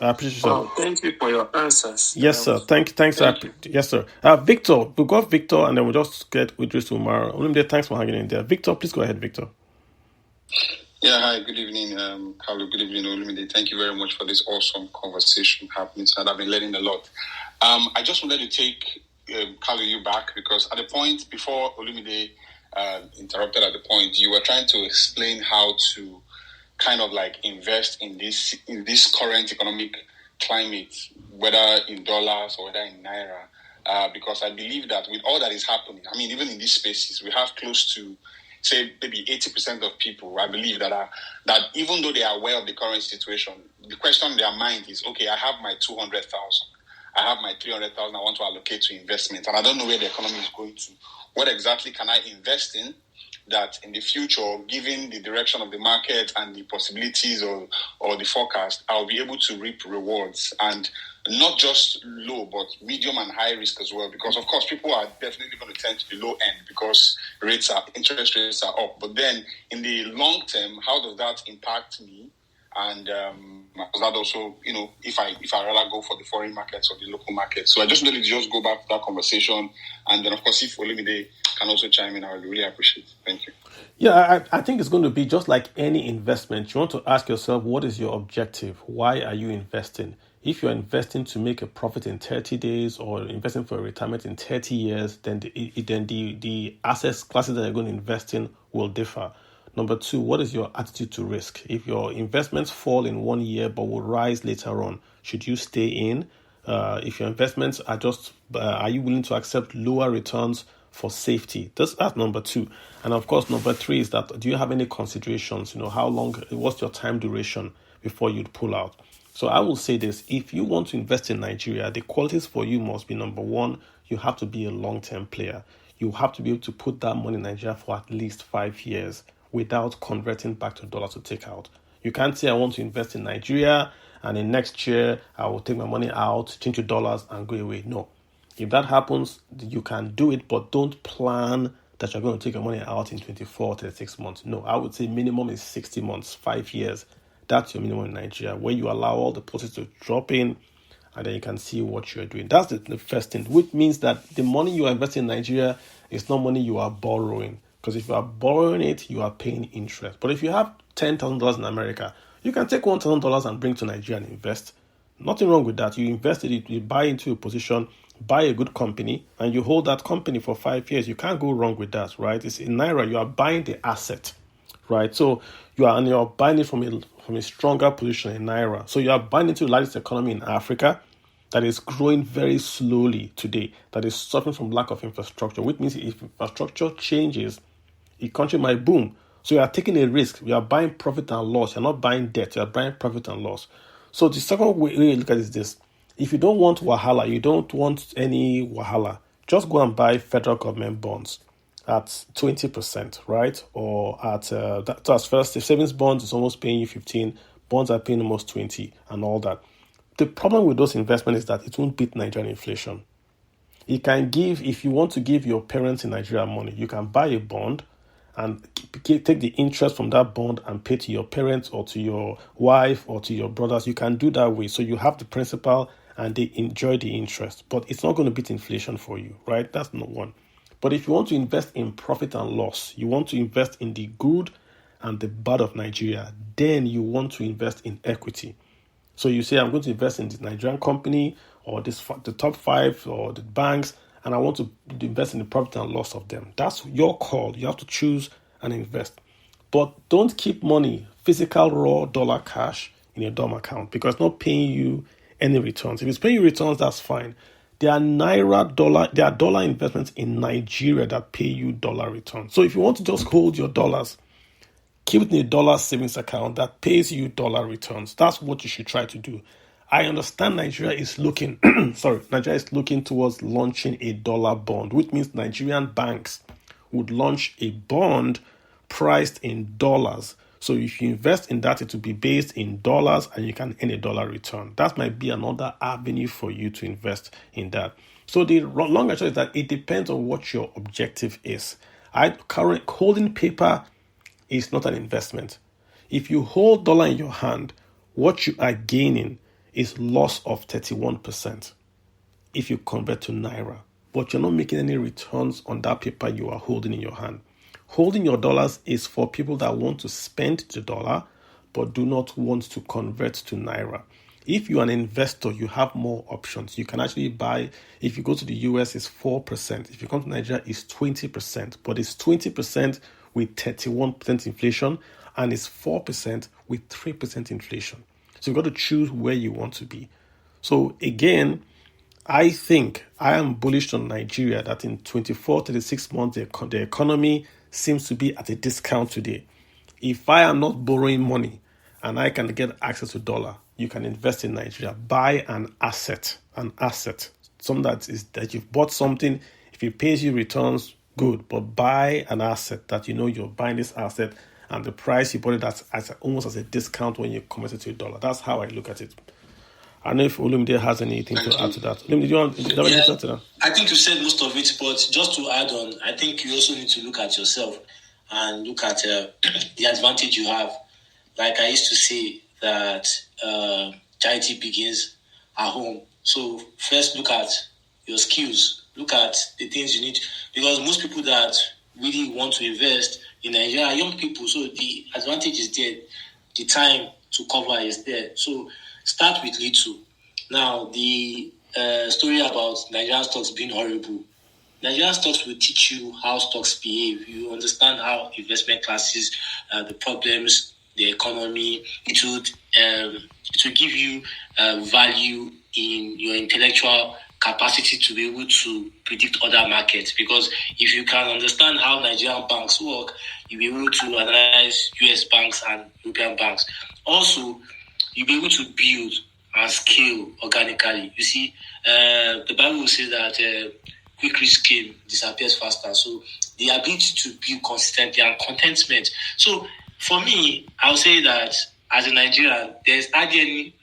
I appreciate it. Thank you for your answers. Yes, sir. Thanks. Yes, sir. Victor, we got Victor, and then we'll just get Idris Umar. Thanks for hanging in there. Victor, please go ahead, Victor. Yeah, hi. Good evening, Carlo. Good evening, Olumide. Thank you very much for this awesome conversation happening. And I've been learning a lot. I just wanted to take Carlo you back, because at the point before Olumide interrupted at the point, you were trying to explain how to kind of like invest in this current economic climate, whether in dollars or whether in naira, because I believe that with all that is happening, I mean, even in these spaces, we have close to, say, maybe 80% of people, I believe, that even though they are aware of the current situation, the question in their mind is, okay, I have my 200,000, I have my 300,000 I want to allocate to investment, and I don't know where the economy is going to. What exactly can I invest in that in the future, given the direction of the market and the possibilities or the forecast, I'll be able to reap rewards, and not just low, but medium and high risk as well. Because of course, people are definitely going to tend to the low end because interest rates are up. But then in the long term, how does that impact me? And does that also, if I rather go for the foreign markets or the local markets? So I just wanted to just go back to that conversation, and then of course, if Olumide can also chime in, I would really appreciate it. Thank you. Yeah, I think it's going to be just like any investment. You want to ask yourself, what is your objective? Why are you investing? If you're investing to make a profit in 30 days or investing for a retirement in 30 years, then the asset classes that you're going to invest in will differ. Number two, what is your attitude to risk? If your investments fall in 1 year but will rise later on, should you stay in? If your investments are are you willing to accept lower returns for safety? That's number two. And of course, number three is that, do you have any considerations? How long, what's your time duration before you'd pull out? So I will say this: if you want to invest in Nigeria, the qualities for you must be, number one, you have to be a long-term player. You have to be able to put that money in Nigeria for at least 5 years without converting back to dollars to take out. You can't say, I want to invest in Nigeria and in next year I will take my money out, change to dollars and go away. No. If that happens, you can do it, but don't plan that you're going to take your money out in 24, 36 months. No, I would say minimum is 60 months, 5 years. That's your minimum in Nigeria, where you allow all the policies to drop in and then you can see what you're doing. That's the first thing, which means that the money you are investing in Nigeria is not money you are borrowing. Because if you are borrowing it, you are paying interest. But if you have $10,000 in America, you can take $1,000 and bring to Nigeria and invest. Nothing wrong with that. You invested it, you buy into a position, buy a good company, and you hold that company for 5 years. You can't go wrong with that, right? It's in Naira, you are buying the asset, right? So you're buying it from a stronger position in Naira. So you are buying into the largest economy in Africa that is growing very slowly today, that is suffering from lack of infrastructure, which means if infrastructure changes, the country might boom. So you are taking a risk. You are buying profit and loss. You're not buying debt. You are buying profit and loss. So the second way you look at it is this. If you don't want wahala, you don't want any wahala, just go and buy federal government bonds at 20%, right? Or at that's first. If savings bonds is almost paying you 15, bonds are paying almost 20 and all that. The problem with those investments is that it won't beat Nigerian inflation. You can give, if you want to give your parents in Nigeria money, you can buy a bond and take the interest from that bond and pay to your parents or to your wife or to your brothers. You can do that way. So you have the principal and they enjoy the interest. But it's not going to beat inflation for you, right? That's not one. But if you want to invest in profit and loss, you want to invest in the good and the bad of Nigeria, then you want to invest in equity. So you say, I'm going to invest in this Nigerian company or the top 5 or the banks, and I want to invest in the profit and loss of them. That's your call. You have to choose and invest. But don't keep money, physical raw dollar cash, in your DOM account because it's not paying you any returns. If it's paying you returns, that's fine. There are dollar investments in Nigeria that pay you dollar returns. So if you want to just hold your dollars, keep it in a dollar savings account that pays you dollar returns. That's what you should try to do. I understand Nigeria is looking towards launching a dollar bond, which means Nigerian banks would launch a bond priced in dollars. So if you invest in that, it will be based in dollars and you can earn a dollar return. That might be another avenue for you to invest in that. So the long answer is that it depends on what your objective is. Holding paper is not an investment. If you hold dollar in your hand, what you are gaining is loss of 31% if you convert to Naira. But you're not making any returns on that paper you are holding in your hand. Holding your dollars is for people that want to spend the dollar but do not want to convert to Naira. If you're an investor, you have more options. You can actually buy, if you go to the US, it's 4%. If you come to Nigeria, it's 20%. But it's 20% with 31% inflation and it's 4% with 3% inflation. So you've got to choose where you want to be. So again, I think I am bullish on Nigeria that in 24 to 36 months, the economy seems to be at a discount today. If I am not borrowing money and I can get access to dollar, you can invest in Nigeria. Buy an asset, something that you've bought something. If it pays you returns, good. But buy an asset that you know you're buying this asset and the price you bought it as almost as a discount when you convert it to a dollar. That's how I look at it. I don't know if Olumide has anything to add to that. Olumide, do you have anything to add to that? I think you said most of it, but just to add on, I think you also need to look at yourself and look at the advantage you have. Like I used to say that charity begins at home. So first look at your skills, look at the things you need, because most people that really want to invest in Nigeria are young people. So the advantage is there, the time to cover is there. So start with little. Now, the story about Nigerian stocks being horrible. Nigerian stocks will teach you how stocks behave. You understand how investment classes, the problems, the economy. It will give you value in your intellectual capacity to be able to predict other markets. Because if you can understand how Nigerian banks work, you'll be able to analyze US banks and European banks. Also, you'll be able to build and scale organically. You see, the Bible says that quick risk gain disappears faster. So the ability to build consistently and contentment. So for me, I'll say that as a Nigerian, there's hardly any,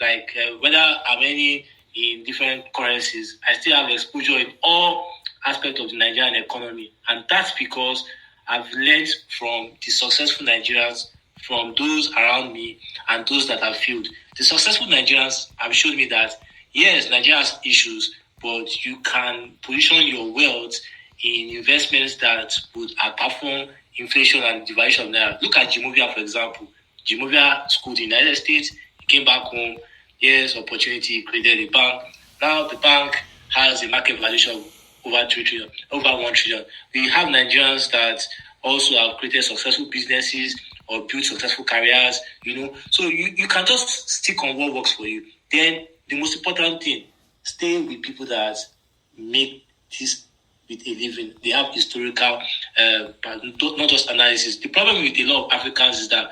whether I'm any in different currencies, I still have exposure in all aspects of the Nigerian economy. And that's because I've learned from the successful Nigerians, from those around me and those that have failed. The successful Nigerians have shown me that, yes, Nigeria has issues, but you can position your wealth in investments that would outperform inflation and devaluation of Naira. Look at Jimovia, for example. Jimovia schooled in the United States, he came back home, yes, opportunity, created a bank. Now the bank has a market valuation of over 1 trillion. We have Nigerians that also have created successful businesses or built successful careers, So you can just stick on what works for you. Then the most important thing, stay with people that make this with a living. They have historical, not just analysis. The problem with a lot of Africans is that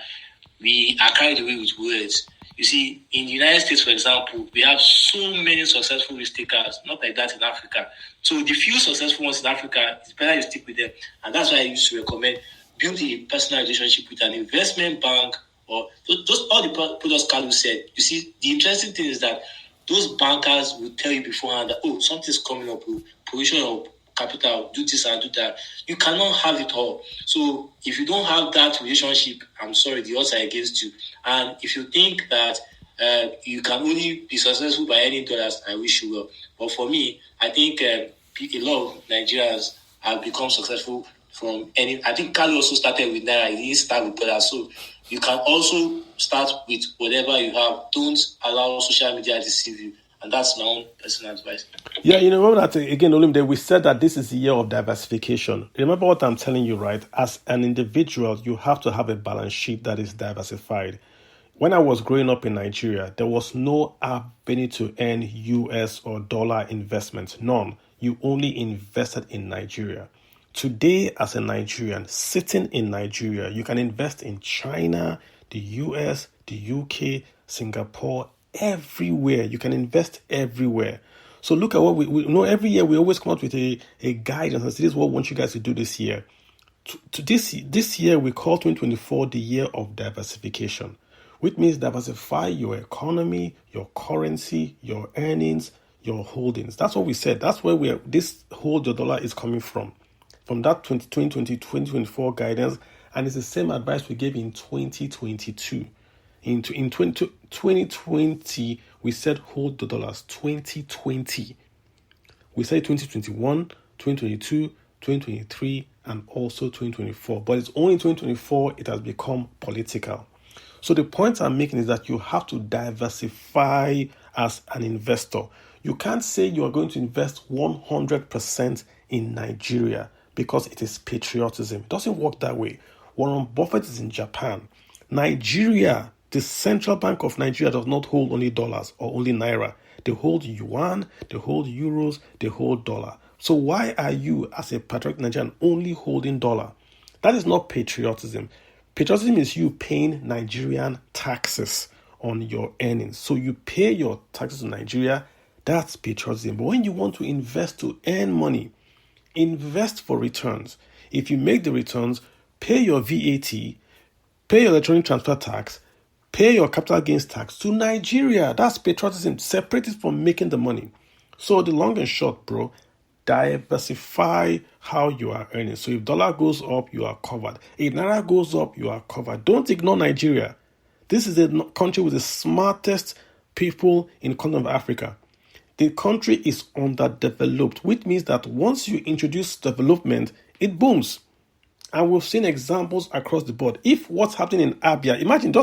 we are carried away with words. You see, in the United States, for example, we have so many successful risk takers, not like that in Africa. So the few successful ones in Africa, it's better you stick with them. And that's why I used to recommend build a personal relationship with an investment bank or those all the products Carlos said. You see, the interesting thing is that those bankers will tell you beforehand that, something's coming up, provision of capital, do this and do that. You cannot have it all. So if you don't have that relationship, I'm sorry, the odds are against you. And if you think that you can only be successful by earning dollars, I wish you well. But for me, I think a lot of Nigerians have become successful from any. I think Carlos also started with Naira. He didn't start with dollars. So you can also start with whatever you have. Don't allow social media to deceive you. And that's my own personal advice. Yeah, remember that, again, Olumide, we said that this is the year of diversification. Remember what I'm telling you, right? As an individual, you have to have a balance sheet that is diversified. When I was growing up in Nigeria, there was no avenue to earn US or dollar investments. None. You only invested in Nigeria. Today, as a Nigerian, sitting in Nigeria, you can invest in China, the US, the UK, Singapore, everywhere. You can invest everywhere. So look at what we know. Every year we always come out with a guidance and say, this is what we want you guys to do this year. This year we call 2024 the year of diversification, which means diversify your economy, your currency, your earnings, your holdings. That's what we said. That's where this hold your dollar is coming from that 2024 guidance. And it's the same advice we gave in 2022. In 2020, we said hold the dollars. 2020, we said 2021, 2022, 2023, and also 2024. But it's only in 2024 it has become political. So the point I'm making is that you have to diversify as an investor. You can't say you are going to invest 100% in Nigeria because it is patriotism. It doesn't work that way. Warren Buffett is in Japan. Nigeria, the Central Bank of Nigeria does not hold only dollars or only Naira. They hold yuan, they hold euros, they hold dollar. So why are you, as a patriotic Nigerian, only holding dollar? That is not patriotism. Patriotism is you paying Nigerian taxes on your earnings. So you pay your taxes to Nigeria, that's patriotism. But when you want to invest to earn money invest for returns. If you make the returns, pay your VAT, pay your electronic transfer tax, pay your capital gains tax to Nigeria. That's patriotism. Separate it from making the money. So the long and short, bro, diversify how you are earning. So if dollar goes up, you are covered. If naira goes up, you are covered. Don't ignore Nigeria. This is a country with the smartest people in the continent of Africa. The country is underdeveloped, which means that once you introduce development, it booms. And we've seen examples across the board. If what's happening in Abia, imagine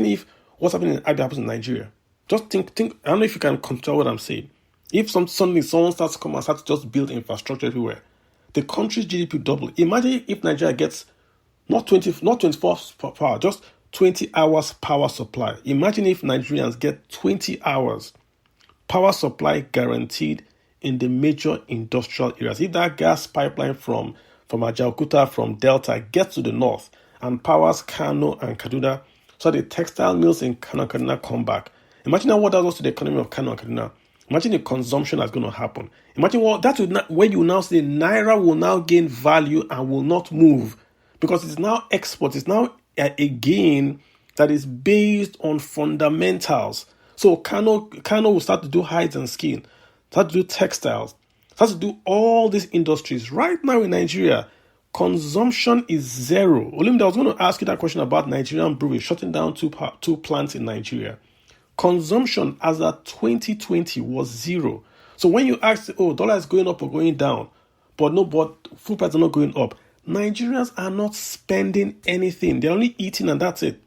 if what's happening in Abia happens in Nigeria. Just think, I don't know if you can control what I'm saying. If suddenly someone starts to come and start to just build infrastructure everywhere, the country's GDP double. Imagine if Nigeria gets not 24 power, just 20 hours power supply. Imagine if Nigerians get 20 hours power supply guaranteed in the major industrial areas. If that gas pipeline from Ajaokuta, from Delta, gets to the north and powers Kano and Kaduna, so the textile mills in Kano and Kaduna come back. Imagine what that does to the economy of Kano and Kaduna. Imagine the consumption that's going to happen. Imagine where you now say Naira will now gain value and will not move because it's now export. It's now a gain that is based on fundamentals. So Kano will start to do hides and skin, start to do textiles, start to do all these industries. Right now in Nigeria, consumption is zero. Olumide, I was going to ask you that question about Nigerian brewery shutting down two plants in Nigeria. Consumption as at 2020 was zero. So when you ask, dollar is going up or going down, but food prices are not going up, Nigerians are not spending anything. They're only eating and that's it.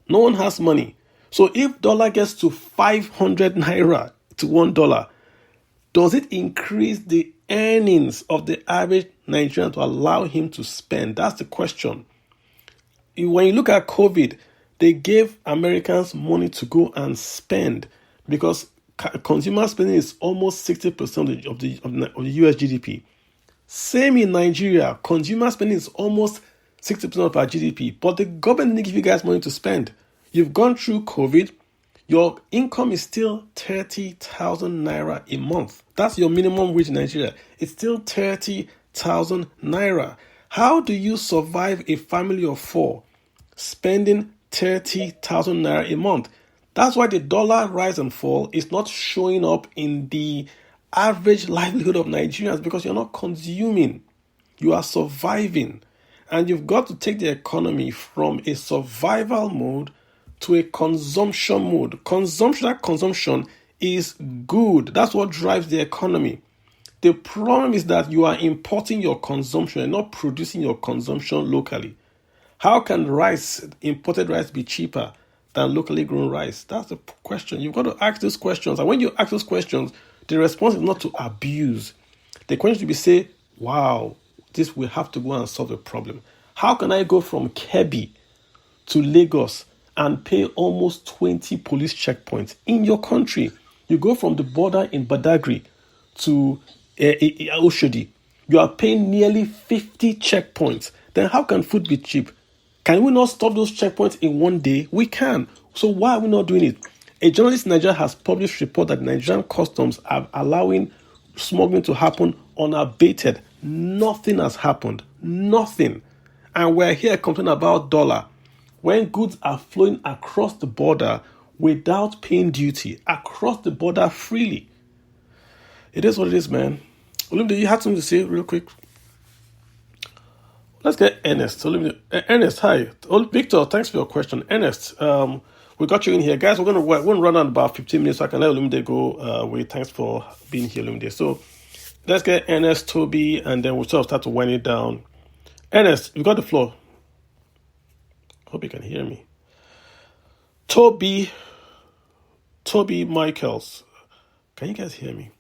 No one has money. So if dollar gets to 500 naira to $1, does it increase the earnings of the average Nigerian to allow him to spend? That's the question. When you look at COVID, they gave Americans money to go and spend because consumer spending is almost 60% of the US GDP. Same in Nigeria, consumer spending is almost 60% of our GDP, but the government didn't give you guys money to spend. You've gone through COVID, your income is still 30,000 naira a month. That's your minimum wage in Nigeria. It's still 30,000 naira. How do you survive a family of four spending 30,000 naira a month? That's why the dollar rise and fall is not showing up in the average livelihood of Nigerians because you're not consuming. You are surviving. And you've got to take the economy from a survival mode to a consumption mode. Consumption is good. That's what drives the economy. The problem is that you are importing your consumption and not producing your consumption locally. How can imported rice be cheaper than locally grown rice? That's the question. You've got to ask those questions. And when you ask those questions, the response is not to abuse. The question should be say, wow, this will have to go and solve the problem. How can I go from Kebbi to Lagos and pay almost 20 police checkpoints in your country? You go from the border in Badagry to Oshodi. You are paying nearly 50 checkpoints. Then how can food be cheap? Can we not stop those checkpoints in one day? We can. So why are we not doing it? A journalist in Nigeria has published a report that Nigerian customs are allowing smuggling to happen unabated. Nothing has happened. Nothing. And we're here complaining about dollar when goods are flowing across the border without paying duty, across the border freely. It is what it is, man. Olumide, you had something to say real quick? Let's get Ernest. Ernest, hi. Victor, thanks for your question. Ernest, we got you in here. Guys, we're going to run on about 15 minutes so I can let Olumide go. Thanks for being here, Olumide. So let's get Ernest, Toby, and then we'll sort of start to wind it down. Ernest, you got the floor. Hope you can hear me. Toby Michaels. Can you guys hear me?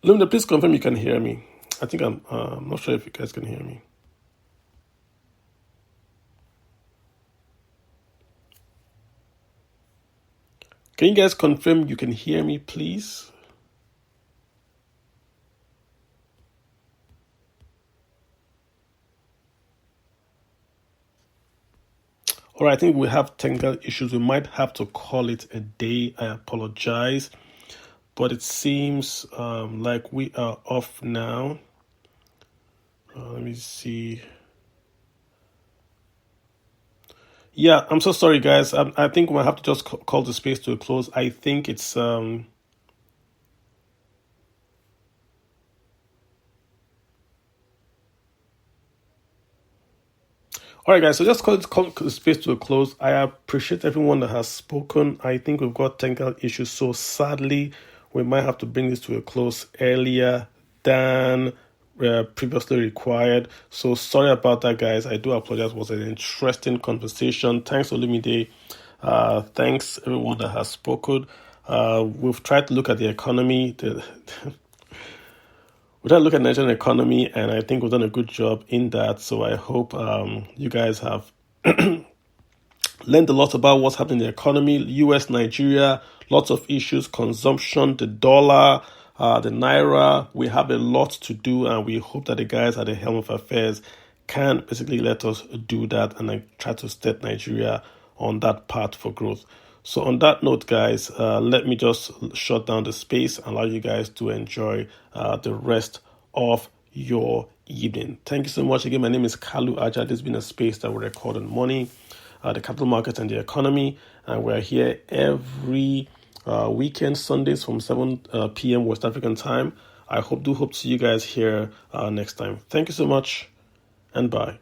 Olumide, please confirm you can hear me. I think I'm not sure if you guys can hear me. Can you guys confirm you can hear me, please? All right, I think we have technical issues. We might have to call it a day. I apologize. but it seems like we are off now. Let me see. Yeah, I'm so sorry, guys. I think we'll have to just call the space to a close. I think it's all right, guys. So just call the space to a close. I appreciate everyone that has spoken. I think we've got technical issues, so sadly, we might have to bring this to a close earlier than previously required. So sorry about that, guys. I do apologize. It was an interesting conversation. Thanks, Olumide. Thanks, everyone that has spoken. We've tried to look at the economy. We try to look at the Nigerian economy, and I think we've done a good job in that. So I hope you guys have learned a lot about what's happening in the economy. US, Nigeria, lots of issues, consumption, the dollar, the naira. We have a lot to do, and we hope that the guys at the helm of affairs can basically let us do that and try to set Nigeria on that path for growth. So on that note, guys, let me just shut down the space and allow you guys to enjoy the rest of your evening. Thank you so much. Again, my name is Kalu Aja. This has been a space that we record on money, the capital markets and the economy. And we're here every weekend, Sundays from 7 p.m. West African time. I hope to see you guys here next time. Thank you so much, and bye.